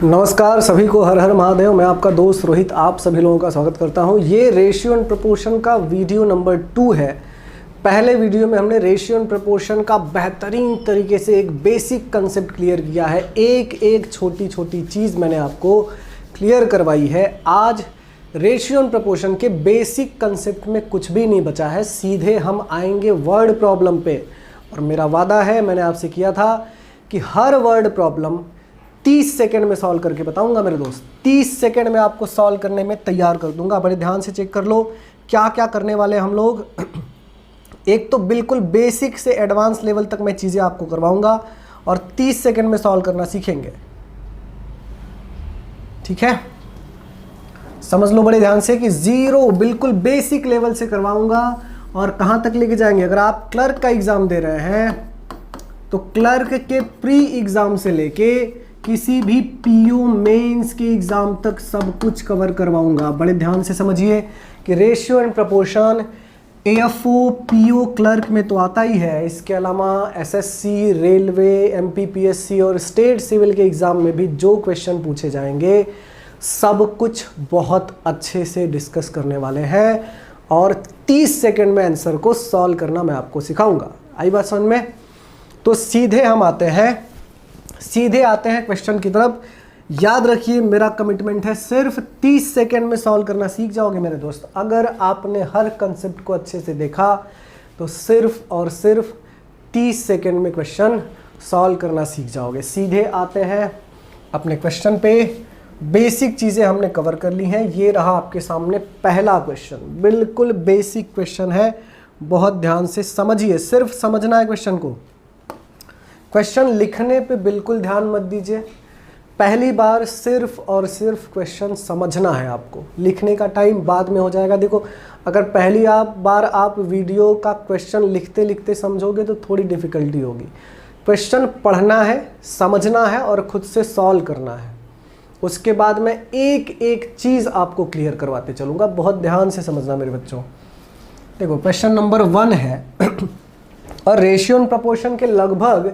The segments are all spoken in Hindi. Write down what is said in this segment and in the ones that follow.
नमस्कार सभी को, हर हर महादेव। मैं आपका दोस्त रोहित आप सभी लोगों का स्वागत करता हूं। ये रेशियो एंड प्रोपोर्शन का वीडियो नंबर 2 है। पहले वीडियो में हमने रेशियो एंड प्रोपोर्शन का बेहतरीन तरीके से एक बेसिक कंसेप्ट क्लियर किया है। एक एक छोटी छोटी चीज़ मैंने आपको क्लियर करवाई है। आज रेशियो एंड प्रोपोर्शन के बेसिक कंसेप्ट में कुछ भी नहीं बचा है, सीधे हम आएंगे वर्ड प्रॉब्लम पे। और मेरा वादा है, मैंने आपसे किया था कि हर वर्ड प्रॉब्लम 30 सेकंड में सॉल्व करके बताऊंगा मेरे दोस्त। 30 सेकंड में आपको सॉल्व करने में तैयार कर दूंगा। बड़े ध्यान से चेक कर लो क्या क्या करने वाले हम लोग। एक तो बिल्कुल बेसिक से एडवांस लेवल तक मैं चीज़ें आपको करवाऊंगा और 30 सेकंड में सॉल्व करना सीखेंगे। ठीक है, समझ लो बड़े ध्यान से कि जीरो बिल्कुल बेसिक लेवल से करवाऊंगा। और कहाँ तक लेके जाएंगे, अगर आप क्लर्क का एग्ज़ाम दे रहे हैं तो क्लर्क के प्री एग्ज़ाम से लेके किसी भी पीओ मेंस के एग्ज़ाम तक सब कुछ कवर करवाऊंगा। बड़े ध्यान से समझिए कि ratio and proportion AFO PO clerk में तो आता ही है, इसके अलावा एसएससी, रेलवे, एमपीपीएससी और स्टेट सिविल के एग्ज़ाम में भी जो क्वेश्चन पूछे जाएंगे सब कुछ बहुत अच्छे से डिस्कस करने वाले हैं। और 30 सेकंड में आंसर को सॉल्व करना मैं आपको सिखाऊंगा। आई बात समझ में? तो सीधे आते हैं क्वेश्चन की तरफ। याद रखिए, मेरा कमिटमेंट है सिर्फ 30 सेकंड में सॉल्व करना सीख जाओगे मेरे दोस्त। अगर आपने हर कंसेप्ट को अच्छे से देखा तो सिर्फ और सिर्फ 30 सेकंड में क्वेश्चन सॉल्व करना सीख जाओगे। सीधे आते हैं अपने क्वेश्चन पे। बेसिक चीज़ें हमने कवर कर ली हैं। ये रहा आपके सामने पहला क्वेश्चन, बिल्कुल बेसिक क्वेश्चन है। बहुत ध्यान से समझिए, सिर्फ समझना है क्वेश्चन को। क्वेश्चन लिखने पे बिल्कुल ध्यान मत दीजिए। पहली बार सिर्फ और सिर्फ क्वेश्चन समझना है आपको। लिखने का टाइम बाद में हो जाएगा। देखो, अगर पहली बार आप वीडियो का क्वेश्चन लिखते लिखते समझोगे तो थोड़ी डिफ़िकल्टी होगी। क्वेश्चन पढ़ना है, समझना है और ख़ुद से सॉल्व करना है। उसके बाद मैं एक एक चीज़ आपको क्लियर करवाते चलूँगा। बहुत ध्यान से समझना मेरे बच्चों। देखो, क्वेश्चन नंबर 1 है और रेशियो एंड प्रोपोर्शन के लगभग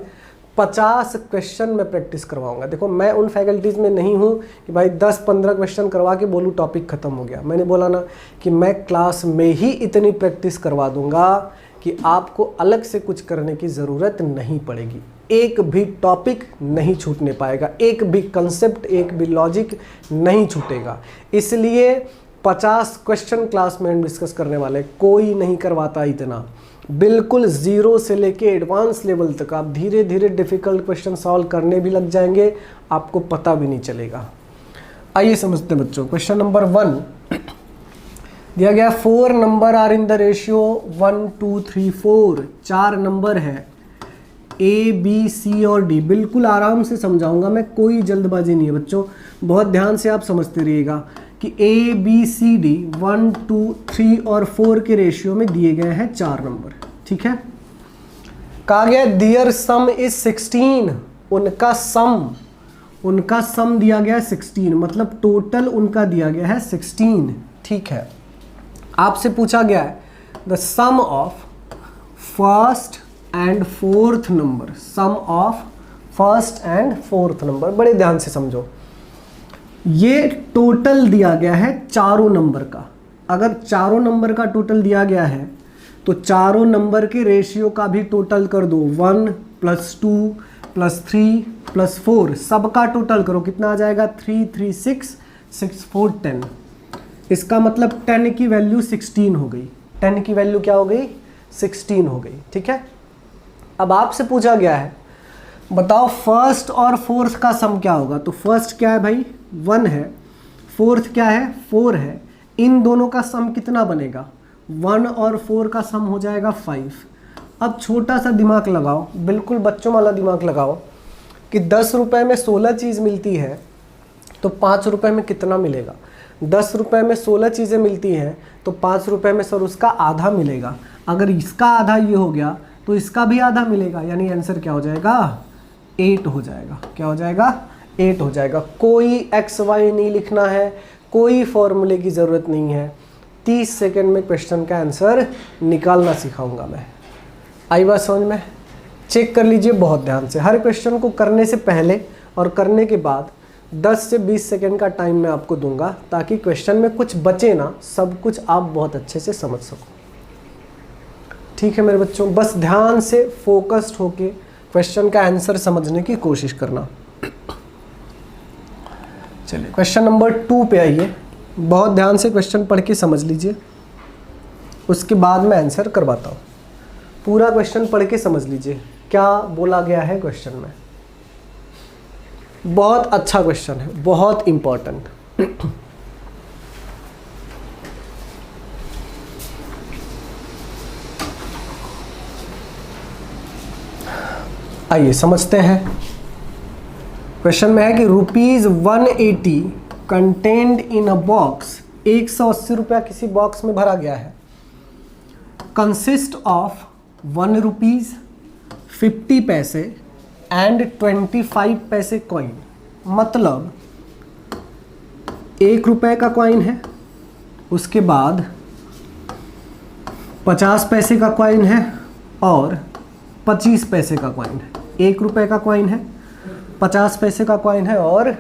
50 क्वेश्चन मैं प्रैक्टिस करवाऊंगा। देखो, मैं उन फैकल्टीज़ में नहीं हूँ कि भाई 10-15 क्वेश्चन करवा के बोलूँ टॉपिक ख़त्म हो गया। मैंने बोला ना कि मैं क्लास में ही इतनी प्रैक्टिस करवा दूंगा कि आपको अलग से कुछ करने की ज़रूरत नहीं पड़ेगी। एक भी टॉपिक नहीं छूटने पाएगा, एक भी कंसेप्ट, एक भी लॉजिक नहीं छूटेगा। इसलिए 50 क्वेश्चन क्लास में डिस्कस करने वाले, कोई नहीं करवाता इतना। बिल्कुल ज़ीरो से लेके एडवांस लेवल तक आप धीरे धीरे डिफ़िकल्ट क्वेश्चन सॉल्व करने भी लग जाएंगे, आपको पता भी नहीं चलेगा। आइए समझते हैं बच्चों। क्वेश्चन नंबर 1 दिया गया, 4 number are in the ratio 1 2 3 4। 4 number है, ए बी सी और डी। बिल्कुल आराम से समझाऊंगा मैं, कोई जल्दबाजी नहीं है बच्चों। बहुत ध्यान से आप समझते रहिएगा कि ए बी सी डी 1 2 3 और 4 के रेशियो में दिए गए हैं 4 नंबर। ठीक है, कहा गया दियर सम इज 16। उनका सम दिया गया है 16, मतलब टोटल उनका दिया गया है 16। ठीक है, आपसे पूछा गया है the sum of first and fourth number. Sum of first and fourth number, बड़े ध्यान से समझो। ये टोटल दिया गया है चारों नंबर का। अगर चारों नंबर का टोटल दिया गया है तो चारों नंबर के रेशियो का भी टोटल कर दो। 1 + 2 + 3 + 4, सबका टोटल करो। कितना आ जाएगा? 3 3 6 6 4 10। इसका मतलब 10 की वैल्यू 16 हो गई। 10 की वैल्यू क्या हो गई? 16 हो गई। ठीक है, अब आपसे पूछा गया है बताओ फर्स्ट और फोर्थ का सम क्या होगा। तो फर्स्ट क्या है भाई? 1 है। फोर्थ क्या है? 4 है। इन दोनों का सम कितना बनेगा? 1 और 4 का सम हो जाएगा 5। अब छोटा सा दिमाग लगाओ, बिल्कुल बच्चों वाला दिमाग लगाओ कि 10 रुपये में 16 चीज़ मिलती है तो 5 रुपये में कितना मिलेगा? 10 रुपये में 16 चीज़ें मिलती हैं तो 5 रुपये में सर उसका आधा मिलेगा। अगर इसका आधा ये हो गया तो इसका भी आधा मिलेगा, यानी आंसर क्या हो जाएगा? 8 हो जाएगा। क्या हो जाएगा? 8 हो जाएगा। कोई एक्स वाई नहीं लिखना है, कोई फॉर्मूले की ज़रूरत नहीं है। 30 सेकंड में क्वेश्चन का आंसर निकालना सिखाऊंगा मैं। आई बात समझ में? चेक कर लीजिए बहुत ध्यान से। हर क्वेश्चन को करने से पहले और करने के बाद 10 से 20 सेकेंड का टाइम मैं आपको दूंगा ताकि क्वेश्चन में कुछ बचे ना, सब कुछ आप बहुत अच्छे से समझ सको। ठीक है मेरे बच्चों, बस ध्यान से फोकस्ड होके क्वेश्चन का आंसर समझने की कोशिश करना। चलिए क्वेश्चन नंबर 2 पे आइए। बहुत ध्यान से क्वेश्चन पढ़ के समझ लीजिए, उसके बाद मैं आंसर करवाता हूँ। पूरा क्वेश्चन पढ़ के समझ लीजिए क्या बोला गया है क्वेश्चन में। बहुत अच्छा क्वेश्चन है, बहुत इंपॉर्टेंट। आइए समझते हैं। क्वेश्चन में है कि ₹180 कंटेन्ड इन अ बॉक्स, 180 रुपया किसी बॉक्स में भरा गया है, कंसिस्ट ऑफ ₹1, 50 पैसे एंड 25 पैसे कॉइन। मतलब 1 रुपए का कॉइन है, उसके बाद 50 पैसे का कॉइन है और 25 पैसे का कॉइन है। 1 रुपए का कॉइन है, 50 पैसे का कॉइन है और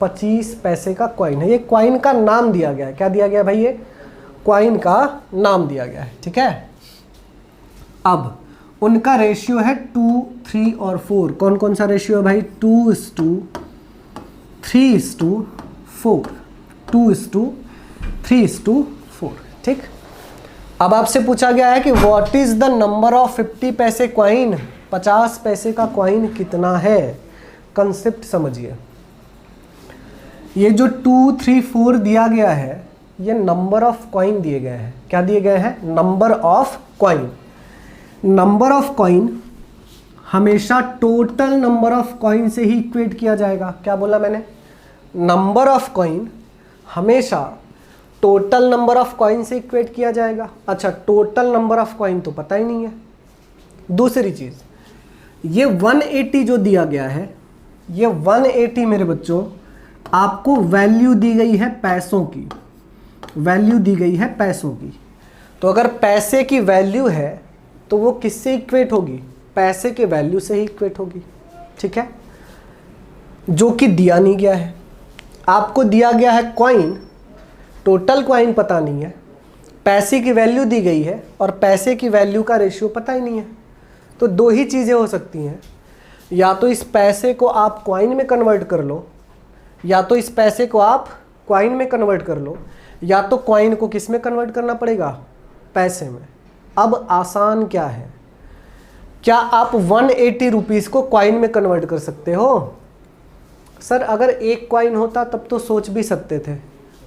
25 पैसे का कॉइन है। ये कॉइन का नाम दिया गया है। क्या दिया गया भाई? ये कॉइन का नाम दिया गया है। ठीक है, अब उनका रेशियो है 2, 3 और 4। कौन कौन सा रेशियो है भाई? 2:3:4, 2:3:4। ठीक, अब आपसे पूछा गया है कि what is the number of 50 पैसे कॉइन, 50 पैसे का कॉइन कितना है। कंसेप्ट समझिए, ये जो 2, 3, 4 दिया गया है, ये नंबर ऑफ कॉइन दिए गए हैं। क्या दिए गए हैं? Number of coin. Number of coin हमेशा टोटल नंबर ऑफ कॉइन से ही इक्वेट किया जाएगा। क्या बोला मैंने? नंबर ऑफ कॉइन हमेशा टोटल नंबर ऑफ कॉइन से इक्वेट किया जाएगा। अच्छा, टोटल नंबर ऑफ कॉइन तो पता ही नहीं है। दूसरी चीज, ये 180 जो दिया गया है, ये 180 मेरे बच्चों आपको वैल्यू दी गई है पैसों की, वैल्यू दी गई है पैसों की। तो अगर पैसे की वैल्यू है तो वो किससे इक्वेट होगी? पैसे के वैल्यू से ही इक्वेट होगी। ठीक है, जो कि दिया नहीं गया है। आपको दिया गया है कॉइन, टोटल कॉइन पता नहीं है, पैसे की वैल्यू दी गई है और पैसे की वैल्यू का रेशियो पता ही नहीं है। तो दो ही चीज़ें हो सकती हैं, या तो इस पैसे को आप कॉइन में कन्वर्ट कर लो, या तो इस पैसे को आप कॉइन में कन्वर्ट कर लो, या तो कॉइन को किस में कन्वर्ट करना पड़ेगा? पैसे में। अब आसान क्या है, क्या आप 180 रुपीज़ को कॉइन में कन्वर्ट कर सकते हो? सर अगर एक कॉइन होता तब तो सोच भी सकते थे,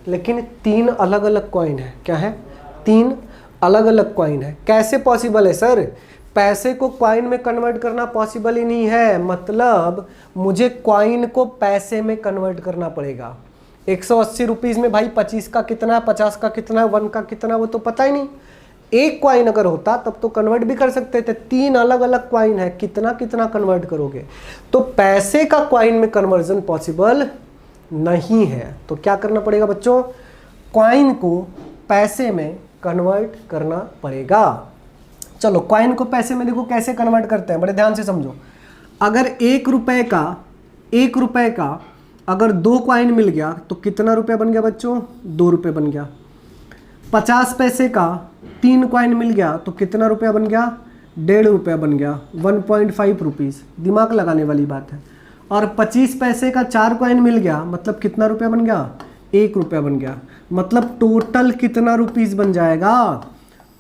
लेकिन 3 अलग अलग कॉइन है। क्या है? 3 अलग अलग कॉइन है। कैसे पॉसिबल है सर? पैसे को कॉइन में कन्वर्ट करना पॉसिबल ही नहीं है। मतलब मुझे कॉइन को पैसे में कन्वर्ट करना पड़ेगा। 180 रुपीज़ में भाई 25 का कितना, 50 का कितना, 1 का कितना, वो तो पता ही नहीं। एक कॉइन अगर होता तब तो कन्वर्ट भी कर सकते थे। 3 अलग अलग कॉइन है, कितना कितना कन्वर्ट करोगे? तो पैसे का कॉइन में कन्वर्जन पॉसिबल नहीं है। तो क्या करना पड़ेगा बच्चों? कॉइन को पैसे में कन्वर्ट करना पड़ेगा। चलो कॉइन को पैसे में देखो कैसे कन्वर्ट करते हैं, बड़े ध्यान से समझो। अगर 1 रुपए का अगर 2 कॉइन मिल गया तो कितना रुपया बन गया बच्चों? 2 रुपये बन गया। 50 पैसे का 3 कॉइन मिल गया तो कितना रुपया बन गया? 1.5 रुपया बन गया, 1.5 रुपीज़। दिमाग लगाने वाली बात है। और 25 पैसे का 4 कॉइन मिल गया, मतलब कितना रुपया बन गया? 1 रुपया बन गया। मतलब टोटल कितना रुपीज़ बन जाएगा?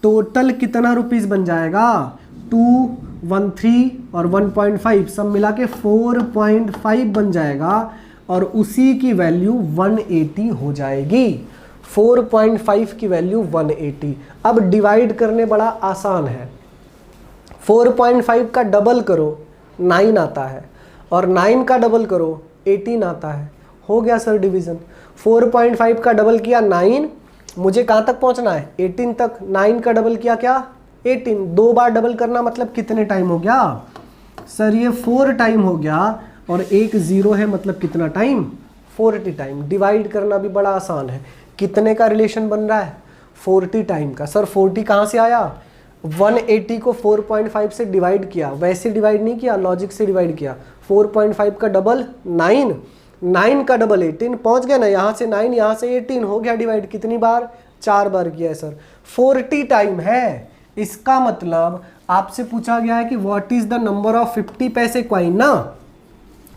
टोटल कितना रुपीज़ बन जाएगा? 2, 1, 3 और 1.5 सब मिला के 4.5 बन जाएगा और उसी की वैल्यू 180 हो जाएगी। 4.5 की वैल्यू 180। अब डिवाइड करने बड़ा आसान है। 4.5 का डबल करो 9 आता है, और 9 का डबल करो 18 आता है। हो गया सर डिवीज़न। 4.5 का डबल किया 9, मुझे कहाँ तक पहुँचना है? 18 तक। 9 का डबल किया क्या? 18। 2 बार डबल करना मतलब कितने टाइम हो गया? सर ये 4 टाइम हो गया, और एक 0 है मतलब कितना टाइम? 40 टाइम। डिवाइड करना भी बड़ा आसान है। कितने का रिलेशन बन रहा है? 40 टाइम का। सर 40 कहाँ से आया? 180 को 4.5 से डिवाइड किया, वैसे डिवाइड नहीं किया, लॉजिक से डिवाइड किया। 4.5 का डबल 9, 9 का डबल 18, पहुंच गया ना, यहाँ से 9 यहाँ से 18, हो गया डिवाइड। कितनी बार? 4 बार किया है सर। 40 टाइम है। इसका मतलब आपसे पूछा गया है कि what is the number of 50 पैसे क्वाइन ना,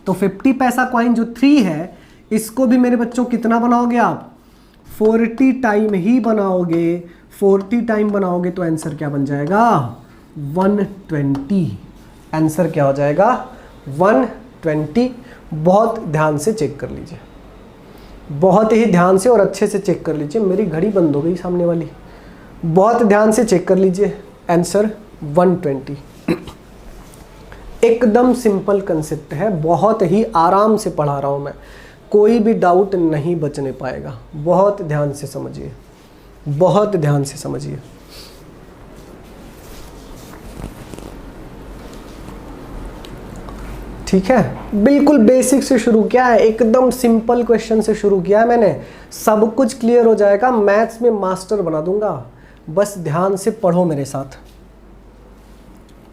तो 50 पैसा क्वाइन जो 3 है इसको भी मेरे बच्चों कितना बनाओगे आप? 40 टाइम ही बनाओगे। 40 टाइम बनाओगे तो आंसर क्या बन जाएगा? 120। आंसर क्या हो जाएगा? 120। बहुत ध्यान से चेक कर लीजिए, बहुत ही ध्यान से और अच्छे से चेक कर लीजिए। मेरी घड़ी बंद हो गई सामने वाली। बहुत ध्यान से चेक कर लीजिए। आंसर 120। एकदम सिंपल कंसेप्ट है, बहुत ही आराम से पढ़ा रहा हूँ मैं, कोई भी डाउट नहीं बचने पाएगा। बहुत ध्यान से समझिए, बहुत ध्यान से समझिए। ठीक है, बिल्कुल बेसिक से शुरू किया है, एकदम सिंपल क्वेश्चन से शुरू किया है मैंने। सब कुछ क्लियर हो जाएगा, मैथ्स में मास्टर बना दूंगा, बस ध्यान से पढ़ो मेरे साथ।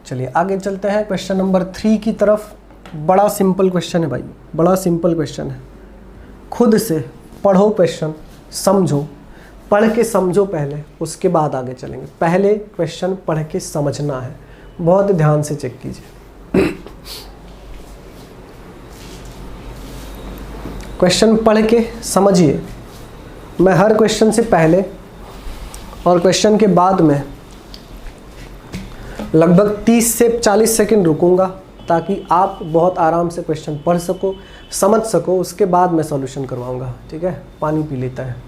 चलिए आगे चलते हैं क्वेश्चन नंबर 3 की तरफ। बड़ा सिंपल क्वेश्चन है भाई, बड़ा सिंपल क्वेश्चन है। खुद से पढ़ो क्वेश्चन, समझो, पढ़ के समझो पहले, उसके बाद आगे चलेंगे। पहले क्वेश्चन पढ़ के समझना है, बहुत ध्यान से चेक कीजिए। क्वेश्चन पढ़ के समझिए। मैं हर क्वेश्चन से पहले और क्वेश्चन के बाद में लगभग 30 से 40 सेकंड रुकूंगा, ताकि आप बहुत आराम से क्वेश्चन पढ़ सको, समझ सको। उसके बाद मैं सॉल्यूशन करवाऊंगा। ठीक है, पानी पी लेता है।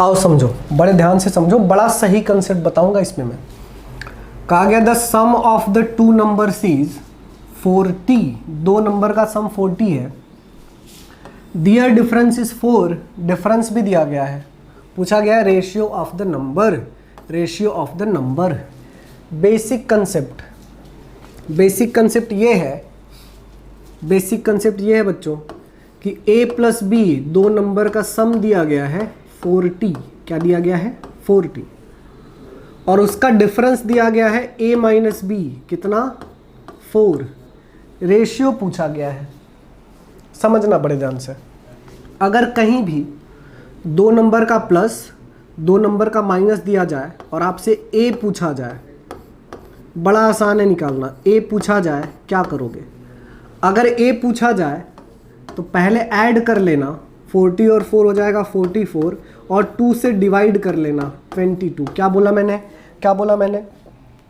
आओ समझो, बड़े ध्यान से समझो, बड़ा सही कंसेप्ट बताऊंगा इसमें मैं। कहा गया the sum of the two numbers is 40। दो नंबर का सम 40 है। दियर डिफरेंस इज 4, डिफरेंस भी दिया गया है। पूछा गया है ratio of the number, ratio of the number. Basic concept, basic concept ये है, बेसिक कंसेप्ट ये है बच्चों कि a प्लस बी, दो नंबर का सम दिया गया है 40। क्या दिया गया है? 40। और उसका डिफरेंस दिया गया है a माइनस बी, कितना? 4। रेशियो पूछा गया है, समझना बड़े ध्यान से। अगर कहीं भी दो नंबर का प्लस, दो नंबर का माइनस दिया जाए और आपसे a पूछा जाए, बड़ा आसान है निकालना। a पूछा जाए, क्या करोगे? अगर a पूछा जाए तो पहले ऐड कर लेना, 40 और 4 हो जाएगा 44, और 2 से डिवाइड कर लेना 22। क्या बोला मैंने? क्या बोला मैंने?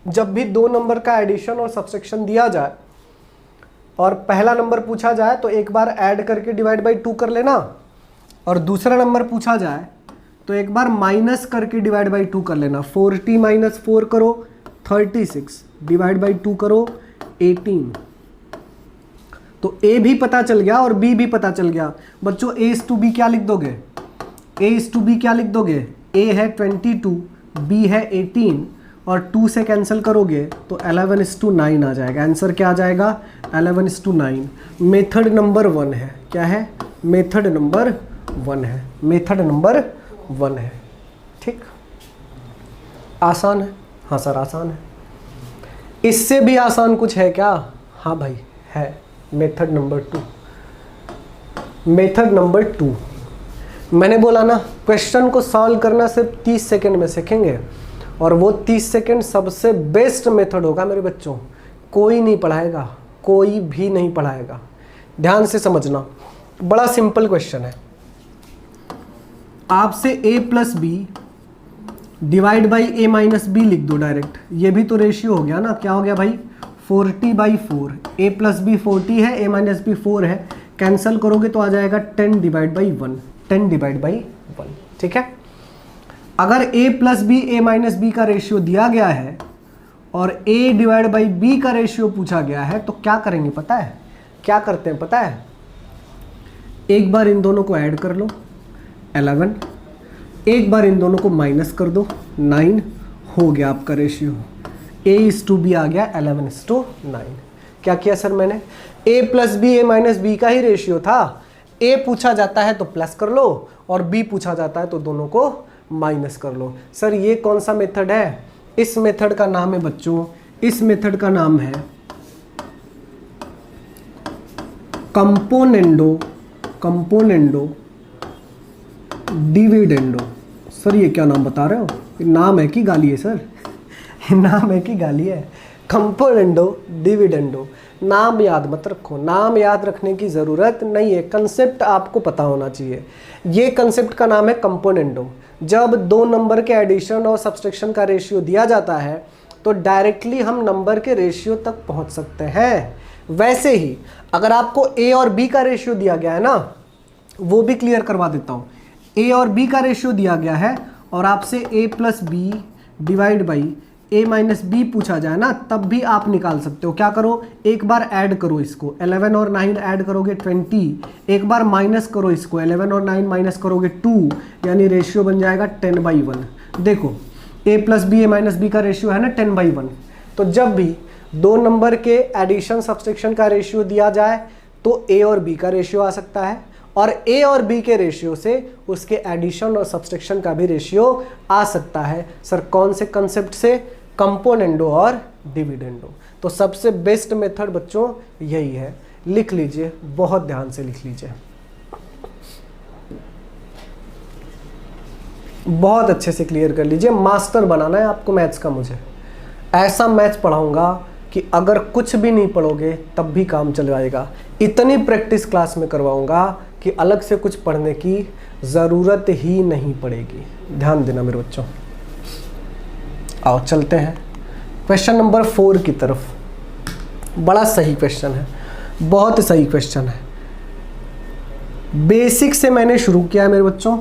जब भी दो नंबर का एडिशन और सब्सट्रैक्शन दिया जाए और पहला नंबर पूछा जाए तो एक बार ऐड करके डिवाइड बाई 2 कर लेना, और दूसरा नंबर पूछा जाए तो एक बार माइनस करके डिवाइड बाई 2 कर लेना। 40 माइनस 4 करो 36, डिवाइड बाई 2 करो 18। तो a भी पता चल गया और b भी पता चल गया। बच्चों a इज टू b क्या लिख दोगे? a इज टू b क्या लिख दोगे? a है 22, b है 18, और 2 से कैंसिल करोगे तो 11:9 आ जाएगा। आंसर क्या आ जाएगा? 11:9। मेथड नंबर 1 है। क्या है? मेथड नंबर 1 है, मेथड नंबर 1 है। ठीक, आसान है। हाँ सर आसान है। इससे भी आसान कुछ है क्या? हाँ भाई है, मेथड नंबर 2। मेथड नंबर 2 मैंने बोला ना, क्वेश्चन को सॉल्व करना सिर्फ 30 सेकंड में सीखेंगे, और वो 30 सेकंड सबसे बेस्ट मेथड होगा मेरे बच्चों। कोई नहीं पढ़ाएगा, कोई भी नहीं पढ़ाएगा। ध्यान से समझना, बड़ा सिंपल क्वेश्चन है। आपसे a plus B divide by a minus B लिख दो डायरेक्ट। ये भी तो रेशियो हो गया ना। क्या हो गया भाई? 40/4। a प्लस बी 40 है, a माइनस बी 4 है। कैंसिल करोगे तो आ जाएगा 10 डिवाइड बाई 1, 10 डिवाइड बाई 1। ठीक है, अगर a plus B a minus B का रेशियो दिया गया है और a डिवाइड बाई b का रेशियो पूछा गया है, तो क्या करेंगे पता है? क्या करते हैं पता है? एक बार इन दोनों को ऐड कर लो 11, एक बार इन दोनों को माइनस कर दो 9, हो गया आपका ratio. a is to B आ गया 11:9। क्या किया सर मैंने, a plus B A minus B का ही रेशियो था, a पूछा जाता है तो प्लस कर लो और b पूछा जाता है तो दोनों को माइनस कर लो। सर ये कौन सा मेथड है, इस मेथड का नाम है बच्चों, इस मेथड का नाम है कंपोनेंडो डिविडेंडो। सर ये क्या नाम बता रहे हो, नाम है कि गाली है सर नाम है कि गाली है, कंपोनेंडो डिविडेंडो। नाम याद मत रखो, नाम याद रखने की ज़रूरत नहीं है, कंसेप्ट आपको पता होना चाहिए। ये कंसेप्ट का नाम है कंपोनेंडो। जब दो नंबर के एडिशन और सब्सट्रैक्शन का रेशियो दिया जाता है तो डायरेक्टली हम नंबर के रेशियो तक पहुंच सकते हैं। वैसे ही अगर आपको a और b का रेशियो दिया गया है ना, वो भी क्लियर करवा देता हूँ। a और b का रेशियो दिया गया है और आपसे a plus B divide by a minus B पूछा जाए ना, तब भी आप निकाल सकते हो। क्या करो, एक बार ऐड करो इसको, 11 और 9 ऐड करोगे 20, एक बार माइनस करो इसको, 11 और 9 माइनस करोगे 2, यानी रेशियो बन जाएगा 10/1। देखो a plus B A minus B का रेशियो है ना 10/1, तो जब भी दो नंबर के एडिशन सब्सट्रैक्शन का रेशियो दिया जाए तो a और b का रेशियो आ सकता है और a और b के रेशियो से उसके एडिशन और सब्सट्रैक्शन का भी रेशियो आ सकता है। सर कौन से कंसेप्ट से, कंपोनेंडो और डिविडेंडो। तो सबसे बेस्ट मेथड बच्चों यही है, लिख लीजिए, बहुत ध्यान से लिख लीजिए, बहुत अच्छे से क्लियर कर लीजिए। मास्टर बनाना है आपको मैथ्स का, मुझे ऐसा मैथ्स पढ़ाऊंगा कि अगर कुछ भी नहीं पढ़ोगे तब भी काम चल जाएगा। इतनी प्रैक्टिस क्लास में करवाऊंगा कि अलग से कुछ पढ़ने की ज़रूरत ही नहीं पड़ेगी। ध्यान देना मेरे बच्चों। आओ चलते हैं क्वेश्चन नंबर 4 की तरफ। बड़ा सही क्वेश्चन है, बहुत सही क्वेश्चन है। बेसिक से मैंने शुरू किया है मेरे बच्चों,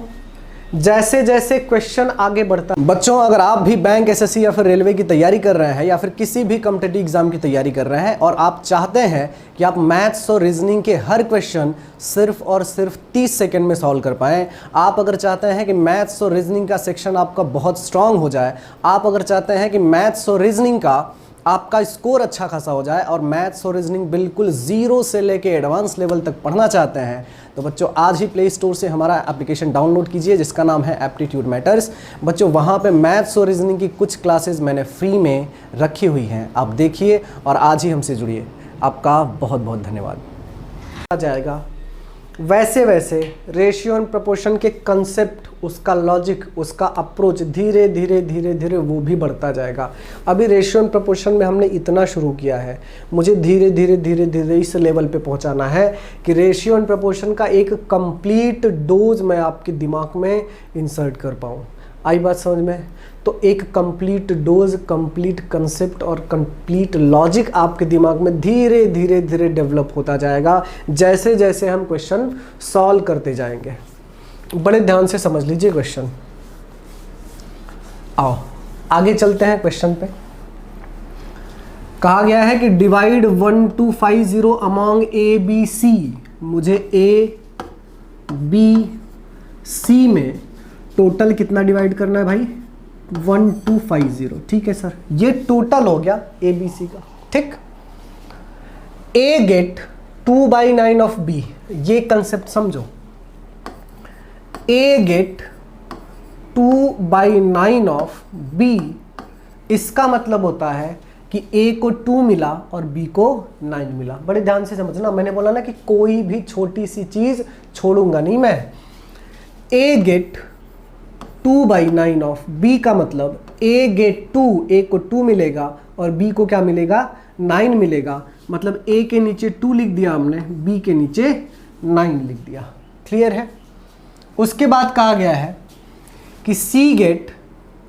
जैसे जैसे क्वेश्चन आगे बढ़ता है। बच्चों अगर आप भी बैंक, एसएससी या फिर रेलवे की तैयारी कर रहे हैं या फिर किसी भी कॉम्पिटिटिव एग्जाम की तैयारी कर रहे हैं और आप चाहते हैं कि आप मैथ्स और रीजनिंग के हर क्वेश्चन सिर्फ और सिर्फ 30 सेकंड में सॉल्व कर पाएं, आप अगर चाहते हैं कि मैथ्स और रीजनिंग का सेक्शन आपका बहुत स्ट्रांग हो जाए, आप अगर चाहते हैं कि मैथ्स और रीजनिंग का आपका स्कोर अच्छा खासा हो जाए और मैथ्स और रीजनिंग बिल्कुल जीरो से लेके एडवांस लेवल तक पढ़ना चाहते हैं, तो बच्चों आज ही प्ले स्टोर से हमारा एप्लीकेशन डाउनलोड कीजिए जिसका नाम है एप्टीट्यूड मैटर्स। बच्चों वहाँ पे मैथ्स और रीजनिंग की कुछ क्लासेस मैंने फ्री में रखी हुई हैं, आप देखिए और आज ही हमसे जुड़िए। आपका बहुत बहुत धन्यवाद। आ जाएगा वैसे वैसे रेशियो एंड प्रोपोर्शन के कंसेप्ट, उसका लॉजिक, उसका अप्रोच धीरे धीरे धीरे धीरे वो भी बढ़ता जाएगा। अभी रेशियो एंड प्रोपोर्शन में हमने इतना शुरू किया है, मुझे धीरे धीरे धीरे धीरे इस लेवल पे पहुंचाना है कि रेशियो एंड प्रोपोर्शन का एक कंप्लीट डोज मैं आपके दिमाग में इंसर्ट कर पाऊँ। आई बात समझ में? तो एक कंप्लीट डोज, कंप्लीट कंसेप्ट और कंप्लीट लॉजिक आपके दिमाग में धीरे धीरे धीरे डेवलप होता जाएगा जैसे जैसे हम क्वेश्चन सॉल्व करते जाएंगे। बड़े ध्यान से समझ लीजिए क्वेश्चन। आओ आगे चलते हैं क्वेश्चन पे। कहा गया है कि divide 1250 among A B C. मुझे ए बी सी में टोटल कितना डिवाइड करना है भाई? 1250। ठीक है सर, ये टोटल हो गया ए बी सी का। ठीक, ए गेट 2/9 ऑफ बी, ये कंसेप्ट समझो। ए गेट 2/9 ऑफ बी, इसका मतलब होता है कि ए को 2 मिला और बी को 9 मिला। बड़े ध्यान से समझना, मैंने बोला ना कि कोई भी छोटी सी चीज छोड़ूंगा नहीं मैं। ए गेट 2/9 ऑफ बी का मतलब ए गेट 2, ए को 2 मिलेगा और बी को क्या मिलेगा? 9 मिलेगा। मतलब ए के नीचे 2 लिख दिया हमने, बी के नीचे 9 लिख दिया। क्लियर है? उसके बाद कहा गया है कि सी गेट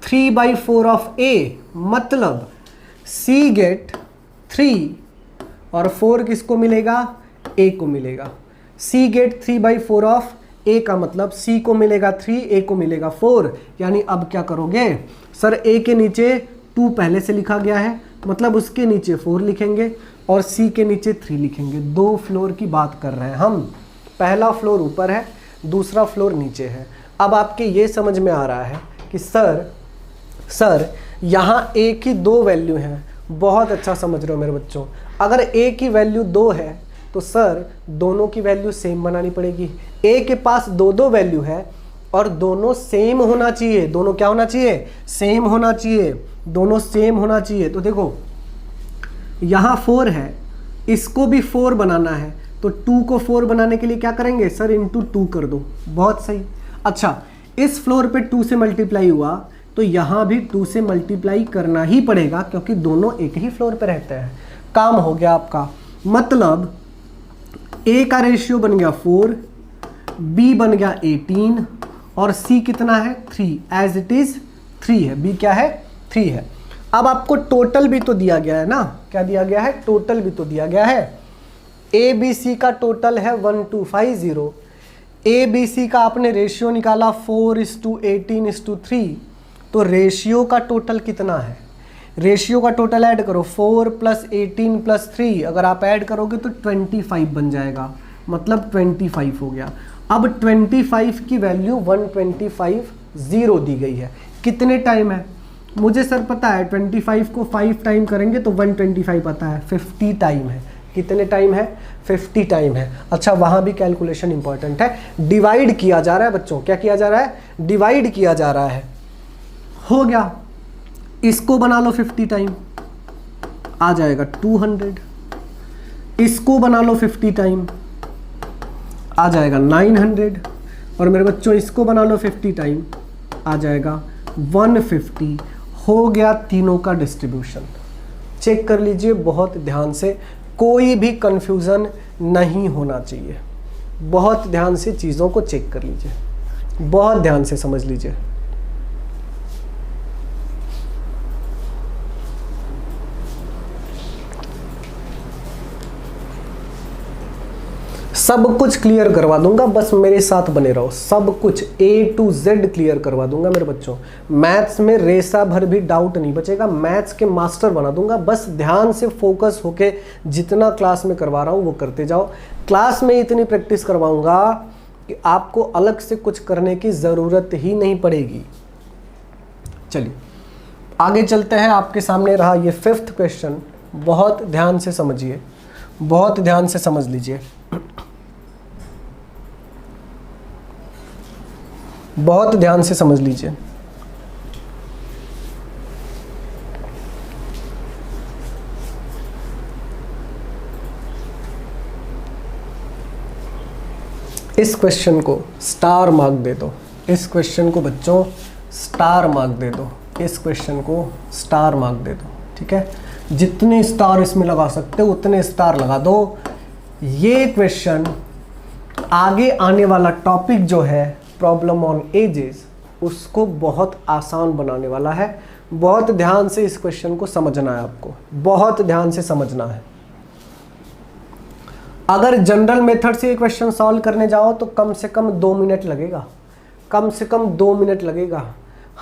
3/4 ऑफ ए, मतलब सी गेट 3 और 4 किसको मिलेगा? ए को मिलेगा। सी गेट 3/4 ऑफ ए का मतलब सी को मिलेगा 3, ए को मिलेगा 4। यानी अब क्या करोगे सर? ए के नीचे 2 पहले से लिखा गया है, मतलब उसके नीचे 4 लिखेंगे और सी के नीचे 3 लिखेंगे। 2 फ्लोर की बात कर रहे हैं हम, पहला फ्लोर ऊपर है, दूसरा फ्लोर नीचे है। अब आपके ये समझ में आ रहा है कि सर यहाँ ए की 2 वैल्यू हैं, बहुत अच्छा समझ रहे हो मेरे बच्चों। अगर a की वैल्यू 2 है तो सर दोनों की वैल्यू सेम बनानी पड़ेगी। a के पास दो वैल्यू है और दोनों सेम होना चाहिए। दोनों क्या होना चाहिए? सेम होना चाहिए। दोनों सेम होना चाहिए। तो देखो यहाँ 4 है, इसको भी 4 बनाना है, तो 2 को 4 बनाने के लिए क्या करेंगे सर? इंटू 2 कर दो। बहुत सही। अच्छा, इस फ्लोर पे 2 से मल्टीप्लाई हुआ तो यहाँ भी 2 से मल्टीप्लाई करना ही पड़ेगा क्योंकि दोनों एक ही फ्लोर पे रहते हैं। काम हो गया आपका। मतलब A का रेशियो बन गया 4, B बन गया 18 और C कितना है? 3। एज इट इज 3 है। B क्या है? 3 है। अब आपको टोटल भी तो दिया गया है ना। क्या दिया गया है? टोटल भी तो दिया गया है। ABC का टोटल है 1250। ABC का आपने रेशियो निकाला 4:18:3, तो रेशियो का टोटल कितना है? रेशियो का टोटल ऐड करो, 4 + 18 + 3, अगर आप ऐड करोगे तो 25 बन जाएगा, मतलब 25 हो गया। अब 25 की वैल्यू 125 दी गई है। कितने टाइम है? मुझे सर पता है 25 को 5 टाइम करेंगे तो 125 पता है, 50 टाइम है। कितने टाइम है? 50 टाइम है। अच्छा, वहाँ भी कैलकुलेशन इंपॉर्टेंट है। डिवाइड किया जा रहा है बच्चों। क्या किया जा रहा है? डिवाइड किया जा रहा है। हो गया। इसको बना लो 50 टाइम, आ जाएगा 200। इसको बना लो 50 टाइम, आ जाएगा 900। और मेरे बच्चों इसको बना लो 50 टाइम, आ जाएगा 150। हो गया तीनों का डिस्ट्रीब्यूशन। चेक कर लीजिए बहुत ध्यान से, कोई भी कंफ्यूजन नहीं होना चाहिए। बहुत ध्यान से चीज़ों को चेक कर लीजिए, बहुत ध्यान से समझ लीजिए। सब कुछ क्लियर करवा दूंगा, बस मेरे साथ बने रहो। सब कुछ A to Z क्लियर करवा दूंगा मेरे बच्चों। मैथ्स में रेसा भर भी डाउट नहीं बचेगा। मैथ्स के मास्टर बना दूंगा। बस ध्यान से फोकस होके जितना क्लास में करवा रहा हूँ वो करते जाओ। क्लास में इतनी प्रैक्टिस करवाऊंगा कि आपको अलग से कुछ करने की ज़रूरत ही नहीं पड़ेगी। चलिए आगे चलते हैं। आपके सामने रहा ये 5th क्वेश्चन। बहुत ध्यान से समझिए, बहुत ध्यान से समझ लीजिए, बहुत ध्यान से समझ लीजिए। इस क्वेश्चन को स्टार मार्क दे दो। इस क्वेश्चन को बच्चों स्टार मार्क दे दो। इस क्वेश्चन को स्टार मार्क दे दो। ठीक है, जितने स्टार इसमें लगा सकते हो उतने स्टार लगा दो। ये क्वेश्चन आगे आने वाला टॉपिक जो है प्रॉब्लम ऑन एजेस, उसको बहुत आसान बनाने वाला है। बहुत ध्यान से इस क्वेश्चन को समझना है आपको, बहुत ध्यान से समझना है। अगर जनरल मेथड से ये क्वेश्चन सॉल्व करने जाओ तो कम से कम 2 मिनट लगेगा, कम से कम 2 मिनट लगेगा।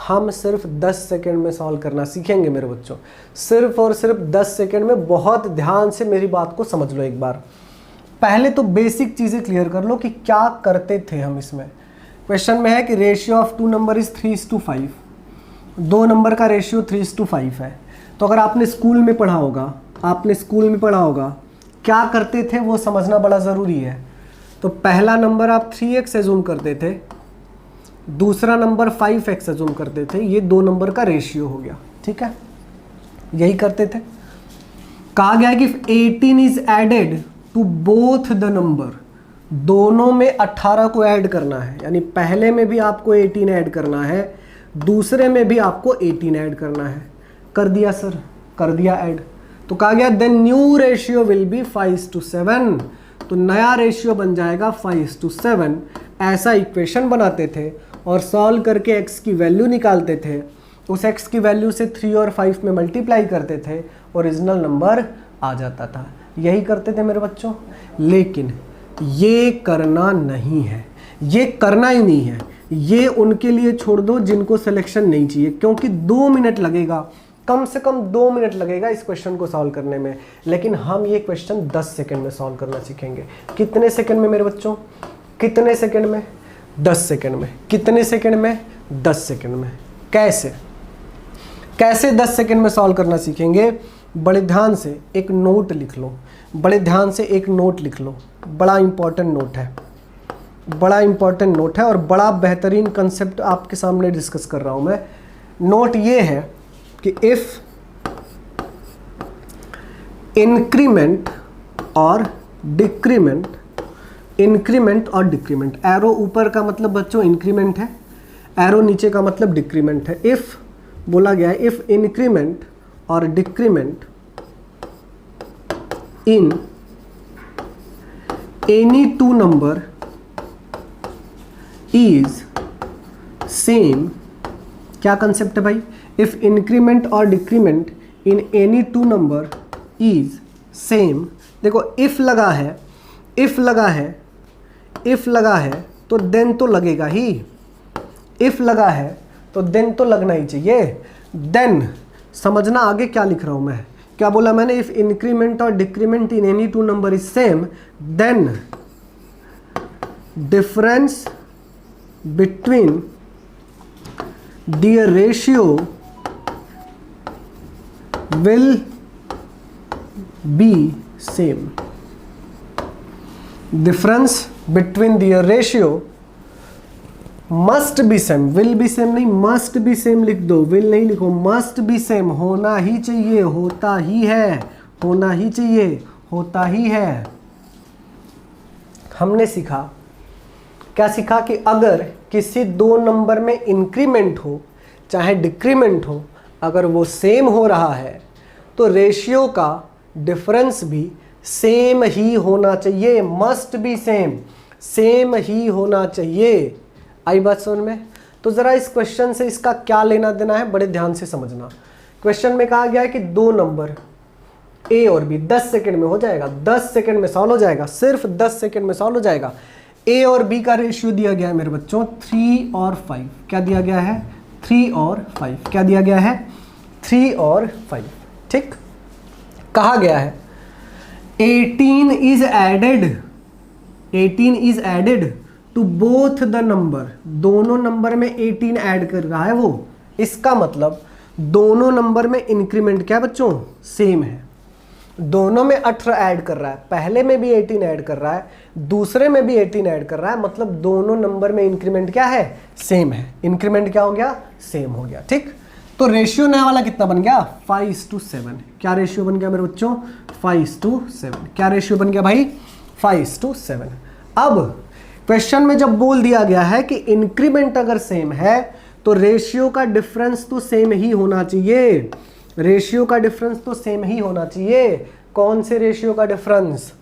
हम सिर्फ 10 सेकंड में सॉल्व करना सीखेंगे मेरे बच्चों, सिर्फ और सिर्फ 10 सेकंड में। बहुत ध्यान से मेरी बात को समझ लो एक बार। पहले तो बेसिक चीज़ें क्लियर कर लो कि क्या करते थे हम इसमें। क्वेश्चन में है कि ratio of 2 number is 3:5। 2 number का रेशियो 3:5 है। तो अगर आपने स्कूल में पढ़ा होगा, आपने स्कूल में पढ़ा होगा क्या करते थे वो समझना बड़ा ज़रूरी है। तो पहला नंबर आप 3x एज्यूम करते थे, दूसरा नंबर 5x एज्यूम करते थे। ये 2 नंबर का रेशियो हो गया। ठीक है, यही करते थे। कहा गया कि 18 is added to both the number. दोनों में 18 को ऐड करना है, यानी पहले में भी आपको 18 ऐड करना है, दूसरे में भी आपको 18 ऐड करना है। कर दिया सर, कर दिया ऐड। तो कहा गया then new ratio will be 5:7। तो नया रेशियो बन जाएगा 5:7। ऐसा इक्वेशन बनाते थे और सॉल्व करके x की वैल्यू निकालते थे। उस x की वैल्यू से 3 और 5 में मल्टीप्लाई करते थे, ओरिजिनल नंबर आ जाता था। यही करते थे मेरे बच्चों। लेकिन ये करना नहीं है, ये करना ही नहीं है। ये उनके लिए छोड़ दो जिनको सिलेक्शन नहीं चाहिए, क्योंकि 2 मिनट लगेगा, कम से कम 2 मिनट लगेगा इस क्वेश्चन को सॉल्व करने में। लेकिन हम ये क्वेश्चन 10 सेकंड में सॉल्व करना सीखेंगे। कितने सेकंड में मेरे बच्चों? कितने सेकंड में? 10 सेकंड में। कितने सेकंड में? 10 सेकंड में। कैसे? कैसे 10 सेकंड में सॉल्व करना सीखेंगे? बड़े ध्यान से एक नोट लिख लो, बड़े ध्यान से एक नोट लिख लो, बड़ा इंपॉर्टेंट नोट है, बड़ा इंपॉर्टेंट नोट है और बड़ा बेहतरीन कंसेप्ट आपके सामने डिस्कस कर रहा हूं मैं। नोट ये है कि इफ इंक्रीमेंट और डिक्रीमेंट, इंक्रीमेंट और डिक्रीमेंट, एरो ऊपर का मतलब बच्चों इंक्रीमेंट है, एरो नीचे का मतलब डिक्रीमेंट है। इफ बोला गया है इफ इंक्रीमेंट और decrement in any two number is same, क्या कंसेप्ट है भाई? इफ इंक्रीमेंट और decrement in any two number is same, देखो इफ लगा है, इफ लगा है, इफ लगा है तो देन तो लगेगा ही, इफ लगा है तो देन तो लगना ही चाहिए। देन समझना आगे क्या लिख रहा हूं मैं, क्या बोला मैंने? इफ इंक्रीमेंट और decrement in any two number is same, then difference between their ratio will be same. Difference between their ratio must be same, will be same नहीं, मस्ट बी सेम लिख दो, विल नहीं लिखो, मस्ट बी सेम, होना ही चाहिए, होता ही है, होना ही चाहिए, होता ही है। हमने सीखा, क्या सीखा? कि अगर किसी दो नंबर में इंक्रीमेंट हो चाहे डिक्रीमेंट हो, अगर वो सेम हो रहा है तो रेशियो का डिफरेंस भी सेम ही होना चाहिए, मस्ट बी सेम, सेम ही होना चाहिए। आई बात समझ में? तो जरा इस क्वेश्चन से इसका क्या लेना देना है, बड़े ध्यान से समझना। क्वेश्चन में कहा गया है कि दो नंबर ए और बी 10 सेकंड में हो जाएगा, 10 सेकंड में सॉल्व हो जाएगा, सिर्फ 10 सेकंड में सॉल्व हो जाएगा। ए और बी का रेशियो दिया गया है मेरे बच्चों 3 और 5, क्या दिया गया है? 3 और 5, क्या दिया गया है? 3 और 5, ठीक। कहा गया है 18 is added, 18 is added to both the number, दोनों नंबर में 18 ऐड कर रहा है वो, इसका मतलब दोनों नंबर में इंक्रीमेंट क्या बच्चों? सेम है, दोनों में 18 ऐड कर रहा है, पहले में भी 18 ऐड कर रहा है, दूसरे में भी 18 ऐड कर रहा है, मतलब दोनों नंबर में इंक्रीमेंट क्या है? सेम है। इंक्रीमेंट क्या हो गया? सेम हो गया, ठीक। तो रेशियो नया वाला कितना बन गया? 5:7। क्या रेशियो बन गया मेरे बच्चों? 5:7। क्या रेशियो बन गया भाई? 5:7। अब क्वेश्चन में जब बोल दिया गया है कि इंक्रीमेंट अगर सेम है तो रेशियो का डिफरेंस तो सेम ही होना चाहिए, रेशियो का डिफरेंस तो सेम ही होना चाहिए। कौन से रेशियो का डिफरेंस?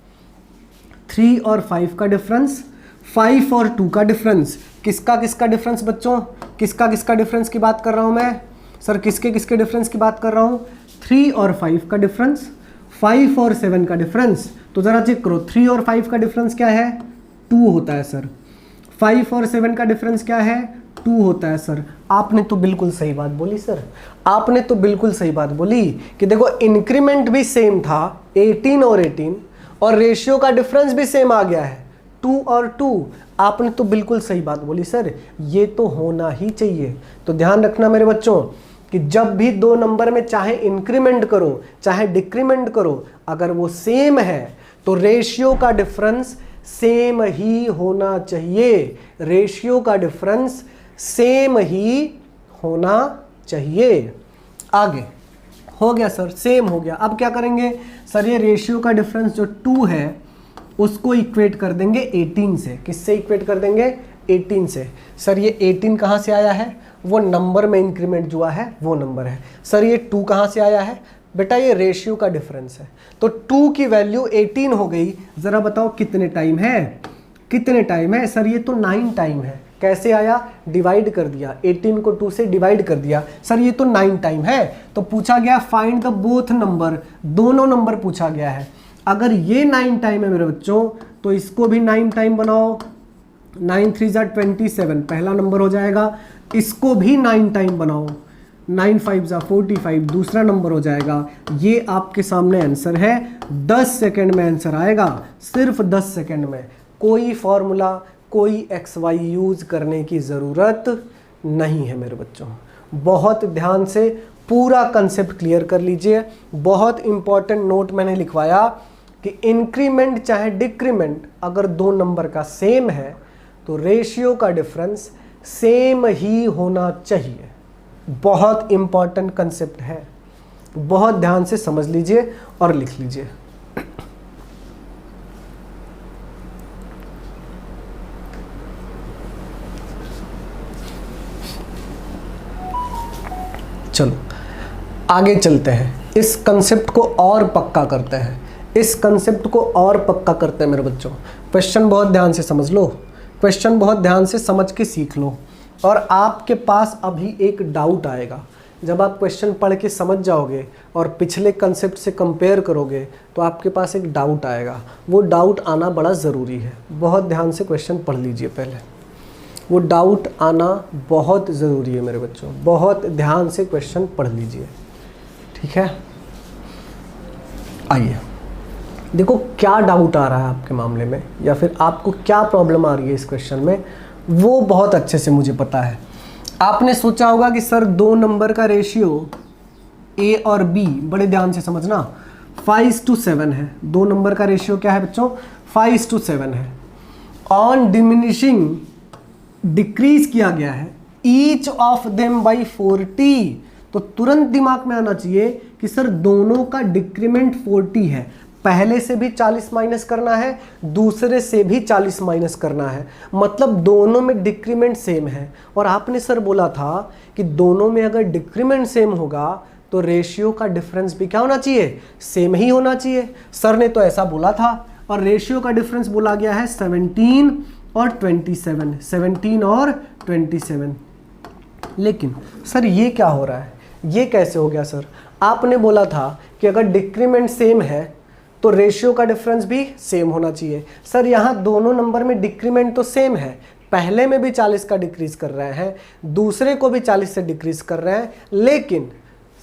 3 और 5 का डिफरेंस, 5 और 2 का डिफरेंस। किसका किसका डिफरेंस बच्चों? किसका किसका डिफरेंस की बात कर रहा हूं मैं सर? किसके किसके डिफरेंस की बात कर रहा हूं? 3 और 5 का डिफरेंस, 5 और 7 का डिफरेंस। तो जरा चेक करो, 3 और 5 का डिफरेंस क्या है? 2 होता है सर। 5 और 7 का डिफरेंस क्या है? 2 होता है सर। आपने तो बिल्कुल सही बात बोली सर, आपने तो बिल्कुल सही बात बोली कि देखो इंक्रीमेंट भी सेम था 18 और 18 और रेशियो का डिफरेंस भी सेम आ गया है 2 और 2। आपने तो बिल्कुल सही बात बोली सर, ये तो होना ही चाहिए। तो ध्यान रखना मेरे बच्चों कि जब भी दो नंबर में चाहे इंक्रीमेंट करो चाहे डिक्रीमेंट करो, अगर वो सेम है तो रेशियो का डिफरेंस सेम ही होना चाहिए, रेशियो का डिफरेंस सेम ही होना चाहिए। आगे हो गया सर, सेम हो गया। अब क्या करेंगे सर? ये रेशियो का डिफरेंस जो 2 है उसको इक्वेट कर देंगे 18 से। किससे इक्वेट कर देंगे? 18 से। सर ये 18 कहाँ से आया है? वो नंबर में इंक्रीमेंट जो है वो नंबर है। सर ये 2 कहाँ से आया है? बेटा ये रेशियो का डिफरेंस है। तो 2 की वैल्यू 18 हो गई। जरा बताओ कितने टाइम है? कितने टाइम है? सर ये तो 9 टाइम है। कैसे आया? डिवाइड कर दिया, 18 को 2 से डिवाइड कर दिया। सर ये तो 9 टाइम है। तो पूछा गया फाइंड द बोथ नंबर, दोनों नंबर पूछा गया है। अगर ये 9 टाइम है मेरे बच्चों तो इसको भी 9 टाइम बनाओ, 9 3 जा 27 पहला नंबर हो जाएगा। इसको भी 9 टाइम बनाओ, 9 5 जा 45 दूसरा नंबर हो जाएगा। ये आपके सामने आंसर है। 10 सेकंड में आंसर आएगा, सिर्फ 10 सेकंड में। कोई फॉर्मूला कोई XY यूज करने की ज़रूरत नहीं है मेरे बच्चों। बहुत ध्यान से पूरा कंसेप्ट क्लियर कर लीजिए। बहुत इंपॉर्टेंट नोट मैंने लिखवाया कि इंक्रीमेंट चाहे डिक्रीमेंट अगर दो नंबर का सेम है तो रेशियो का डिफरेंस सेम ही होना चाहिए। बहुत इंपॉर्टेंट कंसेप्ट है, बहुत ध्यान से समझ लीजिए और लिख लीजिए। चलो आगे चलते हैं, इस कंसेप्ट को और पक्का करते हैं, इस कंसेप्ट को और पक्का करते हैं मेरे बच्चों। क्वेश्चन बहुत ध्यान से समझ लो, क्वेश्चन बहुत ध्यान से समझ के सीख लो। और आपके पास अभी एक डाउट आएगा, जब आप क्वेश्चन पढ़ के समझ जाओगे और पिछले कंसेप्ट से कंपेयर करोगे तो आपके पास एक डाउट आएगा। वो डाउट आना बड़ा ज़रूरी है, बहुत ध्यान से क्वेश्चन पढ़ लीजिए पहले। वो डाउट आना बहुत ज़रूरी है मेरे बच्चों, बहुत ध्यान से क्वेश्चन पढ़ लीजिए, ठीक है। आइए देखो क्या डाउट आ रहा है आपके मामले में, या फिर आपको क्या प्रॉब्लम आ रही है इस क्वेश्चन में, वो बहुत अच्छे से मुझे पता है। आपने सोचा होगा कि सर दो नंबर का रेशियो ए और बी, बड़े ध्यान से समझना, 5:7 है। दो नंबर का रेशियो क्या है बच्चों? 5:7 है। ऑन डिमिनिशिंग डिक्रीज किया गया है ईच ऑफ देम बाई 40। तो तुरंत दिमाग में आना चाहिए कि सर दोनों का डिक्रीमेंट 40 है, पहले से भी 40 माइनस करना है, दूसरे से भी 40 माइनस करना है, मतलब दोनों में डिक्रीमेंट सेम है। और आपने सर बोला था कि दोनों में अगर डिक्रीमेंट सेम होगा तो रेशियो का डिफरेंस भी क्या होना चाहिए? सेम ही होना चाहिए। सर ने तो ऐसा बोला था, और रेशियो का डिफरेंस बोला गया है 17 और 27, 17 और 27। लेकिन सर ये क्या हो रहा है, ये कैसे हो गया सर? आपने बोला था कि अगर डिक्रीमेंट सेम है तो रेशियो का डिफरेंस भी सेम होना चाहिए। सर यहाँ दोनों नंबर में डिक्रीमेंट तो सेम है, पहले में भी 40 का डिक्रीज कर रहे हैं, दूसरे को भी 40 से डिक्रीज कर रहे हैं, लेकिन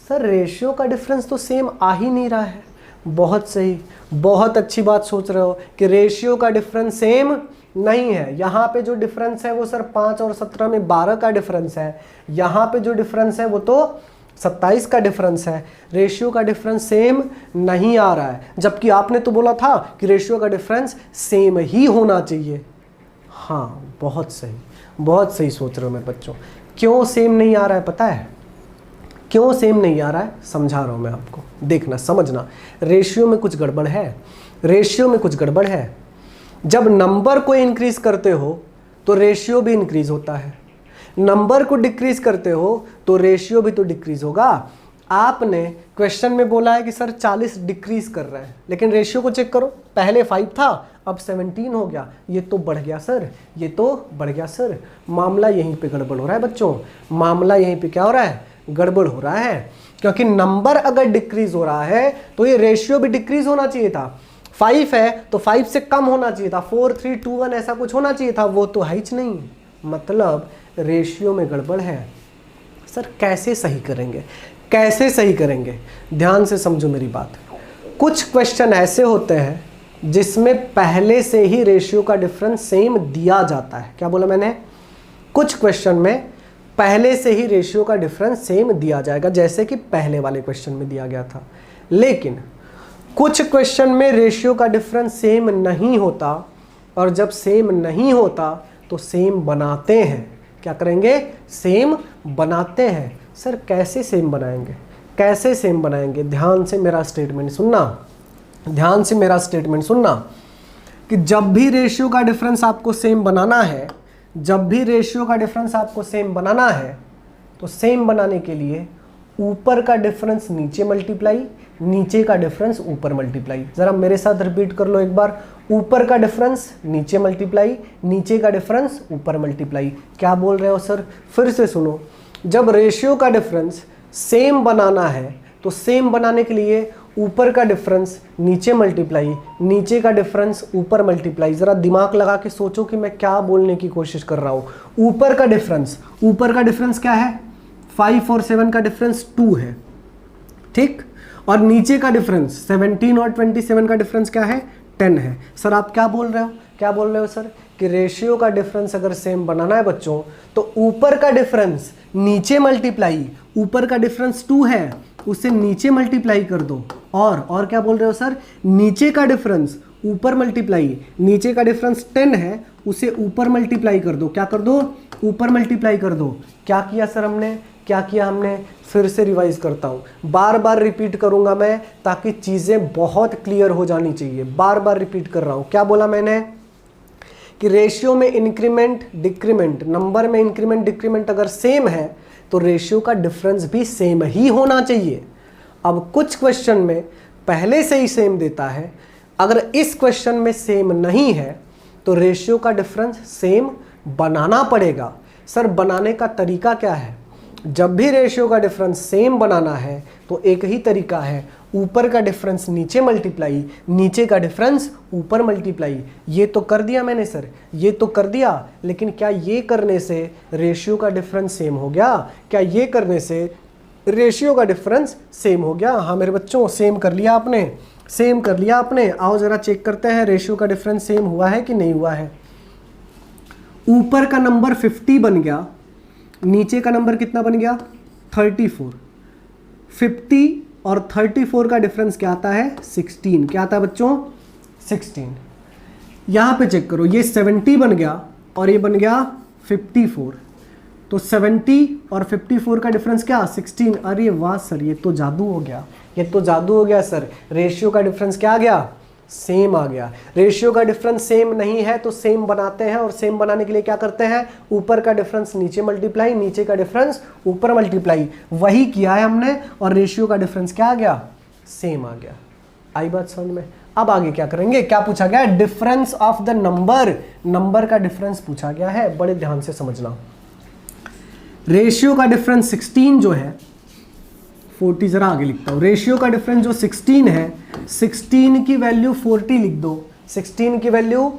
सर रेशियो का डिफरेंस तो सेम आ ही नहीं रहा है। बहुत सही, बहुत अच्छी बात सोच रहे हो कि रेशियो का डिफरेंस सेम नहीं है। यहाँ पे जो डिफरेंस है वो सर 5 और 17 में 12 का डिफरेंस है, यहाँ पे जो डिफरेंस है वो तो 27 का डिफरेंस है। रेशियो का डिफरेंस सेम नहीं आ रहा है, जबकि आपने तो बोला था कि रेशियो का डिफरेंस सेम ही होना चाहिए। हाँ बहुत सही, बहुत सही सोच रहे हो मेरे बच्चों। क्यों सेम नहीं आ रहा है पता है? क्यों सेम नहीं आ रहा है समझा रहा हूँ मैं आपको, देखना समझना। रेशियो में कुछ गड़बड़ है, रेशियो में कुछ गड़बड़ है। जब नंबर को इंक्रीज करते हो तो रेशियो भी इंक्रीज होता है, नंबर को डिक्रीज करते हो तो रेशियो भी तो डिक्रीज होगा। आपने क्वेश्चन में बोला है कि सर 40 डिक्रीज कर रहे हैं, लेकिन रेशियो को चेक करो, पहले 5 था अब 17 हो गया, ये तो बढ़ गया सर, ये तो बढ़ गया सर। मामला यहीं पे गड़बड़ हो रहा है बच्चों, मामला यहीं पे क्या हो रहा है? गड़बड़ हो रहा है। क्योंकि नंबर अगर डिक्रीज हो रहा है तो ये रेशियो भी डिक्रीज होना चाहिए था। 5 है तो 5 से कम होना चाहिए था, 4, 3, 2, 1 ऐसा कुछ होना चाहिए था, वो तो है ही नहीं। मतलब रेशियो में गड़बड़ है। सर कैसे सही करेंगे, कैसे सही करेंगे? ध्यान से समझो मेरी बात। कुछ क्वेश्चन ऐसे होते हैं जिसमें पहले से ही रेशियो का डिफरेंस सेम दिया जाता है। क्या बोला मैंने? कुछ क्वेश्चन में पहले से ही रेशियो का डिफरेंस सेम दिया जाएगा, जैसे कि पहले वाले क्वेश्चन में दिया गया था। लेकिन कुछ क्वेश्चन में रेशियो का डिफरेंस सेम नहीं होता, और जब सेम नहीं होता तो सेम बनाते हैं। क्या करेंगे? सेम बनाते हैं। सर कैसे सेम बनाएंगे, कैसे सेम बनाएंगे? ध्यान से मेरा स्टेटमेंट सुनना, ध्यान से मेरा स्टेटमेंट सुनना कि जब भी रेशियो का डिफरेंस आपको सेम बनाना है, जब भी रेशियो का डिफरेंस आपको सेम बनाना है तो सेम बनाने के लिए ऊपर का डिफरेंस नीचे मल्टीप्लाई, नीचे का डिफरेंस ऊपर मल्टीप्लाई। ज़रा मेरे साथ रिपीट कर लो एक बार। ऊपर का डिफरेंस नीचे मल्टीप्लाई, नीचे का डिफरेंस ऊपर मल्टीप्लाई। क्या बोल रहे हो सर? फिर से सुनो। जब रेशियो का डिफरेंस सेम बनाना है तो सेम बनाने के लिए ऊपर का डिफरेंस नीचे मल्टीप्लाई, नीचे का डिफरेंस ऊपर मल्टीप्लाई। ज़रा दिमाग लगा के सोचो कि मैं क्या बोलने की कोशिश कर रहा हूँ। ऊपर का डिफरेंस, ऊपर का डिफरेंस क्या है? 5 और 7 का डिफरेंस 2 है, ठीक। और नीचे का डिफरेंस 17 और 27 का डिफरेंस क्या है? 10 है। सर आप क्या बोल रहे हो? क्या बोल रहे हो सर कि रेशियो का डिफरेंस अगर सेम बनाना है बच्चों तो ऊपर का डिफरेंस नीचे मल्टीप्लाई, ऊपर का डिफरेंस 2 है उसे नीचे मल्टीप्लाई कर दो, और क्या बोल रहे हो सर, नीचे का डिफरेंस ऊपर मल्टीप्लाई, नीचे का डिफरेंस 10 है उसे ऊपर मल्टीप्लाई कर दो, क्या कर दो, ऊपर मल्टीप्लाई कर दो। क्या किया सर हमने, क्या किया हमने, फिर से रिवाइज करता हूं, बार बार रिपीट करूंगा मैं ताकि चीजें बहुत क्लियर हो जानी चाहिए, बार बार रिपीट कर रहा हूं। क्या बोला मैंने कि रेशियो में इंक्रीमेंट डिक्रीमेंट, नंबर में इंक्रीमेंट डिक्रीमेंट अगर सेम है तो रेशियो का डिफरेंस भी सेम ही होना चाहिए। अब कुछ क्वेश्चन में पहले से ही सेम देता है, अगर इस क्वेश्चन में सेम नहीं है तो रेशियो का डिफरेंस सेम बनाना पड़ेगा। सर बनाने का तरीका क्या है, जब भी रेशियो का डिफरेंस सेम बनाना है तो एक ही तरीका है, ऊपर का डिफरेंस नीचे मल्टीप्लाई, नीचे का डिफरेंस ऊपर मल्टीप्लाई। ये तो कर दिया मैंने सर, ये तो कर दिया, लेकिन क्या ये करने से रेशियो का डिफरेंस सेम हो गया, क्या ये करने से रेशियो का डिफरेंस सेम हो गया? हाँ मेरे बच्चों सेम कर लिया आपने, सेम कर लिया आपने। आओ जरा चेक करते हैं रेशियो का डिफरेंस सेम हुआ है कि नहीं हुआ है। ऊपर का नंबर 50 बन गया, नीचे का नंबर कितना बन गया 34। 50 और 34 का डिफरेंस क्या आता है 16, क्या आता है बच्चों 16। यहां पे चेक करो, ये 70 बन गया और ये बन गया 54, तो 70 और 54 का डिफरेंस क्या 16। अरे वाह सर ये तो जादू हो गया, ये तो जादू हो गया सर, रेशियो का डिफरेंस क्या आ गया सेम आ गया। रेशियो का डिफरेंस सेम नहीं है तो सेम बनाते हैं, और सेम बनाने के लिए क्या करते हैं, ऊपर का डिफरेंस नीचे मल्टीप्लाई, नीचे का डिफरेंस ऊपर मल्टीप्लाई, वही किया है हमने और रेशियो का डिफरेंस क्या आ गया सेम आ गया। आई बात समझ में? अब आगे क्या करेंगे, क्या पूछा गया, difference of the number, number का डिफरेंस पूछा गया है, बड़े ध्यान से समझना। रेशियो का डिफरेंस 16 जो है, 40 जरा आगे लिखता हूं, रेशियो का डिफरेंस जो 16 है, 16 की वैल्यू 40 लिख दो, 16 की वैल्यू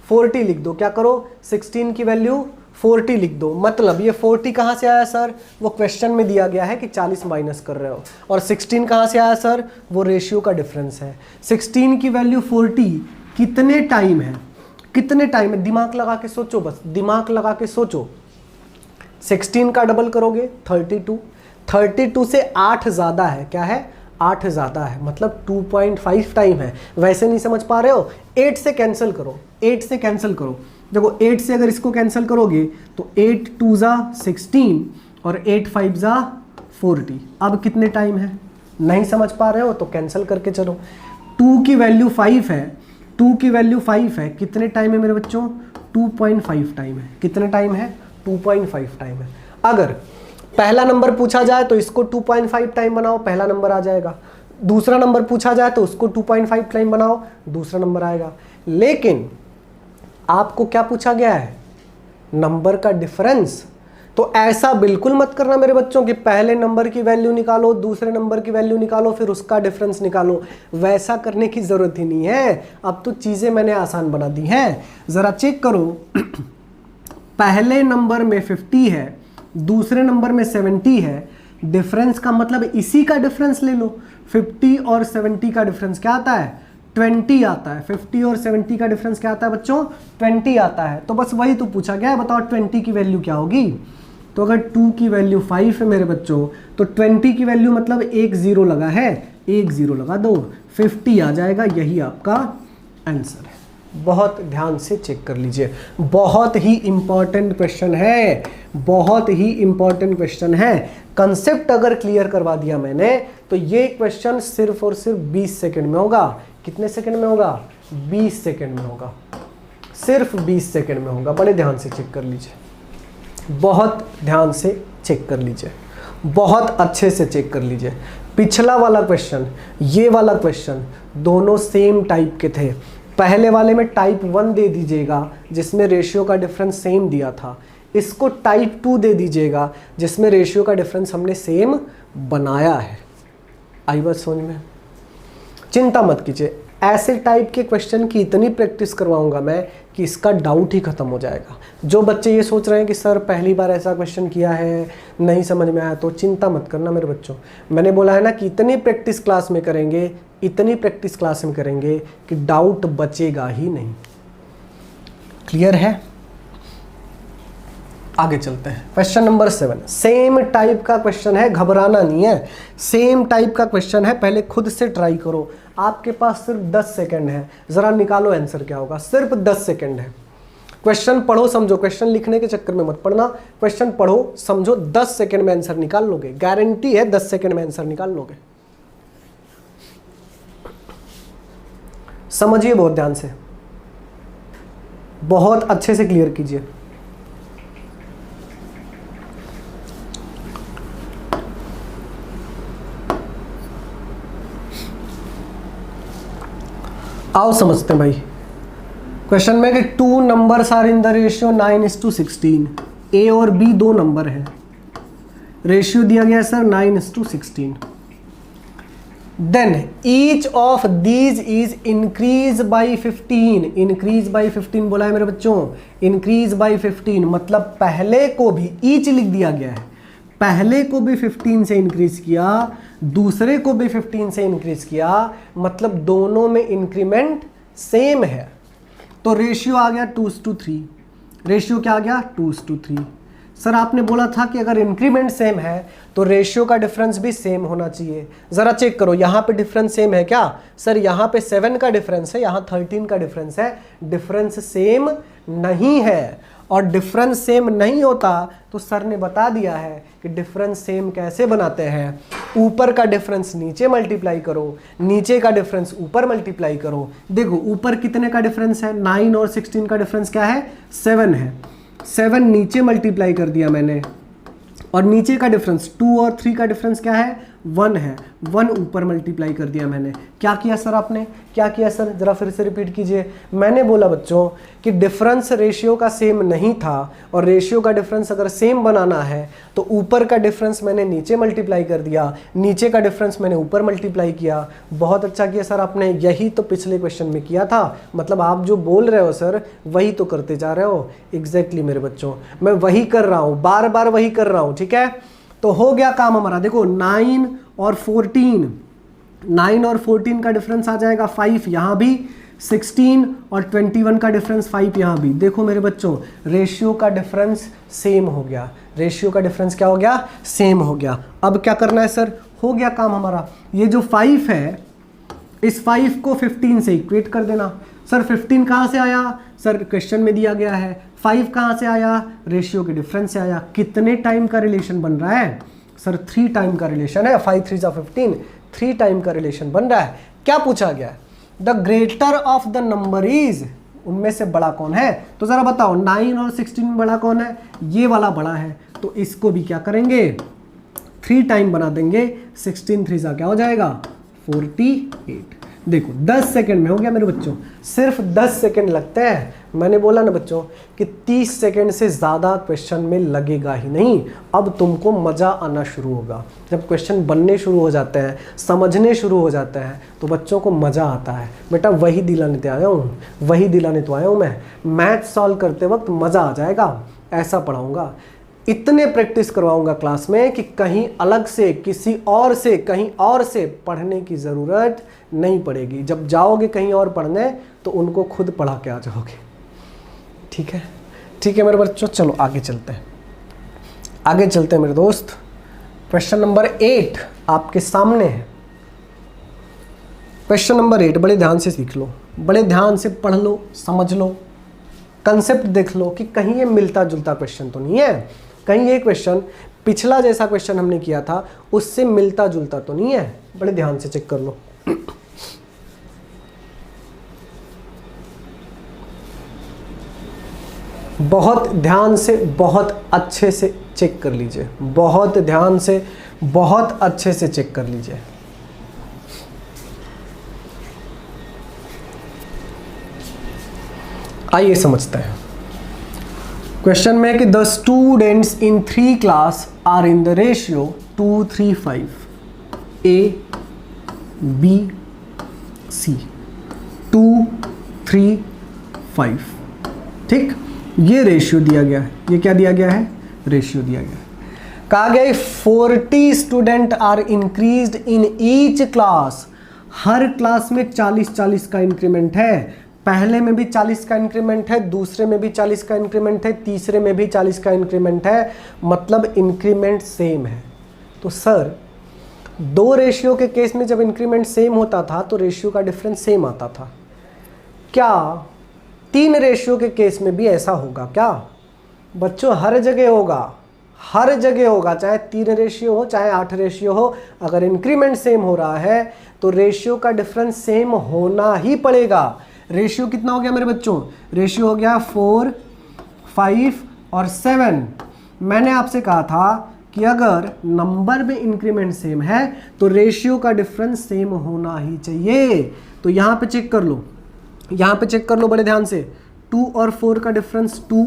40 लिख दो। क्या करो 16 की वैल्यू 40 लिख दो। मतलब ये 40 कहां से आया सर, वो क्वेश्चन में दिया गया है कि 40 माइनस कर रहे हो, और 16 कहां से आया सर, वो रेशियो का डिफरेंस है। 16 की वैल्यू 40 कितने टाइम है, कितने टाइम है, दिमाग लगा के सोचो, बस दिमाग लगा के सोचो। 16 का डबल करोगे 32, 32 से 8 ज़्यादा है, क्या है 8 ज़्यादा है, मतलब 2.5 टाइम है। वैसे नहीं समझ पा रहे हो, 8 से कैंसिल करो, 8 से कैंसिल करो। देखो 8 से अगर इसको कैंसिल करोगे तो 8 2 ज़ा 16 और 8 5 ज़ा 40। अब कितने टाइम है, नहीं समझ पा रहे हो तो कैंसिल करके चलो। 2 की वैल्यू 5 है, 2 की वैल्यू 5 है, कितने टाइम है मेरे बच्चों 2.5 टाइम है, कितने टाइम है 2.5 टाइम है। अगर पहला नंबर पूछा जाए तो इसको 2.5 टाइम बनाओ, पहला नंबर आ जाएगा। दूसरा नंबर पूछा जाए तो उसको 2.5 टाइम बनाओ, दूसरा नंबर आएगा। लेकिन आपको क्या पूछा गया है, नंबर का डिफरेंस। तो ऐसा बिल्कुल मत करना मेरे बच्चों कि पहले नंबर की वैल्यू निकालो, दूसरे नंबर की वैल्यू निकालो, फिर उसका डिफरेंस निकालो। वैसा करने की जरूरत ही नहीं है, अब तो चीजें मैंने आसान बना दी हैं। जरा चेक करो पहले नंबर में 50 है, दूसरे नंबर में 70 है, डिफरेंस का मतलब इसी का डिफरेंस ले लो। 50 और 70 का डिफरेंस क्या आता है 20 आता है। 50 और 70 का डिफरेंस क्या आता है बच्चों 20 आता है। तो बस वही तो पूछा गया है, बताओ 20 की वैल्यू क्या होगी। तो अगर 2 की वैल्यू 5 है मेरे बच्चों तो 20 की वैल्यू मतलब एक जीरो लगा है, एक जीरो लगा दो, 50 आ जाएगा। यही आपका आंसर है। बहुत ध्यान से चेक कर लीजिए, बहुत ही इंपॉर्टेंट क्वेश्चन है, बहुत ही इंपॉर्टेंट क्वेश्चन है। कंसेप्ट अगर क्लियर करवा दिया मैंने तो ये क्वेश्चन सिर्फ और सिर्फ 20 सेकंड में होगा। कितने सेकंड में होगा 20 सेकंड में होगा, सिर्फ 20 सेकंड में होगा। बड़े ध्यान से चेक कर लीजिए, बहुत ध्यान से चेक कर लीजिए, बहुत अच्छे से चेक कर लीजिए। पिछला वाला क्वेश्चन, ये वाला क्वेश्चन दोनों सेम टाइप के थे। पहले वाले में टाइप 1 दे दीजिएगा जिसमें रेशियो का डिफरेंस सेम दिया था, इसको टाइप 2 दे दीजिएगा जिसमें रेशियो का डिफरेंस हमने सेम बनाया है। आई बात समझ में? चिंता मत कीजिए, ऐसे टाइप के क्वेश्चन की इतनी प्रैक्टिस करवाऊंगा मैं कि इसका डाउट ही खत्म हो जाएगा। जो बच्चे ये सोच रहे हैं कि सर पहली बार ऐसा क्वेश्चन किया है नहीं समझ में आया, तो चिंता मत करना मेरे बच्चों। मैंने बोला है ना कि इतनी प्रैक्टिस क्लास में करेंगे, इतनी प्रैक्टिस क्लास में करेंगे कि डाउट बचेगा ही नहीं। क्लियर है? आगे चलते हैं। क्वेश्चन नंबर 7, सेम टाइप का क्वेश्चन है, घबराना नहीं है, सेम टाइप का क्वेश्चन है, पहले खुद से ट्राई करो। आपके पास सिर्फ 10 सेकंड है, जरा निकालो आंसर क्या होगा। सिर्फ 10 सेकंड है। क्वेश्चन पढ़ो समझो, क्वेश्चन लिखने के चक्कर में मत पढ़ना, क्वेश्चन पढ़ो समझो, 10 सेकंड में आंसर निकाल लोगे, गारंटी है 10 सेकंड में आंसर निकाल लोगे। समझिए बहुत ध्यान से, बहुत अच्छे से क्लियर कीजिए। आओ समझते हैं भाई। क्वेश्चन में कि 2 numbers are in the ratio 9:16। A और बी 2 नंबर हैं, रेशियो दिया गया है sir 9:16। Then each of these is increase by 15। Increase by 15 बोला है मेरे बच्चों, इंक्रीज बाई 15 मतलब पहले को भी ईच लिख दिया गया है, पहले को भी 15 से इंक्रीज किया, दूसरे को भी 15 से इंक्रीज किया, मतलब दोनों में इंक्रीमेंट सेम है। तो रेशियो आ गया 2:3। रेशियो क्या आ गया 2:3। सर आपने बोला था कि अगर इंक्रीमेंट सेम है तो रेशियो का डिफरेंस भी सेम होना चाहिए। जरा चेक करो यहाँ पे डिफरेंस सेम है क्या? सर यहाँ पे 7 का डिफरेंस है, यहाँ 13 का डिफरेंस है, डिफरेंस सेम नहीं है। और डिफरेंस सेम नहीं होता तो सर ने बता दिया है कि डिफरेंस सेम कैसे बनाते हैं। ऊपर का डिफरेंस नीचे मल्टीप्लाई करो, नीचे का डिफरेंस ऊपर मल्टीप्लाई करो। देखो ऊपर कितने का डिफरेंस है, 9 और 16 का डिफरेंस क्या है, 7 है। 7 नीचे मल्टीप्लाई कर दिया मैंने, और नीचे का डिफरेंस 2 और 3 का डिफरेंस क्या है, 1 है। 1 ऊपर मल्टीप्लाई कर दिया मैंने। क्या किया सर आपने, क्या किया सर, जरा फिर से रिपीट कीजिए। मैंने बोला बच्चों कि डिफरेंस रेशियो का सेम नहीं था, और रेशियो का डिफरेंस अगर सेम बनाना है तो ऊपर का डिफरेंस मैंने नीचे मल्टीप्लाई कर दिया, नीचे का डिफरेंस मैंने ऊपर मल्टीप्लाई किया। बहुत अच्छा किया सर आपने, यही तो पिछले क्वेश्चन में किया था। मतलब आप जो बोल रहे हो सर वही तो करते जा रहे हो। एग्जैक्टली मेरे बच्चों, मैं वही कर रहा हूँ, बार बार वही कर रहा हूँ। ठीक है, तो हो गया काम हमारा। देखो 9 और 14, 9 और 14 का डिफरेंस आ जाएगा 5, यहाँ भी 16 और 21 का डिफरेंस 5 यहाँ भी। देखो मेरे बच्चों रेशियो का डिफरेंस सेम हो गया, रेशियो का डिफरेंस क्या हो गया, सेम हो गया। अब क्या करना है सर, हो गया काम हमारा। ये जो 5 है इस 5 को 15 से इक्वेट कर देना। सर 15 कहाँ से आया, सर क्वेश्चन में दिया गया है। 5 कहाँ से आया, रेशियो के डिफरेंस से आया। कितने टाइम का रिलेशन बन रहा है, सर 3 टाइम का रिलेशन है। 5 3 15, 3 टाइम का रिलेशन बन रहा है। क्या पूछा गया, the greater of the number is, उनमें से बड़ा कौन है। तो जरा बताओ 9 और 16 में बड़ा कौन है, ये वाला बड़ा है। तो इसको भी क्या करेंगे, 3 टाइम बना देंगे। 16 3 क्या हो जाएगा 48। देखो 10 सेकंड में हो गया मेरे बच्चों, सिर्फ 10 सेकंड लगते हैं। मैंने बोला ना बच्चों कि 30 सेकंड से ज़्यादा क्वेश्चन में लगेगा ही नहीं। अब तुमको मज़ा आना शुरू होगा जब क्वेश्चन बनने शुरू हो जाते हैं, समझने शुरू हो जाते हैं, तो बच्चों को मज़ा आता है। बेटा वही दिलाने तो आया हूँ, वही दिलाने तो आया हूँ मैं। मैथ सॉल्व करते वक्त मज़ा आ जाएगा, ऐसा पढ़ाऊँगा। इतने प्रैक्टिस करवाऊंगा क्लास में कि कहीं अलग से, किसी और से, कहीं और से पढ़ने की ज़रूरत नहीं पड़ेगी। जब जाओगे कहीं और पढ़ने तो उनको खुद पढ़ा के आ जाओगे। ठीक है, ठीक है मेरे बच्चों, चलो आगे चलते हैं, आगे चलते हैं मेरे दोस्त। क्वेश्चन नंबर 8 आपके सामने है। क्वेश्चन नंबर 8 बड़े ध्यान से सीख लो, बड़े ध्यान से पढ़ लो, समझ लो, कंसेप्ट देख लो कि कहीं ये मिलता जुलता क्वेश्चन तो नहीं है, कहीं ये क्वेश्चन पिछला जैसा क्वेश्चन हमने किया था उससे मिलता जुलता तो नहीं है। बड़े ध्यान से चेक कर लो। बहुत ध्यान से, बहुत अच्छे से चेक कर लीजिए, बहुत ध्यान से, बहुत अच्छे से चेक कर लीजिए। आइए समझते हैं। क्वेश्चन में कि the students in 3 class are in the ratio 2 3 5, A B C, 2 3 5। ठीक, ये रेशियो दिया गया है। ये क्या दिया गया है, रेशियो दिया गया है। कहा गया 40 student are increased in each class. हर क्लास में 40-40 का इंक्रीमेंट है। पहले में भी 40 का इंक्रीमेंट है, दूसरे में भी 40 का इंक्रीमेंट है, तीसरे में भी 40 का इंक्रीमेंट है, मतलब इंक्रीमेंट सेम है। तो सर 2 रेशियो के केस में जब इंक्रीमेंट सेम होता था तो रेशियो का डिफरेंस सेम आता था। क्या 3 रेशियो के केस में भी ऐसा होगा क्या? बच्चों हर जगह होगा, हर जगह होगा, चाहे 3 रेशियो हो चाहे 8 रेशियो हो, अगर इंक्रीमेंट सेम हो रहा है तो रेशियो का डिफरेंस सेम होना ही पड़ेगा। रेशियो कितना हो गया मेरे बच्चों? रेशियो हो गया 4, 5 और 7। मैंने आपसे कहा था कि अगर नंबर में इंक्रीमेंट सेम है तो रेशियो का डिफरेंस सेम होना ही चाहिए। तो यहाँ पे चेक कर लो, यहाँ पे चेक कर लो बड़े ध्यान से। 2 और 4 का डिफरेंस 2,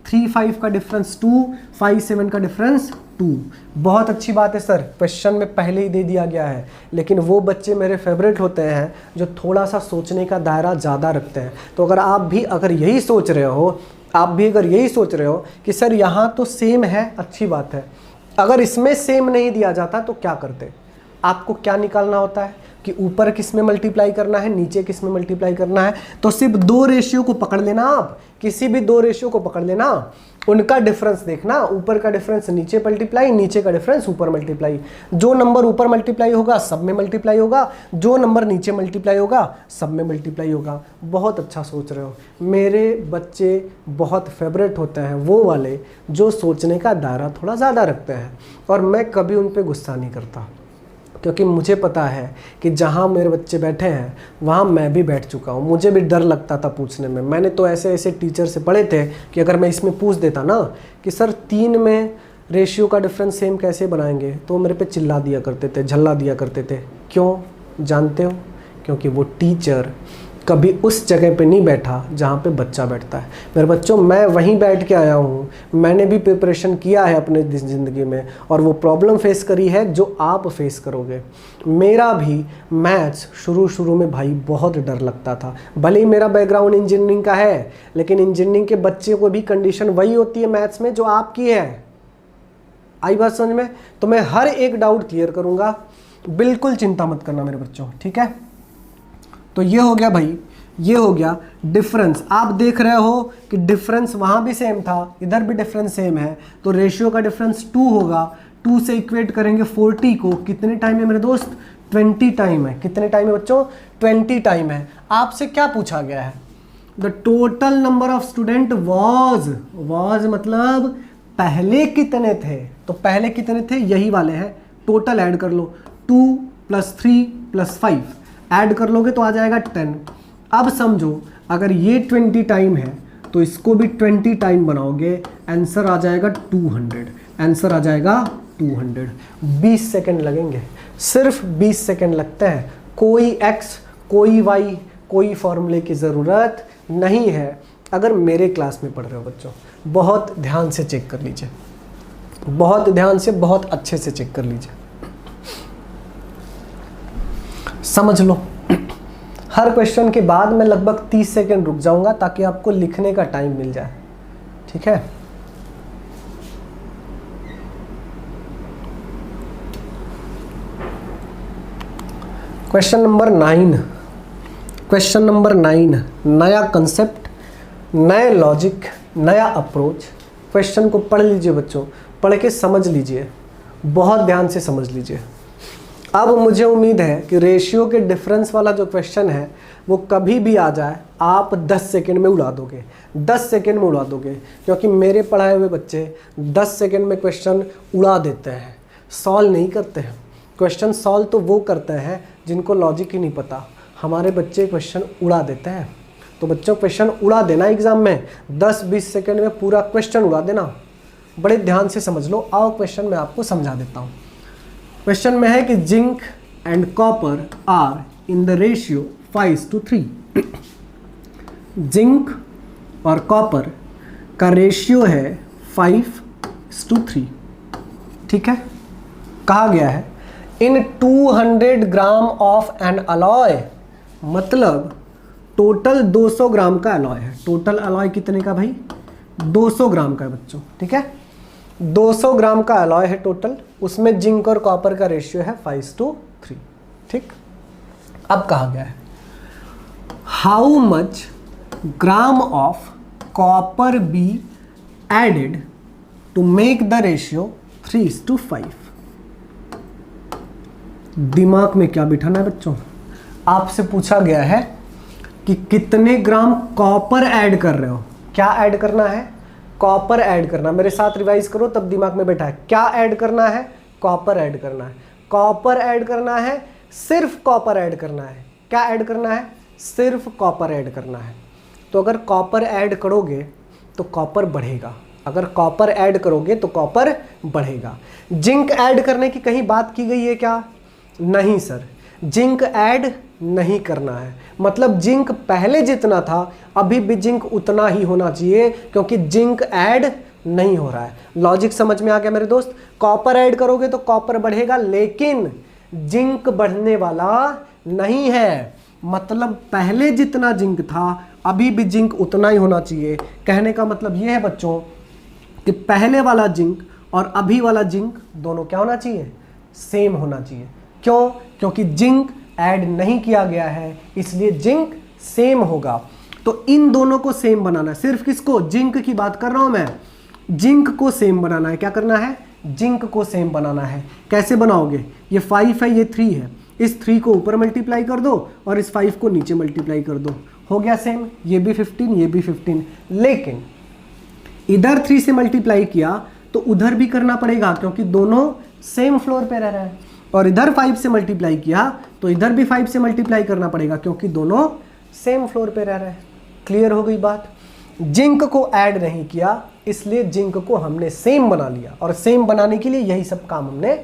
3, 5 का डिफरेंस 2, 5, 7 का डिफरेंस 2। बहुत अच्छी बात है सर, क्वेश्चन में पहले ही दे दिया गया है। लेकिन वो बच्चे मेरे फेवरेट होते हैं जो थोड़ा सा सोचने का दायरा ज़्यादा रखते हैं। तो अगर आप भी अगर यही सोच रहे हो, आप भी अगर यही सोच रहे हो कि सर यहाँ तो सेम है, अच्छी बात है, अगर इसमें सेम नहीं दिया जाता तो क्या करते? आपको क्या निकालना होता है कि ऊपर किस में मल्टीप्लाई करना है, नीचे किस में मल्टीप्लाई करना है। तो सिर्फ 2 रेशियो को पकड़ लेना, आप किसी भी 2 रेशियो को पकड़ लेना, उनका डिफरेंस देखना, ऊपर का डिफरेंस नीचे मल्टीप्लाई, नीचे का डिफरेंस ऊपर मल्टीप्लाई। जो नंबर ऊपर मल्टीप्लाई होगा सब में मल्टीप्लाई होगा, जो नंबर नीचे मल्टीप्लाई होगा सब में मल्टीप्लाई होगा। बहुत अच्छा सोच रहे हो। मेरे बच्चे बहुत फेवरेट होते हैं वो वाले जो सोचने का दायरा थोड़ा ज़्यादा रखते हैं, और मैं कभी उन पर गुस्सा नहीं करता, क्योंकि मुझे पता है कि जहाँ मेरे बच्चे बैठे हैं वहाँ मैं भी बैठ चुका हूँ। मुझे भी डर लगता था पूछने में। मैंने तो ऐसे ऐसे टीचर से पढ़े थे कि अगर मैं इसमें पूछ देता ना कि सर 3 में रेशियो का डिफरेंस सेम कैसे बनाएंगे, तो मेरे पे चिल्ला दिया करते थे, झल्ला दिया करते थे। क्यों जानते हो? क्योंकि वो टीचर कभी उस जगह पे नहीं बैठा जहाँ पे बच्चा बैठता है। मेरे बच्चों, मैं वहीं बैठ के आया हूँ, मैंने भी प्रिपरेशन किया है अपने ज़िंदगी में, और वो प्रॉब्लम फेस करी है जो आप फेस करोगे। मेरा भी मैथ्स शुरू में भाई बहुत डर लगता था। भले ही मेरा बैकग्राउंड इंजीनियरिंग का है, लेकिन इंजीनियरिंग के बच्चे को भी कंडीशन वही होती है मैथ्स में जो आपकी है। आई बात समझ में? तो मैं हर एक डाउट क्लियर करूँगा, बिल्कुल चिंता मत करना मेरे बच्चों, ठीक है? तो ये हो गया भाई, ये हो गया डिफरेंस। आप देख रहे हो कि डिफरेंस वहाँ भी सेम था, इधर भी डिफरेंस सेम है, तो रेशियो का डिफरेंस 2 होगा। 2 से इक्वेट करेंगे 40 को, कितने टाइम है मेरे दोस्त? 20 टाइम है। कितने टाइम है बच्चों? 20 टाइम है। आपसे क्या पूछा गया है? The total number of student was मतलब पहले कितने थे? तो पहले कितने थे? यही वाले हैं। टोटल ऐड कर लो, 2 + 3 + 5 ऐड कर लोगे तो आ जाएगा 10। अब समझो अगर ये 20 टाइम है तो इसको भी 20 टाइम बनाओगे, आंसर आ जाएगा 200। आंसर आ जाएगा 200। 20 सेकंड लगेंगे, सिर्फ 20 सेकंड लगते हैं। कोई एक्स, कोई वाई, कोई फॉर्मूले की ज़रूरत नहीं है। अगर मेरे क्लास में पढ़ रहे हो बच्चों, बहुत ध्यान से चेक कर लीजिए, बहुत ध्यान से, बहुत अच्छे से चेक कर लीजिए, समझ लो। हर क्वेश्चन के बाद मैं लगभग 30 सेकंड रुक जाऊंगा ताकि आपको लिखने का टाइम मिल जाए, ठीक है? क्वेश्चन नंबर 9, क्वेश्चन नंबर 9, नया कंसेप्ट, नए लॉजिक, नया अप्रोच। क्वेश्चन को पढ़ लीजिए बच्चों, पढ़ के समझ लीजिए, बहुत ध्यान से समझ लीजिए। अब मुझे उम्मीद है कि रेशियो के डिफरेंस वाला जो क्वेश्चन है वो कभी भी आ जाए आप 10 सेकंड में उड़ा दोगे, 10 सेकंड में उड़ा दोगे, क्योंकि मेरे पढ़ाए हुए बच्चे 10 सेकंड में क्वेश्चन उड़ा देते हैं, सॉल्व नहीं करते हैं। क्वेश्चन सॉल्व तो वो करते हैं जिनको लॉजिक ही नहीं पता। हमारे बच्चे क्वेश्चन उड़ा देते हैं। तो बच्चों क्वेश्चन उड़ा देना एग्जाम में, 10-20 सेकंड में पूरा क्वेश्चन उड़ा देना। बड़े ध्यान से समझ लो। आओ क्वेश्चन मैं आपको समझा देता हूँ। क्वेश्चन में है कि zinc and copper are in the ratio 5:3। Zinc और कॉपर का रेशियो है 5:3, ठीक है? कहा गया है in 200 gram of an alloy, मतलब टोटल 200 ग्राम का अलॉय है। टोटल अलॉय कितने का भाई? 200 ग्राम का है बच्चों, ठीक है? 200 ग्राम का अलॉय है टोटल, उसमें जिंक और कॉपर का रेशियो है 5:3, ठीक? अब कहा गया है how much gram of copper be added to make the ratio 3:5। दिमाग में क्या बिठाना है बच्चों, आपसे पूछा गया है कि कितने ग्राम कॉपर ऐड कर रहे हो। क्या ऐड करना है? कॉपर ऐड करना। मेरे साथ रिवाइज करो तब दिमाग में बैठा है। क्या ऐड करना है? कॉपर ऐड करना है। कॉपर ऐड करना है, सिर्फ कॉपर ऐड करना है। क्या ऐड करना है? सिर्फ कॉपर ऐड करना है। तो अगर कॉपर ऐड करोगे तो कॉपर बढ़ेगा, अगर कॉपर ऐड करोगे तो कॉपर बढ़ेगा। जिंक ऐड करने की कहीं बात की गई है क्या? नहीं सर, जिंक ऐड नहीं करना है। मतलब जिंक पहले जितना था अभी भी जिंक उतना ही होना चाहिए, क्योंकि जिंक ऐड नहीं हो रहा है। लॉजिक समझ में आ गया मेरे दोस्त? कॉपर ऐड करोगे तो कॉपर बढ़ेगा, लेकिन जिंक बढ़ने वाला नहीं है। मतलब पहले जितना जिंक था अभी भी जिंक उतना ही होना चाहिए। कहने का मतलब यह है बच्चों कि पहले वाला जिंक और अभी वाला जिंक दोनों क्या होना चाहिए? सेम होना चाहिए। क्यों? क्योंकि जिंक ऐड नहीं किया गया है, इसलिए जिंक सेम होगा। तो इन दोनों को सेम बनाना है। सिर्फ किसको? जिंक की बात कर रहा हूं मैं। जिंक को सेम बनाना है। क्या करना है? जिंक को सेम बनाना है। कैसे बनाओगे? ये 5 है, ये 3 है। इस 3 को ऊपर मल्टीप्लाई कर दो और इस 5 को नीचे मल्टीप्लाई कर दो, हो गया सेम। ये भी 15, ये भी 15। लेकिन इधर 3 से मल्टीप्लाई किया तो उधर भी करना पड़ेगा, क्योंकि दोनों सेम फ्लोर पे रह रहे हैं। और इधर 5 से मल्टीप्लाई किया तो इधर भी 5 से मल्टीप्लाई करना पड़ेगा, क्योंकि दोनों सेम फ्लोर पे रह रहे हैं। क्लियर हो गई बात? जिंक को ऐड नहीं किया, इसलिए जिंक को हमने सेम बना लिया, और सेम बनाने के लिए यही सब काम हमने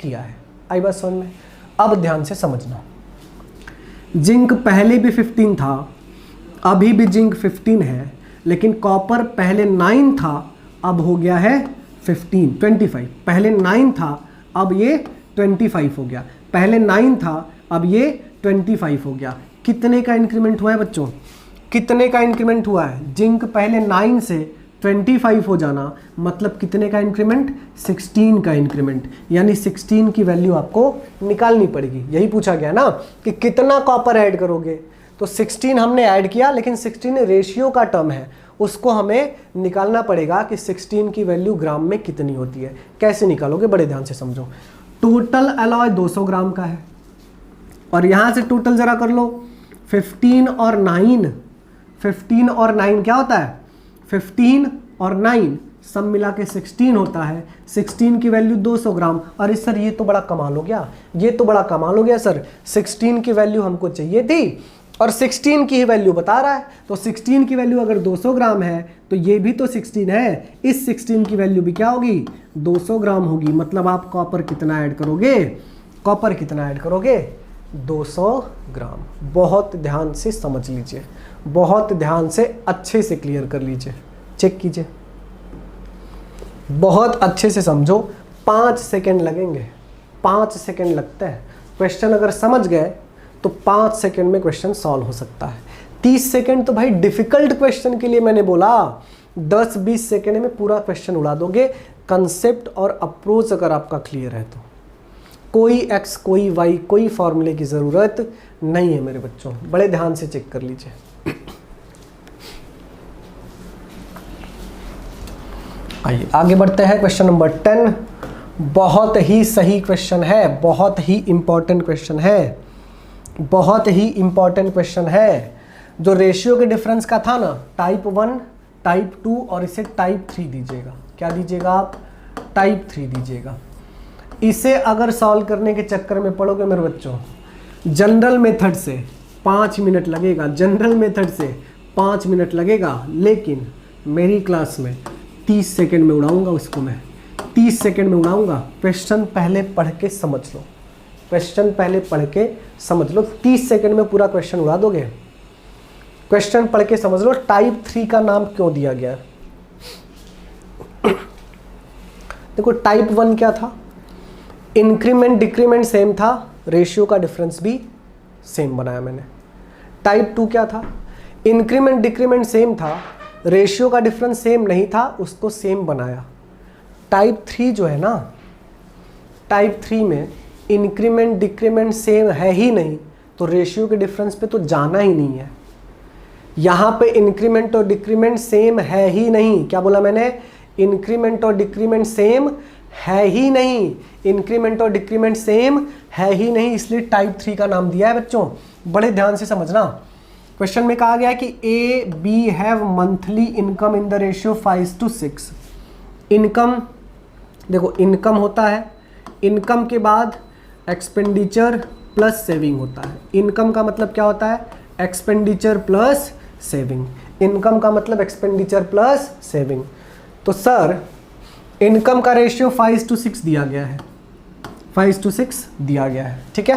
किया है। आई बात समझ में? अब ध्यान से समझना। जिंक पहले भी 15 था, अभी भी जिंक 15 है, लेकिन कॉपर पहले 9 था, अब हो गया है 25। पहले 9 था, अब ये 25 हो गया। पहले 9 था, अब ये 25 हो गया। कितने का इंक्रीमेंट हुआ है बच्चों? कितने का इंक्रीमेंट हुआ है? जिंक पहले 9 से 25 हो जाना, मतलब कितने का इंक्रीमेंट? 16 का इंक्रीमेंट। यानी 16 की वैल्यू आपको निकालनी पड़ेगी। यही पूछा गया ना कि कितना कॉपर ऐड करोगे। तो 16 हमने ऐड किया, लेकिन 16 रेशियो का टर्म है, उसको हमें निकालना पड़ेगा कि 16 की वैल्यू ग्राम में कितनी होती है। कैसे निकालोगे? बड़े ध्यान से समझो। टोटल अलॉय 200 ग्राम का है, और यहां से टोटल जरा कर लो। 15 और 9, 15 और 9 क्या होता है? 15 और 9 सब मिला के 16 होता है। 16 की वैल्यू 200 ग्राम। अरे सर ये तो बड़ा कमाल हो गया, ये तो बड़ा कमाल हो गया सर। 16 की वैल्यू हमको चाहिए थी और 16 की ही वैल्यू बता रहा है। तो 16 की वैल्यू अगर 200 ग्राम है तो ये भी तो 16 है। इस 16 की वैल्यू भी क्या होगी? 200 ग्राम होगी। मतलब आप कॉपर कितना ऐड करोगे? कॉपर कितना ऐड करोगे? 200 ग्राम। बहुत ध्यान से समझ लीजिए, बहुत ध्यान से अच्छे से क्लियर कर लीजिए, चेक कीजिए, बहुत अच्छे से समझो। 5 सेकेंड लगेंगे, 5 सेकेंड लगता है। क्वेश्चन अगर समझ गए तो 5 सेकेंड में क्वेश्चन सॉल्व हो सकता है। 30 सेकेंड तो भाई डिफिकल्ट क्वेश्चन के लिए मैंने बोला। 10-20 सेकेंड में पूरा क्वेश्चन उड़ा दोगे। कंसेप्ट और अप्रोच अगर आपका क्लियर है तो कोई एक्स कोई वाई कोई फॉर्मूले की ज़रूरत नहीं है मेरे बच्चों। बड़े ध्यान से चेक कर लीजिए। आइए आगे बढ़ते हैं। क्वेश्चन नंबर 10 बहुत ही सही क्वेश्चन है, बहुत ही इंपॉर्टेंट क्वेश्चन है, बहुत ही इंपॉर्टेंट क्वेश्चन है। जो रेशियो के डिफरेंस का था ना, टाइप 1, टाइप 2 और इसे टाइप 3 दीजिएगा। क्या दीजिएगा आप? टाइप 3 दीजिएगा। इसे अगर सॉल्व करने के चक्कर में पड़ोगे मेरे बच्चों, जनरल मेथड से 5 मिनट लगेगा, जनरल मेथड से 5 मिनट लगेगा, लेकिन मेरी क्लास में 30 सेकेंड में उड़ाऊंगा उसको। मैं 30 सेकेंड में उड़ाऊंगा। क्वेश्चन पहले पढ़ के समझ लो, क्वेश्चन पहले पढ़ के समझ लो। 30 सेकेंड में पूरा क्वेश्चन उड़ा दोगे। क्वेश्चन पढ़ के समझ लो। टाइप 3 का नाम क्यों दिया गया? देखो टाइप 1 क्या था? इंक्रीमेंट डिक्रीमेंट सेम था, रेशियो का डिफरेंस भी सेम बनाया मैंने। टाइप 2 क्या था? इंक्रीमेंट डिक्रीमेंट सेम था, रेशियो का डिफरेंस सेम नहीं था, उसको सेम बनाया। टाइप 3 जो है ना, टाइप 3 में इंक्रीमेंट डिक्रीमेंट सेम है ही नहीं, तो रेशियो के डिफरेंस पे तो जाना ही नहीं है। यहाँ पे इंक्रीमेंट और डिक्रीमेंट सेम है ही नहीं। क्या बोला मैंने? इंक्रीमेंट और डिक्रीमेंट सेम है ही नहीं, इंक्रीमेंट और डिक्रीमेंट सेम है ही नहीं, इसलिए टाइप 3 का नाम दिया है बच्चों। बड़े ध्यान से समझना। क्वेश्चन में कहा गया है कि A B have monthly income in the ratio 5:6। Income, देखो इनकम होता है, इनकम के बाद एक्सपेंडिचर प्लस सेविंग होता है। इनकम का मतलब क्या होता है? Expenditure plus saving. इनकम का मतलब एक्सपेंडिचर प्लस सेविंग। तो सर इनकम का रेशियो 5:6 दिया गया है, 5:6 दिया गया है, ठीक है।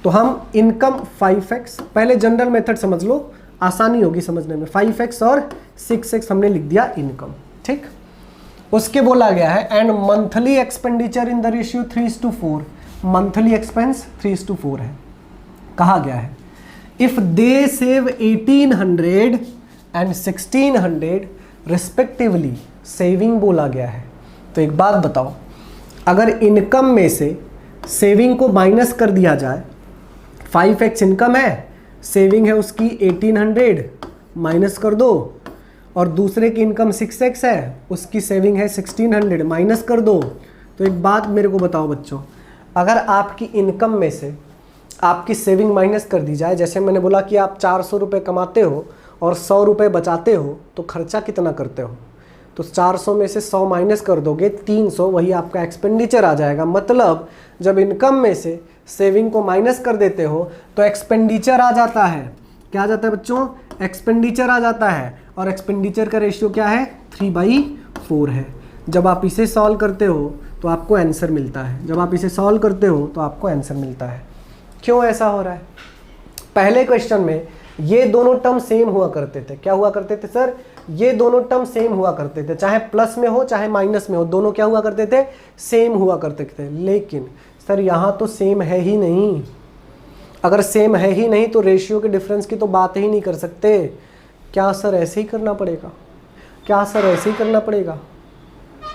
तो हम इनकम 5x, पहले जनरल मेथड समझ लो, आसानी होगी समझने में। 5x और 6x हमने लिख दिया इनकम, ठीक। उसके बोला गया है and monthly expenditure in the ratio 3:4। Monthly expense 3:4 है। कहा गया है if they save 1800 and 1600 respectively, saving बोला गया है। तो एक बात बताओ, अगर इनकम में से सेविंग को माइनस कर दिया जाए, 5x इनकम है, सेविंग है उसकी 1800, माइनस कर दो, और दूसरे की इनकम 6x है, उसकी सेविंग है 1600, माइनस कर दो। तो एक बात मेरे को बताओ बच्चों, अगर आपकी इनकम में से आपकी सेविंग माइनस कर दी जाए, जैसे मैंने बोला कि आप 400 रुपये कमाते हो और 100 रुपये बचाते हो, तो खर्चा कितना करते हो? तो 400 में से 100 माइनस कर दोगे, 300, वही आपका एक्सपेंडिचर आ जाएगा। मतलब जब इनकम में से सेविंग को माइनस कर देते हो तो एक्सपेंडिचर आ जाता है। क्या आ जाता है बच्चों? एक्सपेंडिचर आ जाता है। और एक्सपेंडिचर का रेशियो क्या है? 3/4 है। जब आप इसे सॉल्व करते हो तो आपको आंसर मिलता है, जब आप इसे सॉल्व करते हो तो आपको आंसर मिलता है। क्यों ऐसा हो रहा है? पहले क्वेश्चन में ये दोनों टर्म सेम हुआ करते थे। क्या हुआ करते थे सर? ये दोनों टर्म सेम हुआ करते थे, चाहे प्लस में हो चाहे माइनस में हो, दोनों क्या हुआ करते थे? सेम हुआ करते थे। लेकिन सर यहाँ तो सेम है ही नहीं। अगर सेम है ही नहीं तो रेशियो के डिफरेंस की तो बात ही नहीं कर सकते। क्या सर ऐसे ही करना पड़ेगा? क्या सर ऐसे ही करना पड़ेगा?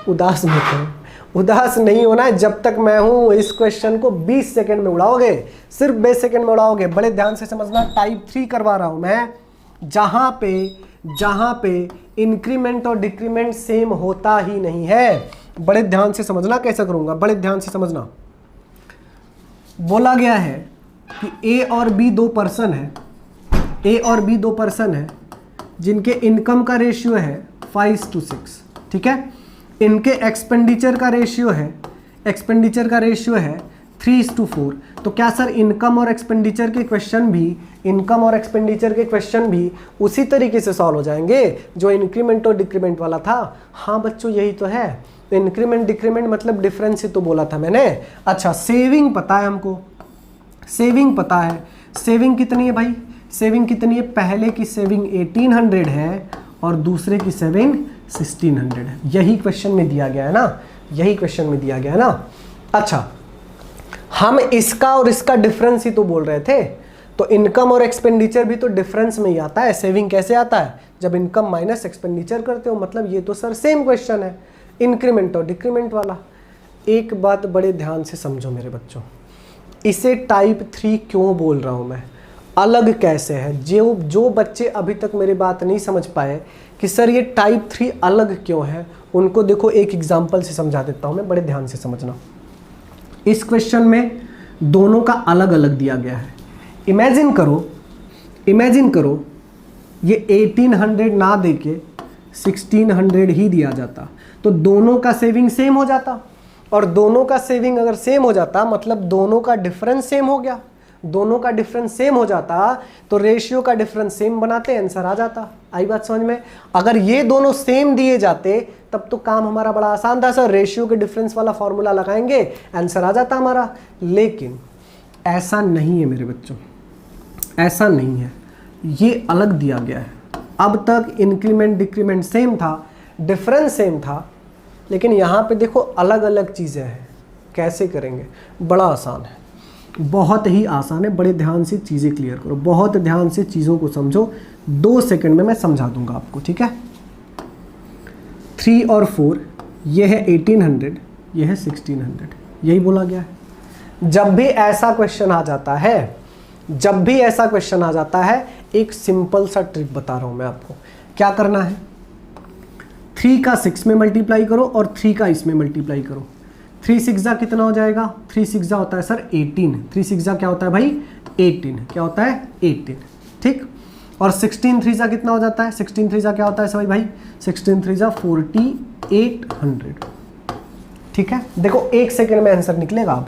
उदास मत हो, उदास नहीं होना है। जब तक मैं हूं इस क्वेश्चन को 20 सेकंड में उड़ाओगे, सिर्फ 20 सेकंड में उड़ाओगे। बड़े ध्यान से समझना, टाइप 3 करवा रहा हूं मैं, जहां पे इंक्रीमेंट और डिक्रीमेंट सेम होता ही नहीं है। बड़े ध्यान से समझना कैसा करूंगा, बड़े ध्यान से समझना। बोला गया है कि ए और बी दो पर्सन है, ए और बी दो पर्सन है जिनके इनकम का रेशियो है 5:6, ठीक है। इनके एक्सपेंडिचर का रेशियो है 3:4। तो क्या सर इनकम और एक्सपेंडिचर के क्वेश्चन भी उसी तरीके से सॉल्व हो जाएंगे जो इंक्रीमेंट और डिक्रीमेंट वाला था? हाँ बच्चों यही तो है। इंक्रीमेंट डिक्रीमेंट मतलब डिफरेंस ही तो बोला था मैंने। अच्छा, सेविंग पता है हमको, सेविंग पता है। सेविंग कितनी है भाई? सेविंग कितनी है? पहले की सेविंग 1800 है और दूसरे की सेविंग 1600 है। यही क्वेश्चन में दिया गया है ना, यही क्वेश्चन में दिया गया है ना। अच्छा, हम इसका और इसका डिफरेंस ही तो बोल रहे थे। तो इनकम और एक्सपेंडिचर भी तो डिफरेंस में ही आता है। सेविंग कैसे आता है? जब इनकम माइनस एक्सपेंडिचर करते हो। मतलब ये तो सर सेम क्वेश्चन है, इंक्रीमेंट और डिक्रीमेंट वाला। एक बात बड़े ध्यान से समझो मेरे बच्चों, इसे टाइप 3 क्यों बोल रहा हूं मैं, अलग कैसे है। जो बच्चे अभी तक मेरी बात नहीं समझ पाए कि सर ये टाइप 3 अलग क्यों है, उनको देखो एक एग्जांपल से समझा देता हूं मैं, बड़े ध्यान से समझना। इस क्वेश्चन में दोनों का अलग अलग दिया गया है। इमेजिन करो ये 1800 ना देके 1600 ही दिया जाता तो दोनों का सेविंग सेम हो जाता। और दोनों का सेविंग अगर सेम हो जाता मतलब दोनों का डिफरेंस सेम हो गया। दोनों का डिफरेंस सेम हो जाता तो रेशियो का डिफरेंस सेम बनाते, आंसर आ जाता। आई बात समझ में? अगर ये दोनों सेम दिए जाते तब तो काम हमारा बड़ा आसान था सर, रेशियो के डिफरेंस वाला फॉर्मूला लगाएंगे, आंसर आ जाता हमारा। लेकिन ऐसा नहीं है मेरे बच्चों, ऐसा नहीं है, ये अलग दिया गया है। अब तक इंक्रीमेंट डिक्रीमेंट सेम था, डिफरेंस सेम था, लेकिन यहाँ पे देखो अलग अलग चीज़ें हैं। कैसे करेंगे? बड़ा आसान है, बहुत ही आसान है। बड़े ध्यान से चीज़ें क्लियर करो, बहुत ध्यान से चीज़ों को समझो। 2 सेकंड में मैं समझा दूंगा आपको, ठीक है। 3 और 4, ये है 1800, ये है 1600, यही बोला गया है। जब भी ऐसा क्वेश्चन आ जाता है जब भी ऐसा क्वेश्चन आ जाता है, एक सिंपल सा ट्रिक बता रहा हूं मैं आपको। क्या करना है, 3 का 6 में मल्टीप्लाई करो और 3 का इसमें मल्टीप्लाई करो। 3 6 कितना हो जाएगा, 3 6 होता है सर 18। 3 6 क्या होता है भाई 18, क्या होता है 18, ठीक। और 16 3 कितना हो जाता है, 16 3 क्या होता है सभी भाई, 16 3 4800, ठीक है। देखो 1 सेकेंड में आंसर निकलेगा। अब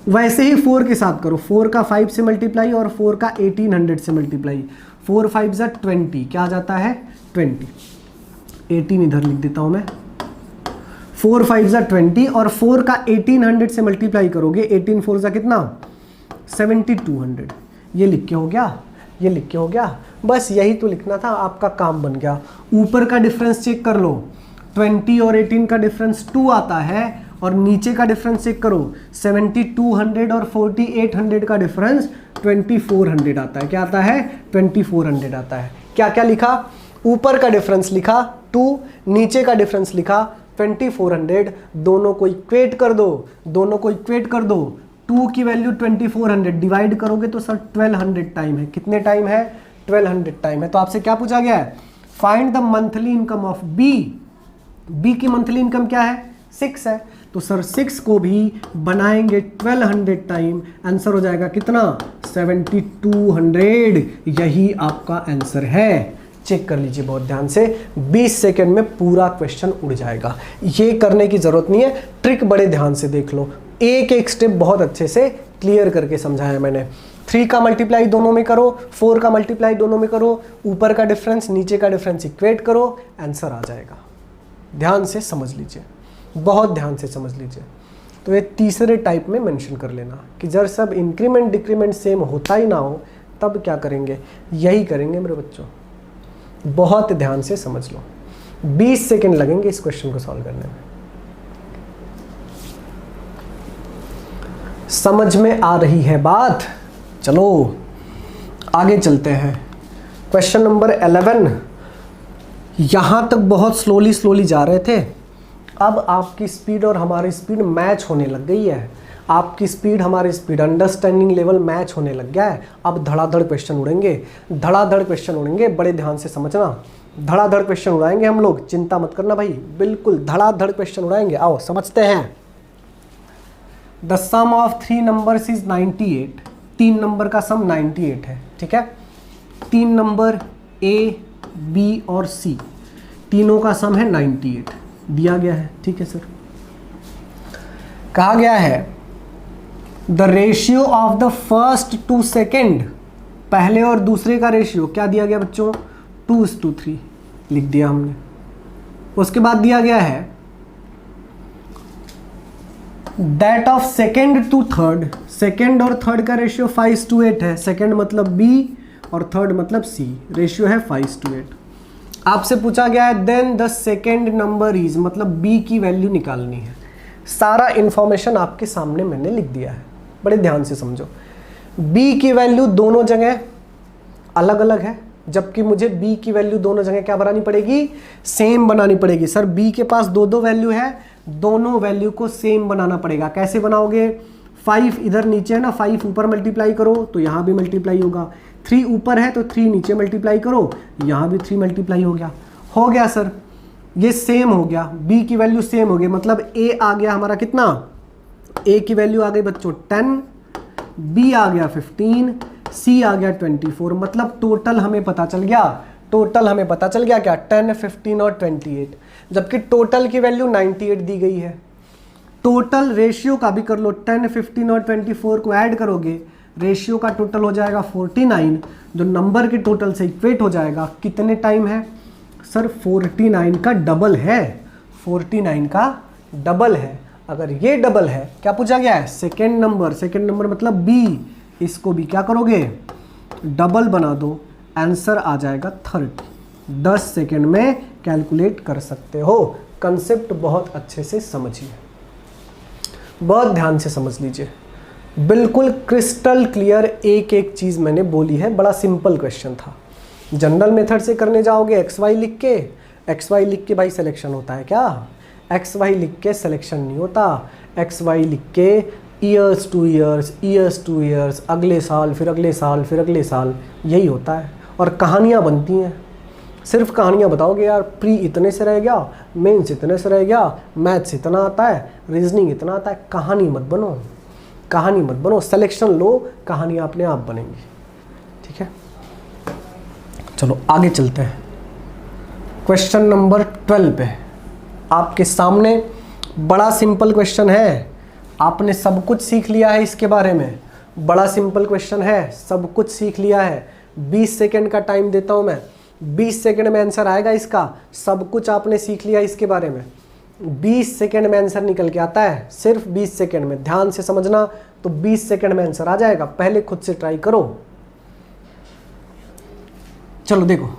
वैसे ही 4 के साथ करो, 4 का 5 से मल्टीप्लाई और 4 का 1800 से मल्टीप्लाई। 4 5 20, क्या आ जाता है 20। 18 इधर लिख देता हूं मैं। 4 5 20 और 4 का 1800 से मल्टीप्लाई करोगे, 18 4 कितना 7200। ये लिख के हो गया, ये लिख के हो गया। बस यही तो लिखना था, आपका काम बन गया। ऊपर का डिफरेंस चेक कर लो, 20 और 18 का डिफरेंस 2 आता है, और नीचे का डिफरेंस चेक करो, 7200 और 4800 का डिफरेंस 2400 आता है। क्या आता है 2400 आता है। क्या क्या लिखा, ऊपर का डिफरेंस लिखा 2, नीचे का डिफरेंस लिखा 2400। दोनों को इक्वेट कर दो, दोनों को इक्वेट कर दो। 2 की वैल्यू 2400 डिवाइड करोगे तो सर 1200 टाइम है। कितने टाइम है 1200 टाइम है। तो आपसे क्या पूछा गया है, find the monthly income of B. B की मंथली इनकम क्या है 6 है, तो सर 6 को भी बनाएंगे 1200 टाइम, आंसर हो जाएगा कितना 7200। यही आपका आंसर है। चेक कर लीजिए बहुत ध्यान से, 20 सेकेंड में पूरा क्वेश्चन उड़ जाएगा। ये करने की जरूरत नहीं है, ट्रिक बड़े ध्यान से देख लो। एक एक स्टेप बहुत अच्छे से क्लियर करके समझाया मैंने। 3 का मल्टीप्लाई दोनों में करो, 4 का मल्टीप्लाई दोनों में करो, ऊपर का डिफरेंस नीचे का डिफरेंस इक्वेट करो, आंसर आ जाएगा। ध्यान से समझ लीजिए, बहुत ध्यान से समझ लीजिए। तो ये तीसरे टाइप में मेंशन कर लेना कि जब सब इंक्रीमेंट डिक्रीमेंट सेम होता ही ना हो, तब क्या करेंगे, यही करेंगे मेरे बच्चों। बहुत ध्यान से समझ लो, 20 सेकेंड लगेंगे इस क्वेश्चन को सॉल्व करने में। समझ में आ रही है बात। चलो आगे चलते हैं। Question number 11। यहां तक बहुत स्लोली जा रहे थे, अब आपकी स्पीड और हमारी स्पीड मैच होने लग गई है। आपकी स्पीड हमारी स्पीड, अंडरस्टैंडिंग लेवल मैच होने लग गया है। अब धड़ाधड़ क्वेश्चन उड़ेंगे, धड़ाधड़ क्वेश्चन उड़ेंगे, बड़े ध्यान से समझना। धड़ाधड़ क्वेश्चन उड़ाएंगे हम लोग, चिंता मत करना भाई, बिल्कुल धड़ाधड़ क्वेश्चन उड़ाएंगे। आओ समझते हैं। The sum of 3 numbers is 98। 3 number का सम 98 है, ठीक है। 3 नंबर ए बी और सी, तीनों का सम है 98 दिया गया है, ठीक है सर। कहा गया है the ratio of the first 2 second, पहले और दूसरे का रेशियो क्या दिया गया बच्चों 2:3 लिख दिया हमने। उसके बाद दिया गया है that of second to third, second और थर्ड का रेशियो 5:8 है। सेकेंड मतलब बी और थर्ड मतलब सी, रेशियो है 5:8। आपसे पूछा गया है then the second number is, मतलब बी की वैल्यू निकालनी है। सारा इंफॉर्मेशन आपके सामने मैंने लिख दिया है, बड़े ध्यान से समझो। बी की वैल्यू दोनों जगह अलग अलग है, जबकि मुझे बी की वैल्यू दोनों जगह क्या बनानी पड़ेगी, सेम बनानी पड़ेगी। सर बी के पास दो वैल्यू है, दोनों वैल्यू को सेम बनाना पड़ेगा। कैसे बनाओगे, 5 इधर नीचे है ना, 5 ऊपर मल्टीप्लाई करो तो यहाँ भी मल्टीप्लाई होगा। 3 ऊपर है तो 3 नीचे मल्टीप्लाई करो, यहाँ भी 3 मल्टीप्लाई हो गया सर, ये सेम हो गया। बी की वैल्यू सेम हो गई, मतलब ए आ गया हमारा कितना, ए की वैल्यू आ गई बच्चों 10, बी आ गया 15, सी आ गया 24। मतलब टोटल हमें पता चल गया, टोटल हमें पता चल गया क्या 10, 15 और 28, जबकि टोटल की वैल्यू 98 दी गई है। टोटल रेशियो का भी कर लो, 10, 15 और 24 को ऐड करोगे, रेशियो का टोटल हो जाएगा 49, जो नंबर के टोटल से इक्वेट हो जाएगा। कितने टाइम है सर, 49 का डबल है, 49 का डबल है। अगर ये डबल है, क्या पूछा गया है, सेकेंड नंबर, सेकेंड नंबर मतलब बी, इसको भी क्या करोगे डबल बना दो, आंसर आ जाएगा 30। 10 सेकेंड में कैलकुलेट कर सकते हो। कंसेप्ट बहुत अच्छे से समझिए, बहुत ध्यान से समझ लीजिए, बिल्कुल क्रिस्टल क्लियर एक एक चीज़ मैंने बोली है। बड़ा सिंपल क्वेश्चन था। जनरल मेथड से करने जाओगे एक्स वाई लिख के भाई सिलेक्शन होता है क्या, एक्स वाई लिख के सिलेक्शन नहीं होता। एक्स वाई लिख के ईयर्स टू ईयर्स, अगले साल, फिर अगले साल, फिर अगले साल, यही होता है। और कहानियाँ बनती हैं, सिर्फ कहानियाँ बताओगे यार, प्री इतने से रह गया, मेंस इतने से रह गया, मैथ्स इतना आता है, रीजनिंग इतना आता है। कहानी मत बनो, कहानी मत बनो, सिलेक्शन लो, कहानियाँ अपने आप बनेंगी। ठीक है, चलो आगे चलते हैं। क्वेश्चन नंबर 12 पे आपके सामने बड़ा सिंपल क्वेश्चन है, आपने सब कुछ सीख लिया है इसके बारे में। बड़ा सिंपल क्वेश्चन है, सब कुछ सीख लिया है। 20 सेकेंड का टाइम देता हूं मैं, 20 सेकेंड में आंसर आएगा इसका। सब कुछ आपने सीख लिया इसके बारे में, 20 सेकेंड में आंसर निकल के आता है, सिर्फ 20 सेकेंड में। ध्यान से समझना, तो 20 सेकेंड में आंसर आ जाएगा। पहले खुद से ट्राई करो। चलो देखो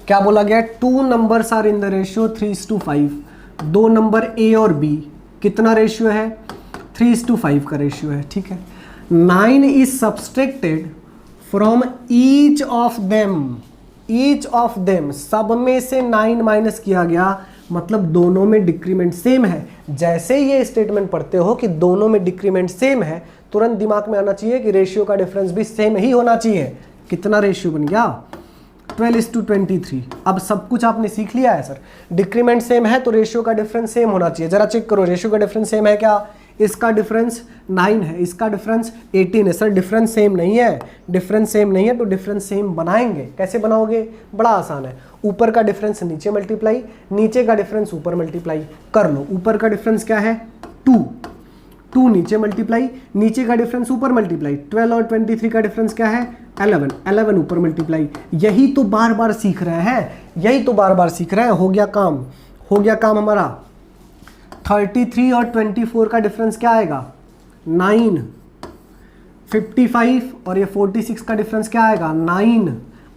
क्या बोला गया है, 2 numbers are in the ratio 3:5। 2 number A और बी, कितना रेशियो है? 3:5 का रेशियो है। ठीक है, 9 is subtracted from each of them. Each of them, सब में से 9 माइनस किया गया, मतलब दोनों में डिक्रीमेंट सेम है। जैसे ये स्टेटमेंट पढ़ते हो कि दोनों में डिक्रीमेंट सेम है, तुरंत दिमाग में आना चाहिए कि रेशियो का डिफरेंस भी सेम ही होना चाहिए। कितना रेशियो बन गया? 12:23। अब सब कुछ आपने सीख लिया है सर, डिक्रीमेंट सेम है तो रेशियो का डिफरेंस सेम होना चाहिए। जरा चेक करो, रेशियो का डिफरेंस सेम है क्या? इसका डिफरेंस 9 है, इसका डिफरेंस 18 है। सर डिफरेंस सेम नहीं है, डिफरेंस सेम नहीं है तो डिफरेंस सेम बनाएंगे। कैसे बनाओगे? बड़ा आसान है, ऊपर का डिफरेंस नीचे मल्टीप्लाई, नीचे का डिफरेंस ऊपर मल्टीप्लाई कर लो। ऊपर का डिफरेंस क्या है? 2 नीचे मल्टीप्लाई, नीचे का डिफरेंस ऊपर मल्टीप्लाई। 12 और 23 का डिफरेंस क्या है? 11 ऊपर मल्टीप्लाई। यही तो बार बार सीख रहे हैं, यही तो बार बार सीख रहे हैं। हो गया काम, हो गया काम हमारा। 33 और 24 का डिफरेंस क्या आएगा? 9। 55 और ये 46 का डिफरेंस क्या आएगा? 9।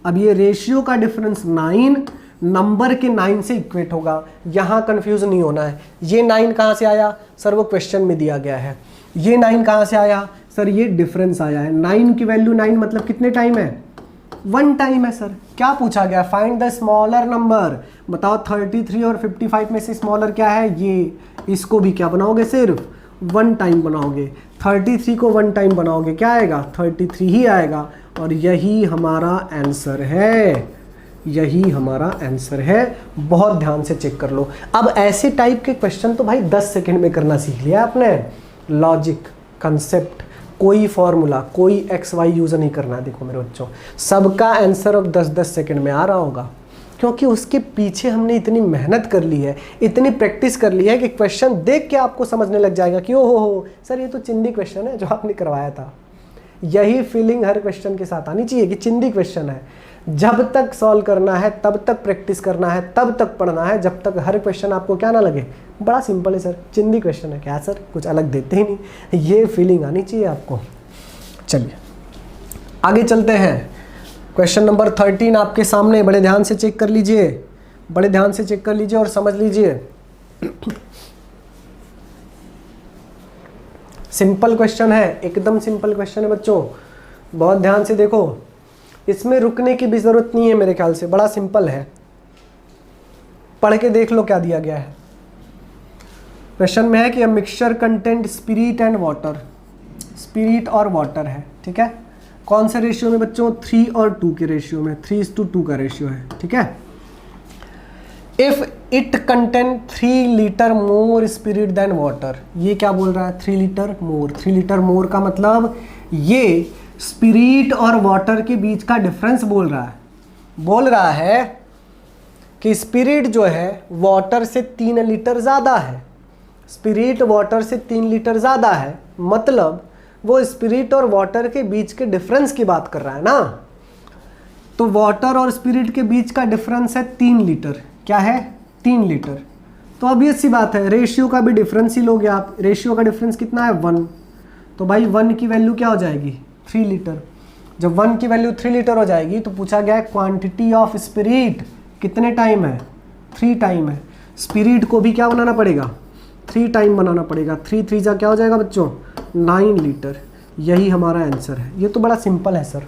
अब ये रेशियो का डिफरेंस 9 नंबर के 9 से इक्वेट होगा। यहाँ कंफ्यूज नहीं होना है। ये 9 कहाँ से आया? सर वो क्वेश्चन में दिया गया है। ये 9 कहाँ से आया? सर ये डिफरेंस आया है। 9 की वैल्यू 9 मतलब कितने टाइम है? 1 टाइम है सर। क्या पूछा गया? Find the smaller number. बताओ 33 और 55 में से स्मॉलर क्या है? ये। इसको भी क्या बनाओगे? सिर्फ 1 टाइम बनाओगे। 33 को 1 टाइम बनाओगे, क्या आएगा? 33 ही आएगा। और यही हमारा आंसर है, यही हमारा आंसर है। बहुत ध्यान से चेक कर लो। अब ऐसे टाइप के क्वेश्चन तो भाई 10 सेकंड में करना सीख लिया आपने। लॉजिक, कंसेप्ट, कोई फॉर्मूला, कोई XY यूज नहीं करना है। देखो मेरे बच्चों, सबका आंसर अब 10-10 सेकंड में आ रहा होगा, क्योंकि उसके पीछे हमने इतनी मेहनत कर ली है, इतनी प्रैक्टिस कर ली है कि क्वेश्चन देख के आपको समझने लग जाएगा कि ओहो हो सर ये तो चिंदी क्वेश्चन है जो आपने करवाया था। यही फीलिंग हर क्वेश्चन के साथ आनी चाहिए कि चिंदी क्वेश्चन है। जब तक सॉल्व करना है तब तक प्रैक्टिस करना है, तब तक पढ़ना है, जब तक हर क्वेश्चन आपको क्या ना लगे बड़ा सिंपल है सर, चिंदी क्वेश्चन है, क्या सर कुछ अलग देते ही नहीं। ये फीलिंग आनी चाहिए आपको। चलिए आगे चलते हैं। क्वेश्चन नंबर 13 आपके सामने, बड़े ध्यान से चेक कर लीजिए, बड़े ध्यान से चेक कर लीजिए और समझ लीजिए। सिंपल क्वेश्चन है, एकदम सिंपल क्वेश्चन है बच्चों, बहुत ध्यान से देखो। इसमें रुकने की भी जरूरत नहीं है मेरे ख्याल से, बड़ा सिंपल है। पढ़ के देख लो क्या दिया गया है। क्वेश्चन में है कि a mixture content spirit and water, spirit और वाटर है, ठीक है। कौन से रेशियो में बच्चों? 3 और 2 के रेशियो में, 3:2 का रेशियो है, ठीक है। If it contain 3 litre more spirit than water, ये क्या बोल रहा है? 3 लीटर मोर। 3 लीटर मोर का मतलब ये स्पिरिट और वाटर के बीच का डिफरेंस बोल रहा है। बोल रहा है कि स्पिरिट जो है वाटर से 3 लीटर ज़्यादा है, स्पिरिट वाटर से 3 लीटर ज़्यादा है, मतलब वो स्पिरिट और वाटर के बीच के डिफरेंस की बात कर रहा है ना। तो वाटर और स्पिरिट के बीच का डिफरेंस है 3 लीटर। क्या है? 3 लीटर। तो ऑब्वियस सी बात है, रेशियो का भी डिफरेंस ही लोगे आप। रेशियो का डिफरेंस कितना है? 1। तो भाई 1 की वैल्यू क्या हो जाएगी? 3 लीटर। जब 1 की वैल्यू 3 लीटर हो जाएगी तो पूछा गया है क्वांटिटी ऑफ स्पिरिट कितने टाइम है? 3 टाइम है। स्पिरिट को भी क्या बनाना पड़ेगा? 3 टाइम बनाना पड़ेगा। 3 3 जा क्या हो जाएगा बच्चों? 9 लीटर। यही हमारा आंसर है। ये तो बड़ा सिंपल है सर,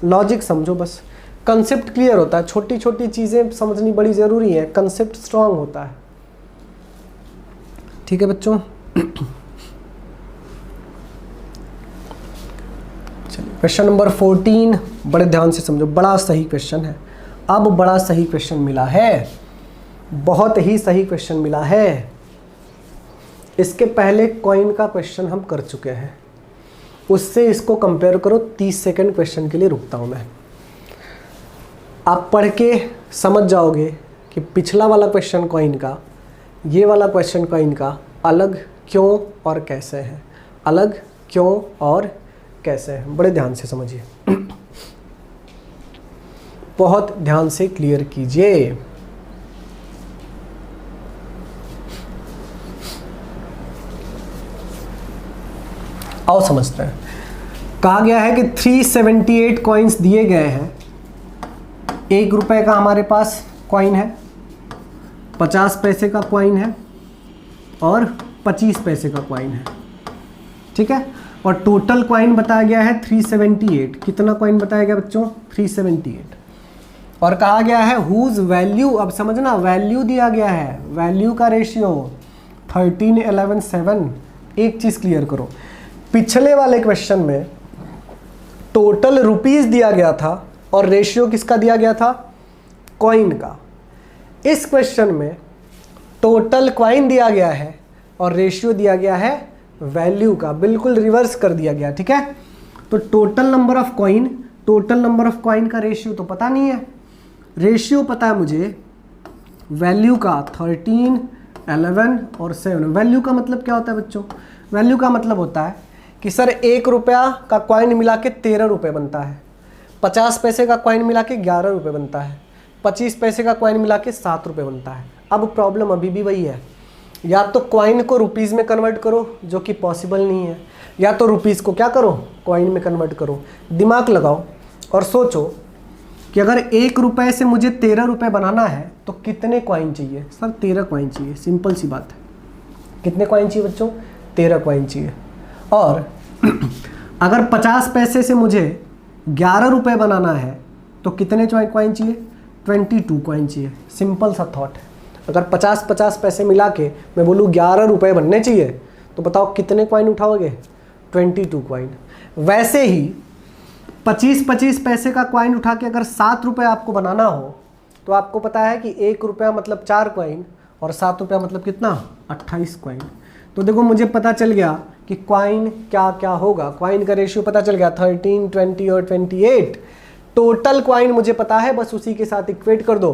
लॉजिक समझो बस, कंसेप्ट क्लियर होता है। छोटी छोटी चीज़ें समझनी बड़ी ज़रूरी है, कंसेप्ट स्ट्रांग होता है, ठीक है बच्चों। क्वेश्चन नंबर 14 बड़े ध्यान से समझो, बड़ा सही क्वेश्चन है। अब बड़ा सही क्वेश्चन मिला है, बहुत ही सही क्वेश्चन मिला है। इसके पहले कॉइन का क्वेश्चन हम कर चुके हैं, उससे इसको कंपेयर करो। 30 सेकंड क्वेश्चन के लिए रुकता हूं मैं। आप पढ़ के समझ जाओगे कि पिछला वाला क्वेश्चन कॉइन का, ये वाला क्वेश्चन कॉइन का अलग क्यों और कैसे है, अलग क्यों और कैसे है। बड़े ध्यान से समझिए, बहुत ध्यान से क्लियर कीजिए। आओ समझते हैं। कहा गया है कि 378 कॉइन्स दिए गए हैं। 1 रुपए का हमारे पास कॉइन है, 50 पैसे का कॉइन है और 25 पैसे का कॉइन है, ठीक है। और टोटल कॉइन बताया गया है 378। कितना कॉइन बताया गया बच्चों? 378। और कहा गया है हुज वैल्यू, अब समझना वैल्यू दिया गया है, वैल्यू का रेशियो 13, 11, 7। एक चीज क्लियर करो, पिछले वाले क्वेश्चन में टोटल रुपीस दिया गया था और रेशियो किसका दिया गया था? कॉइन का। इस क्वेश्चन में टोटल कॉइन दिया गया है और रेशियो दिया गया है वैल्यू का, बिल्कुल रिवर्स कर दिया गया, ठीक है। तो total number of coin, total number of coin का रेशियो तो पता नहीं है, रेशियो पता है मुझे वैल्यू का 13, 11 और 7। वैल्यू का मतलब क्या होता है बच्चों? वैल्यू का मतलब होता है कि सर 1 रुपया का कॉइन मिला के 13 रुपये बनता है, 50 पैसे का कॉइन मिला के 11 रुपये बनता है, 25 पैसे का कॉइन मिला के 7 रुपये बनता है। अब प्रॉब्लम अभी भी वही है, या तो कॉइन को रुपीज़ में कन्वर्ट करो, जो कि पॉसिबल नहीं है, या तो रुपीज़ को क्या करो? कॉइन में कन्वर्ट करो। दिमाग लगाओ और सोचो कि अगर 1 रुपये से मुझे 13 रुपये बनाना है तो कितने कॉइन चाहिए? सर 13 कॉइन चाहिए, सिंपल सी बात है। कितने कॉइन चाहिए बच्चों? 13 कॉइन चाहिए। और अगर 50 पैसे से मुझे 11 रुपये बनाना है तो कितने कॉइन चाहिए? 22 कॉइन चाहिए। सिंपल सा थॉट है। अगर 50-50 पैसे मिला के मैं बोलूँ 11 रुपये बनने चाहिए तो बताओ कितने कॉइन उठाओगे? 22 कॉइन। वैसे ही 25-25 पैसे का कॉइन उठा के अगर 7 रुपये आपको बनाना हो तो आपको पता है कि 1 रुपया मतलब 4 कॉइन और 7 रुपया मतलब कितना? 28 कॉइन। तो देखो मुझे पता चल गया कि कॉइन क्या क्या होगा। कॉइन का रेशियो पता चल गया 13, 20 और 28। टोटल कॉइन मुझे पता है, बस उसी के साथ इक्वेट कर दो।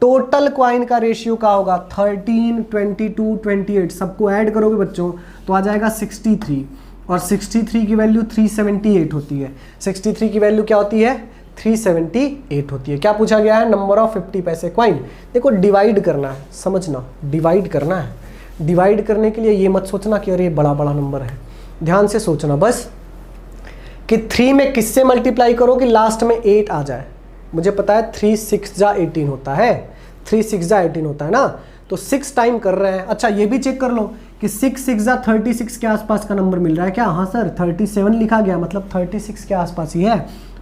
टोटल कॉइन का रेशियो क्या होगा? 13, 22, 28। सबको ऐड करोगे बच्चों तो आ जाएगा 63। और 63 की वैल्यू 378 होती है। 63 की वैल्यू क्या होती है? 378 होती है। क्या पूछा गया है? नंबर ऑफ 50 पैसे कॉइन। देखो डिवाइड करना है, समझना, डिवाइड करना है। डिवाइड करने के लिए ये मत सोचना कि अरे बड़ा बड़ा नंबर है, ध्यान से सोचना बस कि 3 में किससे मल्टीप्लाई करो कि लास्ट में 8 आ जाए। मुझे पता है 3 6 जा 18 होता है, 3 6 जा 18 होता है ना, तो 6 टाइम कर रहे हैं। अच्छा ये भी चेक कर लो कि 6 6 जा 36 के आसपास का नंबर मिल रहा है क्या? हाँ सर 37 लिखा गया, मतलब 36 के आसपास ही है।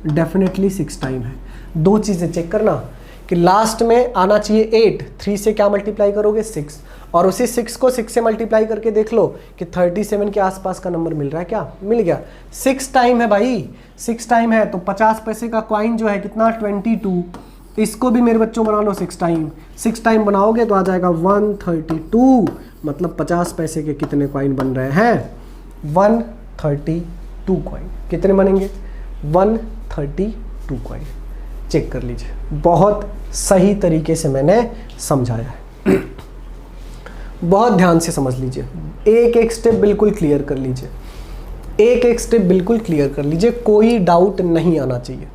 डेफिनेटली 6 टाइम है। 2 चीज़ें चेक करना कि लास्ट में आना चाहिए 8, 3 से क्या मल्टीप्लाई करोगे? 6, और उसी 6 को 6 से मल्टीप्लाई करके देख लो कि 37 के आसपास का नंबर मिल रहा है क्या? मिल गया। 6 टाइम है भाई, 6 टाइम है। तो 50 पैसे का कॉइन जो है कितना? 22। इसको भी मेरे बच्चों बना लो 6 टाइम। 6 टाइम बनाओगे तो आ जाएगा 132। मतलब 50 पैसे के कितने कॉइन बन रहे हैं? 132 कॉइन। कितने बनेंगे? 132 कॉइन। चेक कर लीजिए, बहुत सही तरीके से मैंने समझाया है। बहुत ध्यान से समझ लीजिए, एक एक स्टेप बिल्कुल क्लियर कर लीजिए, एक एक स्टेप बिल्कुल क्लियर कर लीजिए, कोई डाउट नहीं आना चाहिए।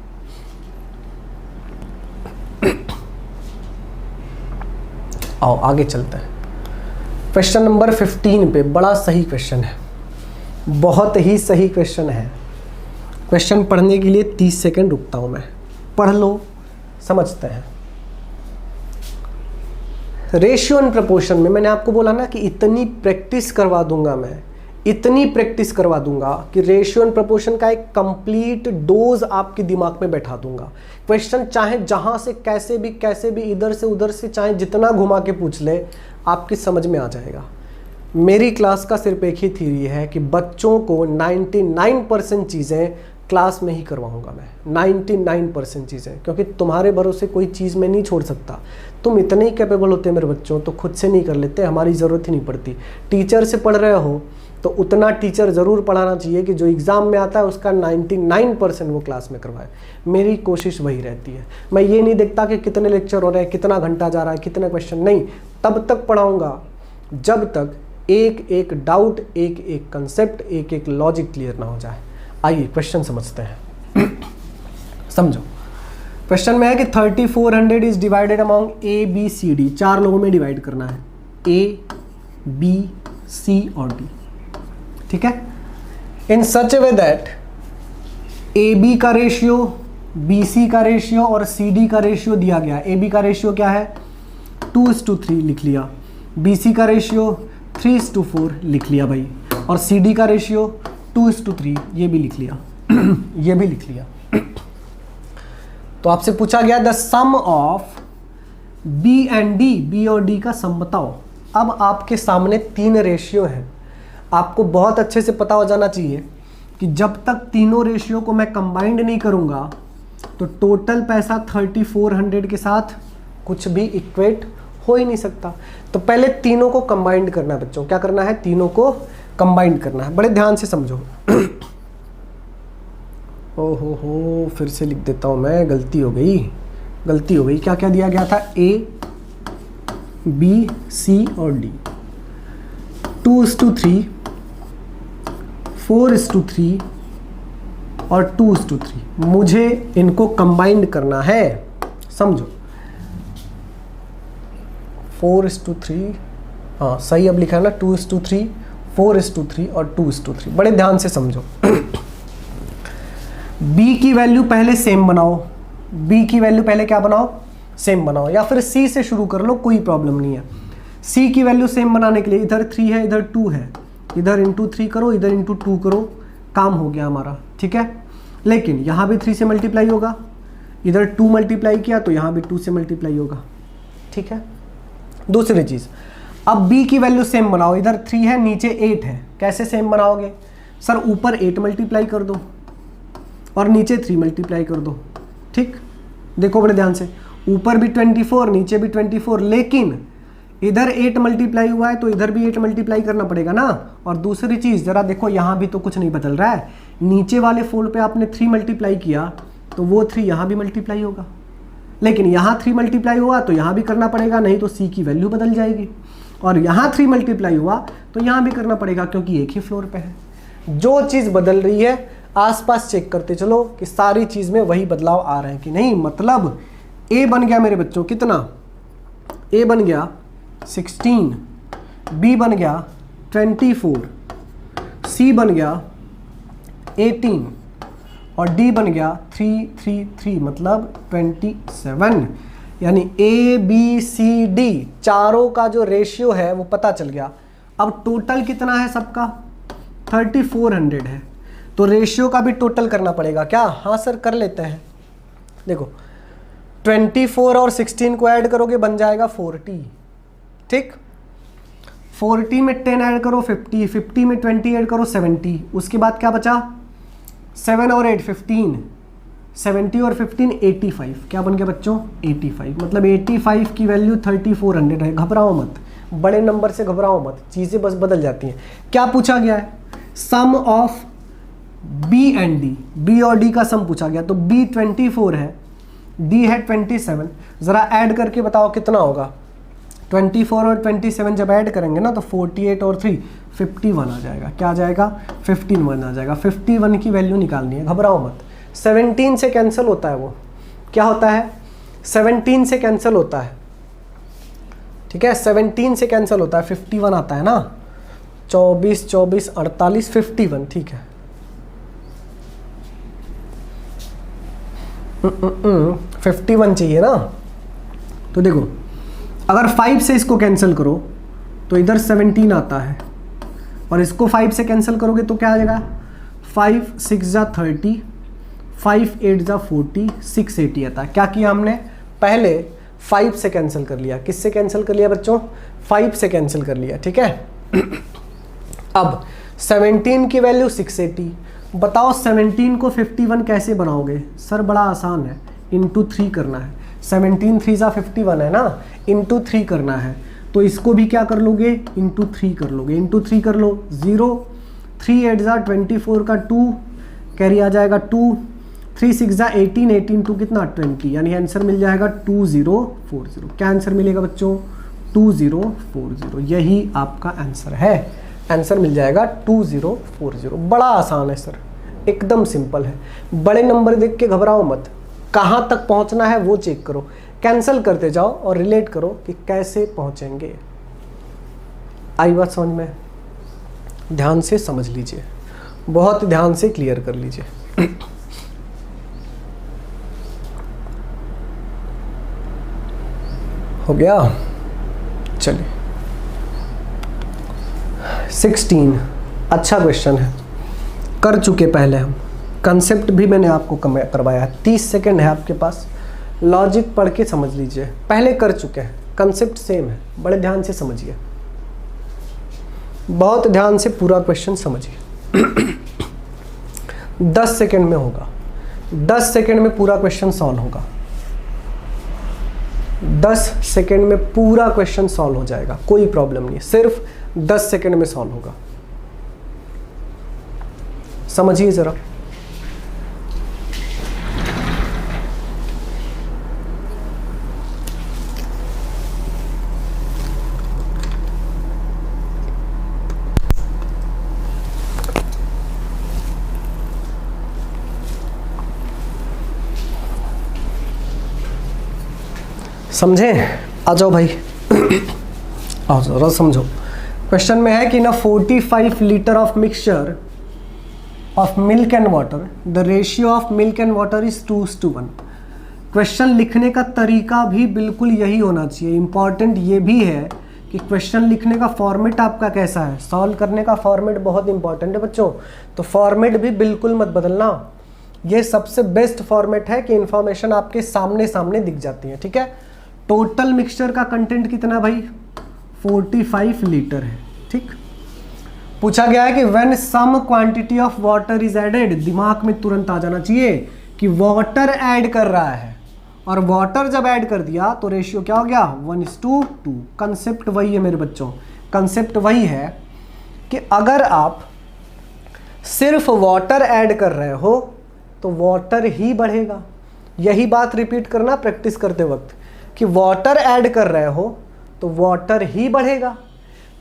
आओ आगे चलते हैं। क्वेश्चन नंबर 15 पे, बड़ा सही क्वेश्चन है, बहुत ही सही क्वेश्चन है। क्वेश्चन पढ़ने के लिए 30 सेकंड रुकता हूं मैं, पढ़ लो, समझते हैं। रेशियो एंड प्रपोर्शन में मैंने आपको बोला ना कि इतनी प्रैक्टिस करवा दूंगा मैं, इतनी प्रैक्टिस करवा दूंगा कि रेशियो एंड प्रपोर्शन का एक कंप्लीट डोज आपके दिमाग में बैठा दूंगा। क्वेश्चन चाहे जहां से कैसे भी इधर से उधर से चाहे जितना घुमा के पूछ ले, आपकी समझ में आ जाएगा। मेरी क्लास का सिर्फ एक ही थ्योरी है कि बच्चों को 99% चीज़ें क्लास में ही करवाऊंगा मैं 99% चीज़ें, क्योंकि तुम्हारे भरोसे कोई चीज़ मैं नहीं छोड़ सकता। तुम इतने ही कैपेबल होते मेरे बच्चों तो खुद से नहीं कर लेते, हमारी ज़रूरत ही नहीं पड़ती। टीचर से पढ़ रहे हो तो उतना टीचर ज़रूर पढ़ाना चाहिए कि जो एग्ज़ाम में आता है उसका 99% वो क्लास में करवाए। मेरी कोशिश वही रहती है। मैं ये नहीं देखता कि कितने लेक्चर हो रहे हैं, कितना घंटा जा रहा है, कितने क्वेश्चन, नहीं, तब तक पढ़ाऊँगा जब तक एक एक डाउट, एक एक कंसेप्ट, एक एक लॉजिक क्लियर ना हो जाए। आइए क्वेश्चन समझते हैं। समझो, क्वेश्चन में है कि 3400 is divided among A B C D. 4 लोगों में डिवाइड करना है, ए बी सी और डी, ठीक है, इन सच ए वे दैट ए बी का रेशियो, बी सी का रेशियो और सी डी का रेशियो दिया गया। ए बी का रेशियो क्या है 2:3 लिख लिया, बी सी का रेशियो 3:4 लिख लिया भाई, और सी डी का रेशियो 2:3 ये भी लिख लिया। ये भी लिख लिया। तो आपसे पूछा गया the sum of B and D, B और डी का सम बताओ। अब आपके सामने 3 रेशियो हैं, आपको बहुत अच्छे से पता हो जाना चाहिए कि जब तक तीनों रेशियो को मैं कंबाइंड नहीं करूंगा तो टोटल पैसा 3400 के साथ कुछ भी इक्वेट हो ही नहीं सकता। तो पहले तीनों को कंबाइंड करना है बच्चों। क्या करना है? तीनों को कंबाइंड करना है। बड़े ध्यान से समझो। ओहो हो, फिर से लिख देता हूं मैं, गलती हो गई। क्या क्या दिया गया था? ए बी सी और डी, 2:3, 4:3 और 2:3। मुझे इनको कंबाइंड करना है, समझो। 4:3, हाँ सही अब लिखा है ना, 2:3, 4:3 और 2:3। बड़े ध्यान से समझो। b की वैल्यू पहले सेम बनाओ, b की वैल्यू पहले क्या बनाओ? सेम बनाओ, या फिर c से शुरू कर लो, कोई प्रॉब्लम नहीं है। c की वैल्यू सेम बनाने के लिए इधर 3 है, इधर 2 है, इधर इंटू 3 करो, इधर इंटू 2 करो, काम हो गया हमारा, ठीक है। लेकिन यहाँ भी 3 से मल्टीप्लाई होगा, इधर 2 मल्टीप्लाई किया तो यहाँ भी 2 से मल्टीप्लाई होगा, ठीक है। दूसरी चीज़, अब b की वैल्यू सेम बनाओ, इधर 3 है, नीचे 8 है। कैसे सेम बनाओगे? सर ऊपर 8 मल्टीप्लाई कर दो और नीचे 3 मल्टीप्लाई कर दो, ठीक। देखो बड़े ध्यान से, ऊपर भी 24, नीचे भी 24, लेकिन इधर 8 मल्टीप्लाई हुआ है तो इधर भी 8 मल्टीप्लाई करना पड़ेगा ना। और दूसरी चीज़ जरा देखो, यहाँ भी तो कुछ नहीं बदल रहा है। नीचे वाले फोल्ड पे आपने 3 मल्टीप्लाई किया तो वो 3 यहाँ भी मल्टीप्लाई होगा, लेकिन यहाँ 3 मल्टीप्लाई हुआ तो यहाँ भी करना पड़ेगा, नहीं तो c की वैल्यू बदल जाएगी। और यहाँ 3 मल्टीप्लाई हुआ तो यहाँ भी करना पड़ेगा, क्योंकि एक ही फ्लोर पे है। जो चीज़ बदल रही है आसपास चेक करते चलो कि सारी चीज़ में वही बदलाव आ रहे हैं कि नहीं। मतलब a बन गया मेरे बच्चों कितना? a बन गया 16, b बन गया 24, c बन गया 18 और d बन गया 3 मतलब 27। यानी a b c d चारों का जो रेशियो है वो पता चल गया। अब टोटल कितना है सबका? 3400 है, तो रेशियो का भी टोटल करना पड़ेगा क्या? हाँ सर कर लेते हैं। देखो 24 और 16 को ऐड करोगे बन जाएगा 40, ठीक। 40 में 10 ऐड करो 50, 50 में 20 ऐड करो 70। उसके बाद क्या बचा? 7 और 8 15, 70 और 15 85। क्या बन गया बच्चों? 85। मतलब 85 की वैल्यू 3400 है। घबराओ मत, बड़े नंबर से घबराओ मत, चीज़ें बस बदल जाती हैं। क्या पूछा गया है? Sum of b and d, b और d का सम पूछा गया। तो b 24 है, d है 27। ज़रा ऐड करके बताओ कितना होगा? 24 और 27 जब ऐड करेंगे ना तो 48 और 3 51 आ जाएगा। क्या आ जाएगा? 51 आ जाएगा। 51 की वैल्यू निकालनी है, घबराओ मत। 17 से कैंसिल होता है, वो क्या होता है? 17 से कैंसिल होता है, ठीक है। 17 से कैंसिल होता है, 51 आता है ना। 24 24 48 51, ठीक है। 51 चाहिए ना। तो देखो अगर 5 से इसको कैंसिल करो तो इधर 17 आता है, और इसको 5 से कैंसिल करोगे तो क्या आ जाएगा? 5 6 जा 30, 5 8 जा 40, 6 80 आता है। क्या किया हमने? पहले 5 से कैंसिल कर लिया। किससे कैंसिल कर लिया बच्चों? 5 से कैंसिल कर लिया, ठीक है। अब 17 की वैल्यू 680, बताओ 17 को 51 कैसे बनाओगे? सर बड़ा आसान है, इंटू 3 करना है। 17 3 सा 51 है ना, इंटू 3 करना है। तो इसको भी क्या कर लोगे? इंटू 3 कर लोगे। इंटू 3 कर लो, 0 3 8 जा 24 का 2 कैरी आ जाएगा 2, 3 6 जा 18, 18 2 कितना 20, यानी आंसर मिल जाएगा 2040। क्या आंसर मिलेगा बच्चों? 2040। यही आपका आंसर है। आंसर मिल जाएगा 2040। बड़ा आसान है सर, एकदम सिंपल है। बड़े नंबर देख के घबराओ मत, कहाँ तक पहुँचना है वो चेक करो, कैंसिल करते जाओ और रिलेट करो कि कैसे पहुँचेंगे। आई बात समझ में? ध्यान से समझ लीजिए, बहुत ध्यान से क्लियर कर लीजिए। हो गया? चलिए 16 अच्छा क्वेश्चन है, कर चुके पहले हम। कंसेप्ट भी मैंने आपको करवाया है, 30 सेकेंड है आपके पास, लॉजिक पढ़ के समझ लीजिए। पहले कर चुके हैं, कंसेप्ट सेम है, बड़े ध्यान से समझिए, बहुत ध्यान से पूरा क्वेश्चन समझिए। 10 सेकेंड में होगा, 10 सेकेंड में पूरा क्वेश्चन सॉल्व होगा। 10 सेकेंड में पूरा क्वेश्चन सॉल्व हो जाएगा, कोई प्रॉब्लम नहीं, सिर्फ 10 सेकेंड में सॉल्व होगा। समझिए जरा। समझे? आ जाओ भाई, आओ जरा समझो। क्वेश्चन में है कि ना 45 litre of mixture of milk and water, the ratio of milk and water is 2:1। Question लिखने का तरीका भी बिल्कुल यही होना चाहिए। इंपॉर्टेंट ये भी है कि क्वेश्चन लिखने का फॉर्मेट आपका कैसा है, सॉल्व करने का फॉर्मेट बहुत इंपॉर्टेंट है बच्चों। तो फॉर्मेट भी बिल्कुल मत बदलना, ये सबसे बेस्ट फॉर्मेट है कि इंफॉर्मेशन आपके सामने सामने दिख जाती है। ठीक है, टोटल मिक्सचर का कंटेंट कितना भाई? 45 लीटर है। ठीक, पूछा गया है कि when some quantity of water is added, दिमाग में तुरंत आ जाना चाहिए कि वाटर ऐड कर रहा है, और वाटर जब ऐड कर दिया तो रेशियो क्या हो गया? 1:2। कंसेप्ट वही है मेरे बच्चों, कंसेप्ट वही है कि अगर आप सिर्फ वाटर ऐड कर रहे हो तो वाटर ही बढ़ेगा। यही बात रिपीट करना प्रैक्टिस करते वक्त कि वाटर ऐड कर रहे हो तो वाटर ही बढ़ेगा।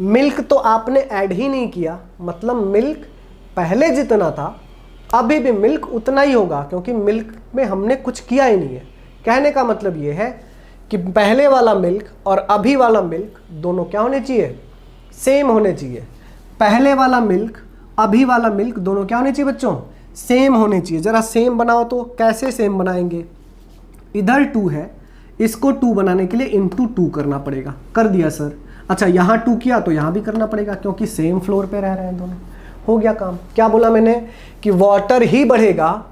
मिल्क तो आपने ऐड ही नहीं किया, मतलब मिल्क पहले जितना था अभी भी मिल्क उतना ही होगा, क्योंकि मिल्क में हमने कुछ किया ही नहीं है। कहने का मतलब ये है कि पहले वाला मिल्क और अभी वाला मिल्क दोनों क्या होने चाहिए? सेम होने चाहिए। पहले वाला मिल्क अभी वाला मिल्क दोनों क्या होने चाहिए बच्चों? सेम होने चाहिए। जरा सेम बनाओ तो कैसे सेम बनाएंगे? इधर 2 है, इसको 2 बनाने के लिए इंटू 2 करना पड़ेगा। कर दिया सर। अच्छा, यहाँ 2 किया तो यहाँ भी करना पड़ेगा, क्योंकि सेम फ्लोर पे रह रहे हैं दोनों। हो गया काम। क्या बोला मैंने? कि वाटर ही बढ़ेगा,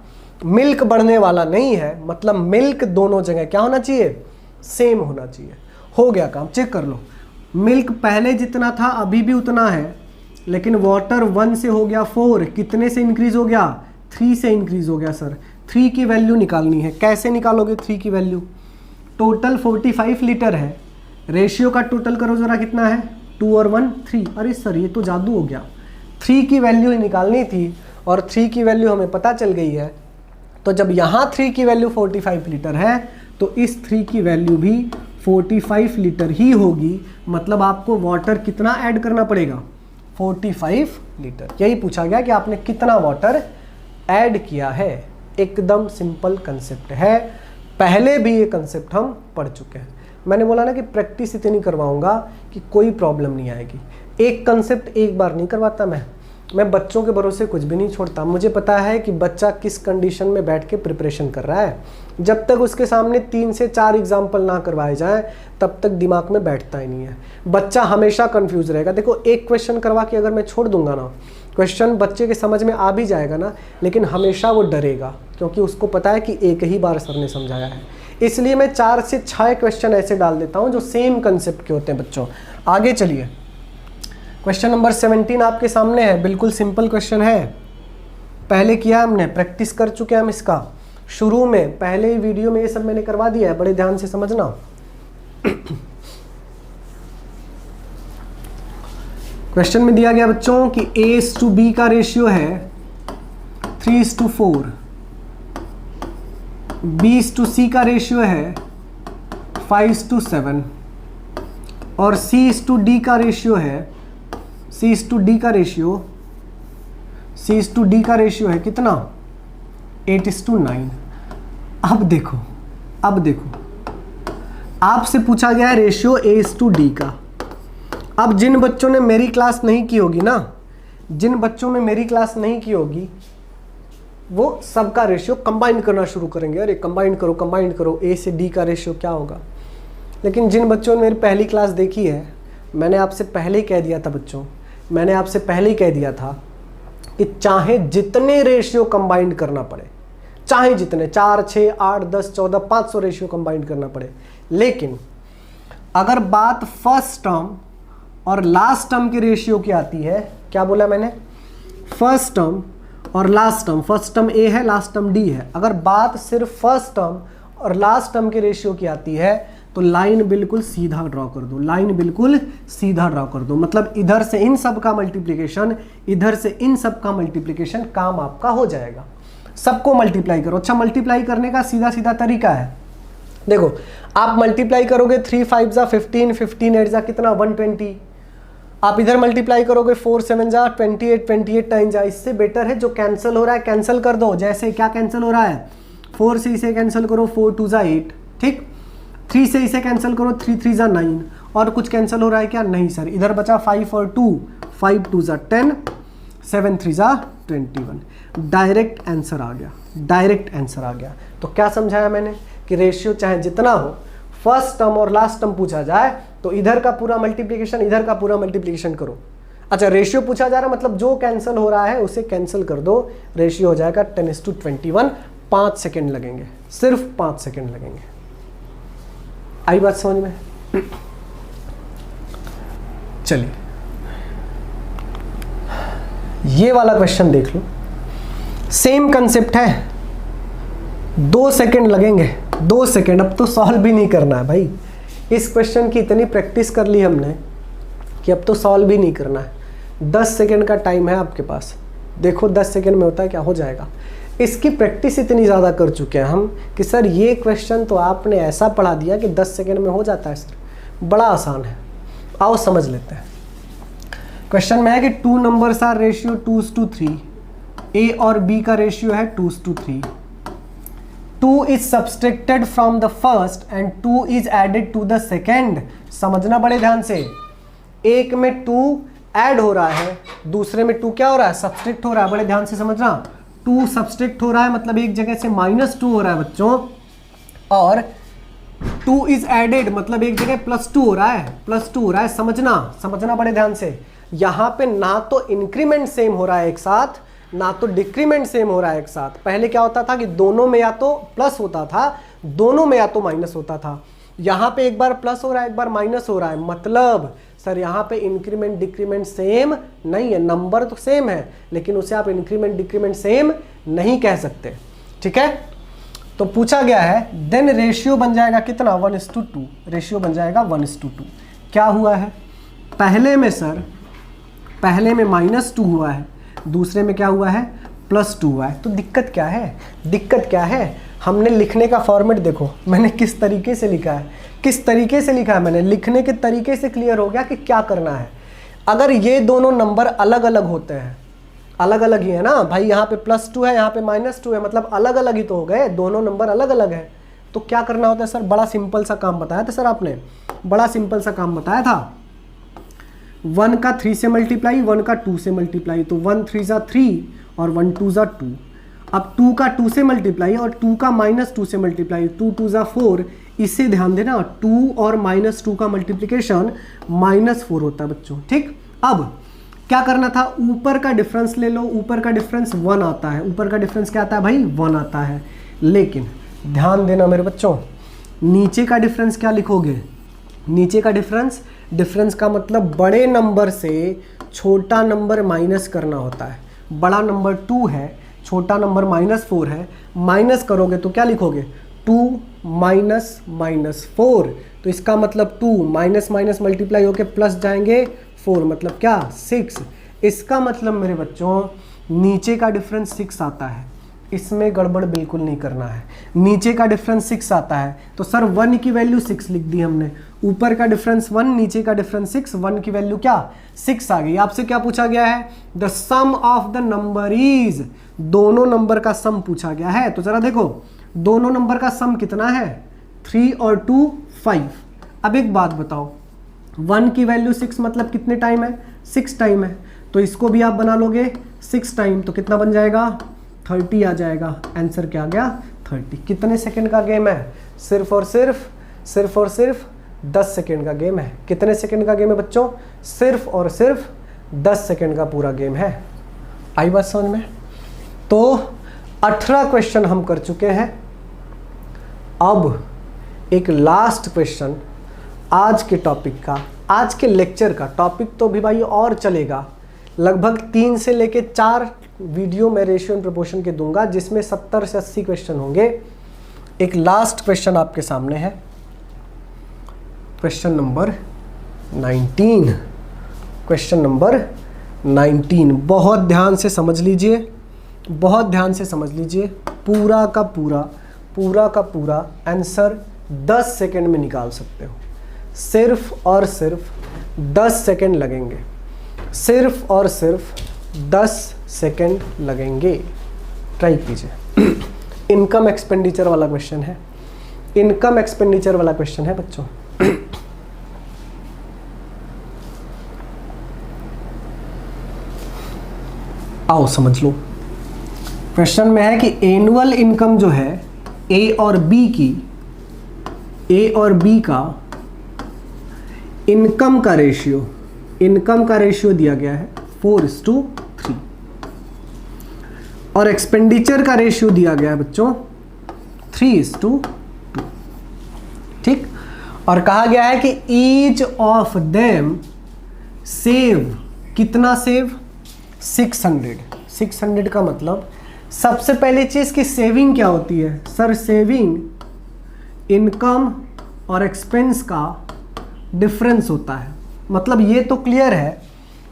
मिल्क बढ़ने वाला नहीं है, मतलब मिल्क दोनों जगह क्या होना चाहिए? सेम होना चाहिए। हो गया काम, चेक कर लो। मिल्क पहले जितना था अभी भी उतना है, लेकिन वाटर 1 से हो गया 4, कितने से इंक्रीज हो गया? 3 से इंक्रीज हो गया सर। 3 की वैल्यू निकालनी है। कैसे निकालोगे 3 की वैल्यू? टोटल 45 लीटर है, रेशियो का टोटल करो जरा कितना है? 2 और 1 3। अरे सर ये तो जादू हो गया, 3 की वैल्यू निकालनी थी और 3 की वैल्यू हमें पता चल गई है। तो जब यहाँ 3 की वैल्यू 45 लीटर है तो इस 3 की वैल्यू भी 45 लीटर ही होगी। मतलब आपको वाटर कितना ऐड करना पड़ेगा? 45 लीटर। यही पूछा गया कि आपने कितना वाटर ऐड किया है। एकदम सिंपल कंसेप्ट है, पहले भी ये कंसेप्ट हम पढ़ चुके हैं। मैंने बोला ना कि प्रैक्टिस इतनी करवाऊंगा कि कोई प्रॉब्लम नहीं आएगी। एक कंसेप्ट एक बार नहीं करवाता मैं बच्चों के भरोसे कुछ भी नहीं छोड़ता। मुझे पता है कि बच्चा किस कंडीशन में बैठ के प्रिपरेशन कर रहा है। जब तक उसके सामने 3 से 4 एग्जाम्पल ना करवाए जाएं तब तक दिमाग में बैठता ही नहीं है। बच्चा हमेशा कंफ्यूज रहेगा। देखो, एक क्वेश्चन करवा के अगर मैं छोड़ दूंगा ना, क्वेश्चन बच्चे के समझ में आ भी जाएगा ना, लेकिन हमेशा वो डरेगा, क्योंकि उसको पता है कि एक ही बार सर ने समझाया है। इसलिए मैं 4 से 6 क्वेश्चन ऐसे डाल देता हूँ जो सेम कंसेप्ट के होते हैं बच्चों। आगे चलिए, क्वेश्चन नंबर 17 आपके सामने है, बिल्कुल सिंपल क्वेश्चन है। पहले किया हमने, प्रैक्टिस कर चुके हैं हम इसका शुरू में, पहले ही वीडियो में ये सब मैंने करवा दिया है, बड़े ध्यान से समझना। क्वेश्चन में दिया गया बच्चों कि A/B का रेशियो है 3:4, B/C का रेशियो है 5:7 और C/D का रेशियो है C/D का रेशियो है कितना 8:9। अब देखो आपसे पूछा गया है रेशियो A/D का। अब जिन बच्चों ने मेरी क्लास नहीं की होगी ना, जिन बच्चों में मेरी क्लास नहीं की होगी वो सबका रेशियो कंबाइन करना शुरू करेंगे, अरे कंबाइन करो A से D का रेशियो क्या होगा। लेकिन जिन बच्चों ने मेरी पहली क्लास देखी है, मैंने आपसे पहले ही कह दिया था बच्चों, मैंने आपसे पहले ही कह दिया था कि चाहे जितने रेशियो कंबाइन करना पड़े, चाहे जितने 4, 6, 8, 10, 14, 500 रेशियो कंबाइन करना पड़े, लेकिन अगर बात फर्स्ट टर्म और लास्ट टर्म के रेशियो की आती है, क्या बोला मैंने, फर्स्ट टर्म और last term, first term A है, लास्ट टर्म D है, अगर बात सिर्फ फर्स्ट टर्म और लास्ट टर्म के रेशियो की आती है तो लाइन बिल्कुल सीधा ड्रॉ कर दो, लाइन बिल्कुल सीधा ड्रॉ कर दो। मतलब इधर से इन सब का मल्टीप्लिकेशन, इधर से इन सब का मल्टीप्लिकेशन, काम आपका हो जाएगा। सबको मल्टीप्लाई करो। अच्छा, मल्टीप्लाई करने का सीधा सीधा तरीका है, देखो आप मल्टीप्लाई करोगे 3 5 जा 15, 15 8 जा कितना 120, आप इधर मल्टीप्लाई करोगे 4 7 जा 28, 28 9 जा, इससे बेटर है जो कैंसिल हो रहा है कैंसिल कर दो। जैसे क्या कैंसिल हो रहा है, 4 से इसे कैंसिल करो 4 2 जा 8, ठीक, 3 से इसे कैंसिल करो 3 3 जा 9, और कुछ कैंसिल हो रहा है क्या, नहीं सर, इधर बचा 5 और 2, 5 2 जा 10, 7 3 जा 21, डायरेक्ट आंसर आ गया, डायरेक्ट आंसर आ गया। तो क्या समझाया मैंने कि रेशियो चाहे जितना हो, फर्स्ट टर्म और लास्ट टर्म पूछा जाए तो इधर का पूरा मल्टीप्लिकेशन, इधर का पूरा मल्टीप्लिकेशन करो। अच्छा, रेशियो पूछा जा रहा है मतलब जो कैंसिल हो रहा है उसे कैंसिल कर दो, रेशियो हो जाएगा 10:21। 5 सेकेंड लगेंगे, सिर्फ 5 सेकेंड लगेंगे। आई बात समझ में? चलिए ये वाला क्वेश्चन देख लो, सेम कंसेप्ट है, 2 सेकेंड लगेंगे, 2 सेकेंड। अब तो सॉल्व भी नहीं करना है भाई, इस क्वेश्चन की इतनी प्रैक्टिस कर ली हमने कि अब तो सॉल्व भी नहीं करना है। 10 सेकेंड का टाइम है आपके पास, देखो 10 सेकेंड में होता है क्या, हो जाएगा। इसकी प्रैक्टिस इतनी ज़्यादा कर चुके हैं हम कि सर ये क्वेश्चन तो आपने ऐसा पढ़ा दिया कि 10 सेकेंड में हो जाता है सर, बड़ा आसान है। आओ समझ लेते हैं। क्वेश्चन में है कि 2 नंबर्स आर रेशियो 2:3, A और B का रेशियो है 2:3, 2 is subtracted from the first and 2 is added to the second। समझना बड़े ध्यान से, एक में 2 ऐड हो रहा है, दूसरे में 2 क्या हो रहा है, सब्सट्रैक्ट हो रहा है। बड़े ध्यान से समझना, 2 सब्सट्रैक्ट हो रहा है मतलब एक जगह से -2 हो रहा है बच्चों, और 2 इज एडेड मतलब एक जगह +2 हो रहा है, +2 हो रहा है। समझना बड़े ध्यान से, यहाँ पे ना तो इंक्रीमेंट सेम हो रहा है एक साथ, ना तो डिक्रीमेंट सेम हो रहा है एक साथ। पहले क्या होता था कि दोनों में या तो प्लस होता था, दोनों में या तो माइनस होता था। यहाँ पे एक बार प्लस हो रहा है, एक बार माइनस हो रहा है, मतलब सर यहाँ पे इंक्रीमेंट डिक्रीमेंट सेम नहीं है। नंबर तो सेम है लेकिन उसे आप इंक्रीमेंट डिक्रीमेंट सेम नहीं कह सकते, ठीक है। तो पूछा गया है देन रेशियो बन जाएगा कितना, 1:2, रेशियो बन जाएगा 1:2। क्या हुआ है, पहले में सर, पहले में -2 हुआ है, दूसरे में क्या हुआ है, +2 हुआ है। तो दिक्कत क्या है, दिक्कत क्या है, हमने लिखने का फॉर्मेट देखो, मैंने किस तरीके से लिखा है, किस तरीके से लिखा है मैंने, लिखने के तरीके से क्लियर हो गया कि क्या करना है। अगर ये दोनों नंबर अलग अलग होते हैं, अलग अलग ही है ना भाई, यहाँ पे +2 है, यहाँ पे -2 है, मतलब अलग अलग ही तो हो गए, दोनों नंबर अलग अलग है। तो क्या करना होता है सर, बड़ा सिंपल सा काम बताया था सर आपने, बड़ा सिंपल सा काम बताया था। 1 का 3 से मल्टीप्लाई, 1 का 2 से मल्टीप्लाई, तो 1 3 जा 3 और 1 2 जा 2। अब 2 का 2 से मल्टीप्लाई और 2 का -2 से मल्टीप्लाई, 2 2 जा 4। इससे ध्यान देना, 2 और -2 का मल्टीप्लिकेशन -4 होता है बच्चों, ठीक। अब क्या करना था, ऊपर का डिफरेंस ले लो, ऊपर का डिफरेंस 1 आता है, ऊपर का डिफरेंस क्या आता है भाई, 1 आता है। लेकिन ध्यान देना मेरे बच्चों, नीचे का डिफरेंस क्या लिखोगे, नीचे का डिफरेंस, डिफरेंस का मतलब बड़े नंबर से छोटा नंबर माइनस करना होता है। बड़ा नंबर 2 है, छोटा नंबर -4 है, माइनस करोगे तो क्या लिखोगे 2 माइनस -4, तो इसका मतलब 2 माइनस माइनस मल्टीप्लाई होके प्लस जाएंगे 4, मतलब क्या 6। इसका मतलब मेरे बच्चों नीचे का डिफरेंस 6 आता है, इसमें गड़बड़ बिल्कुल नहीं करना है। नीचे का डिफरेंस 6 आता है तो सर 1 की वैल्यू 6 लिख दी हमने, ऊपर का डिफरेंस 1, नीचे का डिफरेंस 6, 1 की वैल्यू क्या 6 आ गई। आपसे क्या पूछा गया है, the sum of the number is, दोनों नंबर का सम पूछा गया है। तो जरा देखो दोनों नंबर का सम कितना है, 3 और 2 5। अब एक बात बताओ, 1 की वैल्यू 6 मतलब कितने टाइम है, 6 टाइम है, तो इसको भी आप बना लोगे 6 टाइम, तो कितना बन जाएगा 30 आ जाएगा। आंसर क्या आ गया 30। कितने सेकंड का गेम है, सिर्फ और सिर्फ 10 सेकंड का गेम है। कितने सेकंड का गेम है बच्चों, सिर्फ और सिर्फ 10 सेकंड का पूरा गेम है। आई बात समझ में। तो 18 क्वेश्चन हम कर चुके हैं। अब एक लास्ट क्वेश्चन आज के टॉपिक का, आज के लेक्चर का। टॉपिक तो भी भाई और चलेगा, लगभग 3 से लेके 4 वीडियो मैं रेशियो एंड प्रोपोर्शन के दूंगा, जिसमें 70 से 80 क्वेश्चन होंगे। एक लास्ट क्वेश्चन आपके सामने है, क्वेश्चन नंबर 19। क्वेश्चन नंबर 19 बहुत ध्यान से समझ लीजिए, बहुत ध्यान से समझ लीजिए। पूरा का पूरा आंसर 10 सेकंड में निकाल सकते हो। सिर्फ और सिर्फ 10 सेकंड लगेंगे, सिर्फ और सिर्फ 10 सेकंड लगेंगे। ट्राई कीजिए। इनकम एक्सपेंडिचर वाला क्वेश्चन है, इनकम एक्सपेंडिचर वाला क्वेश्चन है बच्चों। आओ समझ लो। क्वेश्चन में है कि एनुअल इनकम जो है ए और बी की, ए और बी का इनकम का रेशियो, इनकम का रेशियो दिया गया है 4:3 और एक्सपेंडिचर का रेशियो दिया गया है बच्चों 3:2। ठीक, और कहा गया है कि ईच ऑफ देम सेव, कितना सेव 600। 600 का मतलब सबसे पहली चीज की सेविंग क्या होती है सर, सेविंग इनकम और एक्सपेंस का डिफरेंस होता है। मतलब ये तो क्लियर है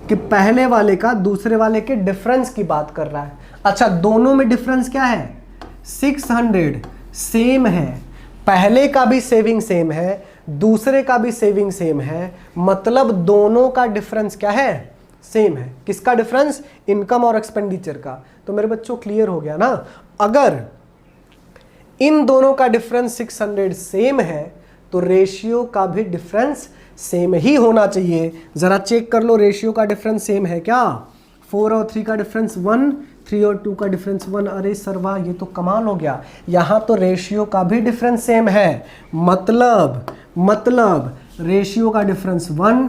कि पहले वाले का दूसरे वाले के डिफरेंस की बात कर रहा है। अच्छा, दोनों में डिफरेंस क्या है, 600 सेम है, पहले का भी सेविंग सेम है, दूसरे का भी सेविंग सेम है, मतलब दोनों का डिफरेंस क्या है, सेम है। किसका डिफरेंस, इनकम और एक्सपेंडिचर का। तो मेरे बच्चों क्लियर हो गया ना। अगर इन दोनों का डिफरेंस 600 सेम है तो रेशियो का भी डिफरेंस सेम ही होना चाहिए। जरा चेक कर लो, रेशियो का डिफरेंस सेम है क्या, 4 और 3 का डिफरेंस 1, 3 और 2 का डिफरेंस 1। अरे सर वाह, ये तो कमाल हो गया, यहाँ तो रेशियो का भी डिफरेंस सेम है। मतलब रेशियो का डिफरेंस 1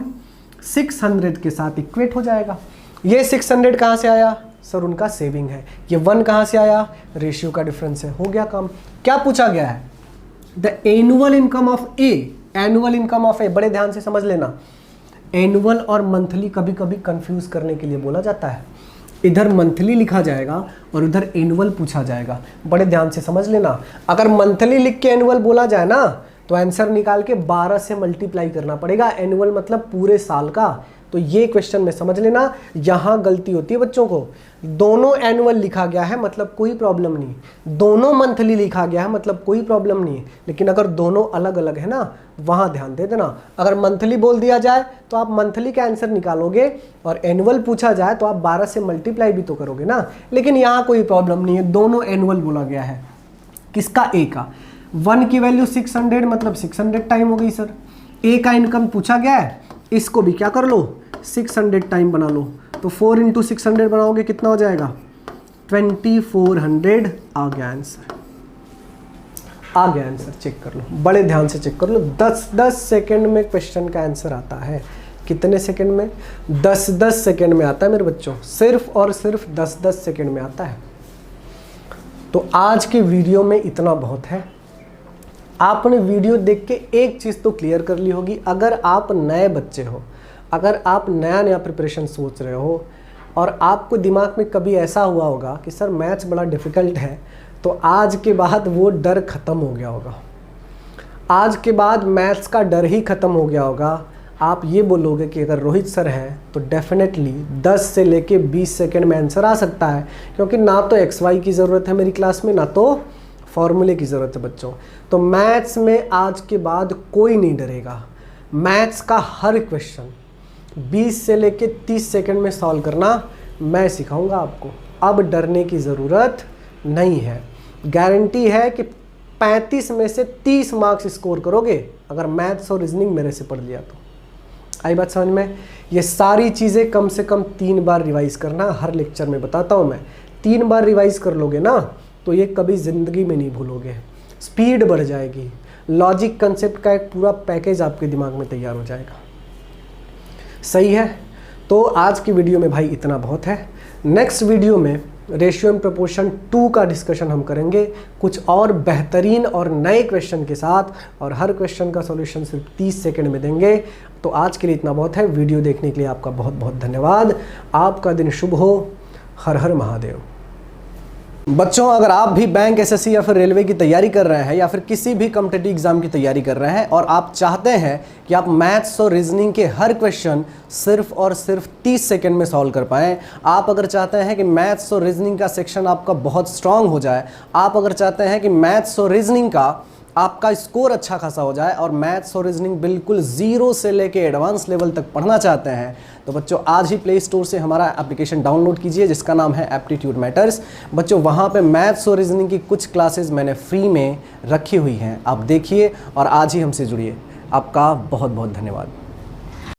600 के साथ इक्वेट हो जाएगा। ये 600 कहाँ से आया सर, उनका सेविंग है। ये 1 कहाँ से आया, रेशियो का डिफरेंस है। हो गया काम। क्या पूछा गया है, the annual income of A, annual income of A, बड़े ध्यान से समझ लेना। एनुअल और मंथली कभी कभी कंफ्यूज करने के लिए बोला जाता है। इधर मंथली लिखा जाएगा और उधर एनुअल पूछा जाएगा, बड़े ध्यान से समझ लेना। अगर मंथली लिख के एनुअल बोला जाए ना तो आंसर निकाल के 12 से मल्टीप्लाई करना पड़ेगा। एनुअल मतलब पूरे साल का। तो ये क्वेश्चन में समझ लेना, यहाँ गलती होती है बच्चों को। दोनों एनुअल लिखा गया है मतलब कोई प्रॉब्लम नहीं, दोनों मंथली लिखा गया है मतलब कोई प्रॉब्लम नहीं, लेकिन अगर दोनों अलग अलग है ना, वहाँ ध्यान दे देना। अगर मंथली बोल दिया जाए तो आप मंथली का आंसर निकालोगे और एनुअल पूछा जाए तो आप 12 से मल्टीप्लाई भी तो करोगे ना, लेकिन यहाँ कोई प्रॉब्लम नहीं है, दोनों एनुअल बोला गया है। किसका, ए का। 1 की वैल्यू 600 मतलब 600 टाइम हो गई सर। ए का इनकम पूछा गया है, इसको भी क्या कर लो 600 टाइम बना लो। तो 4 × 600 बनाओगे कितना हो जाएगा 2400। आ गया आंसर, आ गया आंसर। चेक कर लो, बड़े ध्यान से चेक कर लो। 10 सेकंड में क्वेश्चन का आंसर आता है। कितने सेकंड में, 10 सेकंड में आता है मेरे बच्चों, सिर्फ और सिर्फ 10 सेकंड में आता है। तो आज के वीडियो में इतना बहुत है। आपने वीडियो देख के एक चीज़ तो क्लियर कर ली होगी, अगर आप नए बच्चे हो, अगर आप नया प्रिपरेशन सोच रहे हो, और आपको दिमाग में कभी ऐसा हुआ होगा कि सर मैथ्स बड़ा डिफ़िकल्ट है, तो आज के बाद वो डर ख़त्म हो गया होगा। आज के बाद मैथ्स का डर ही ख़त्म हो गया होगा। आप ये बोलोगे कि अगर रोहित सर है तो डेफिनेटली 10 से लेके 20 सेकंड में आंसर आ सकता है, क्योंकि ना तो XY की ज़रूरत है मेरी क्लास में, ना तो फॉर्मूले की ज़रूरत है बच्चों। तो मैथ्स में आज के बाद कोई नहीं डरेगा। मैथ्स का हर क्वेश्चन 20 से लेके 30 सेकंड में सॉल्व करना मैं सिखाऊंगा आपको। अब डरने की ज़रूरत नहीं है। गारंटी है कि 35 में से 30 मार्क्स स्कोर करोगे अगर मैथ्स और रीजनिंग मेरे से पढ़ लिया तो। आई बात समझ में? ये सारी चीज़ें कम से कम 3 बार रिवाइज़ करना, हर लेक्चर में बताता हूँ मैं। 3 बार रिवाइज़ कर लोगे ना तो ये कभी ज़िंदगी में नहीं भूलोगे। स्पीड बढ़ जाएगी, लॉजिक कंसेप्ट का एक पूरा पैकेज आपके दिमाग में तैयार हो जाएगा। सही है? तो आज की वीडियो में भाई इतना बहुत है। नेक्स्ट वीडियो में रेशियो एंड प्रोपोर्शन 2 का डिस्कशन हम करेंगे कुछ और बेहतरीन और नए क्वेश्चन के साथ, और हर क्वेश्चन का सॉल्यूशन सिर्फ 30 सेकंड में देंगे। तो आज के लिए इतना बहुत है। वीडियो देखने के लिए आपका बहुत बहुत धन्यवाद। आपका दिन शुभ हो। हर हर महादेव। बच्चों, अगर आप भी बैंक, एसएससी या फिर रेलवे की तैयारी कर रहे हैं या फिर किसी भी कॉम्पिटिटिव एग्जाम की तैयारी कर रहे हैं और आप चाहते हैं कि आप मैथ्स और रीजनिंग के हर क्वेश्चन सिर्फ और सिर्फ 30 सेकंड में सॉल्व कर पाएं, आप अगर चाहते हैं कि मैथ्स और रीजनिंग का सेक्शन आपका बहुत स्ट्रांग हो जाए, आप अगर चाहते हैं कि मैथ्स और रीजनिंग का आपका स्कोर अच्छा खासा हो जाए और मैथ्स और रीजनिंग बिल्कुल ज़ीरो से लेके एडवांस लेवल तक पढ़ना चाहते हैं, तो बच्चों आज ही प्ले स्टोर से हमारा एप्लीकेशन डाउनलोड कीजिए जिसका नाम है एप्टीट्यूड मैटर्स। बच्चों वहाँ पे मैथ्स और रीजनिंग की कुछ क्लासेस मैंने फ्री में रखी हुई हैं, आप देखिए और आज ही हमसे जुड़िए। आपका बहुत बहुत धन्यवाद।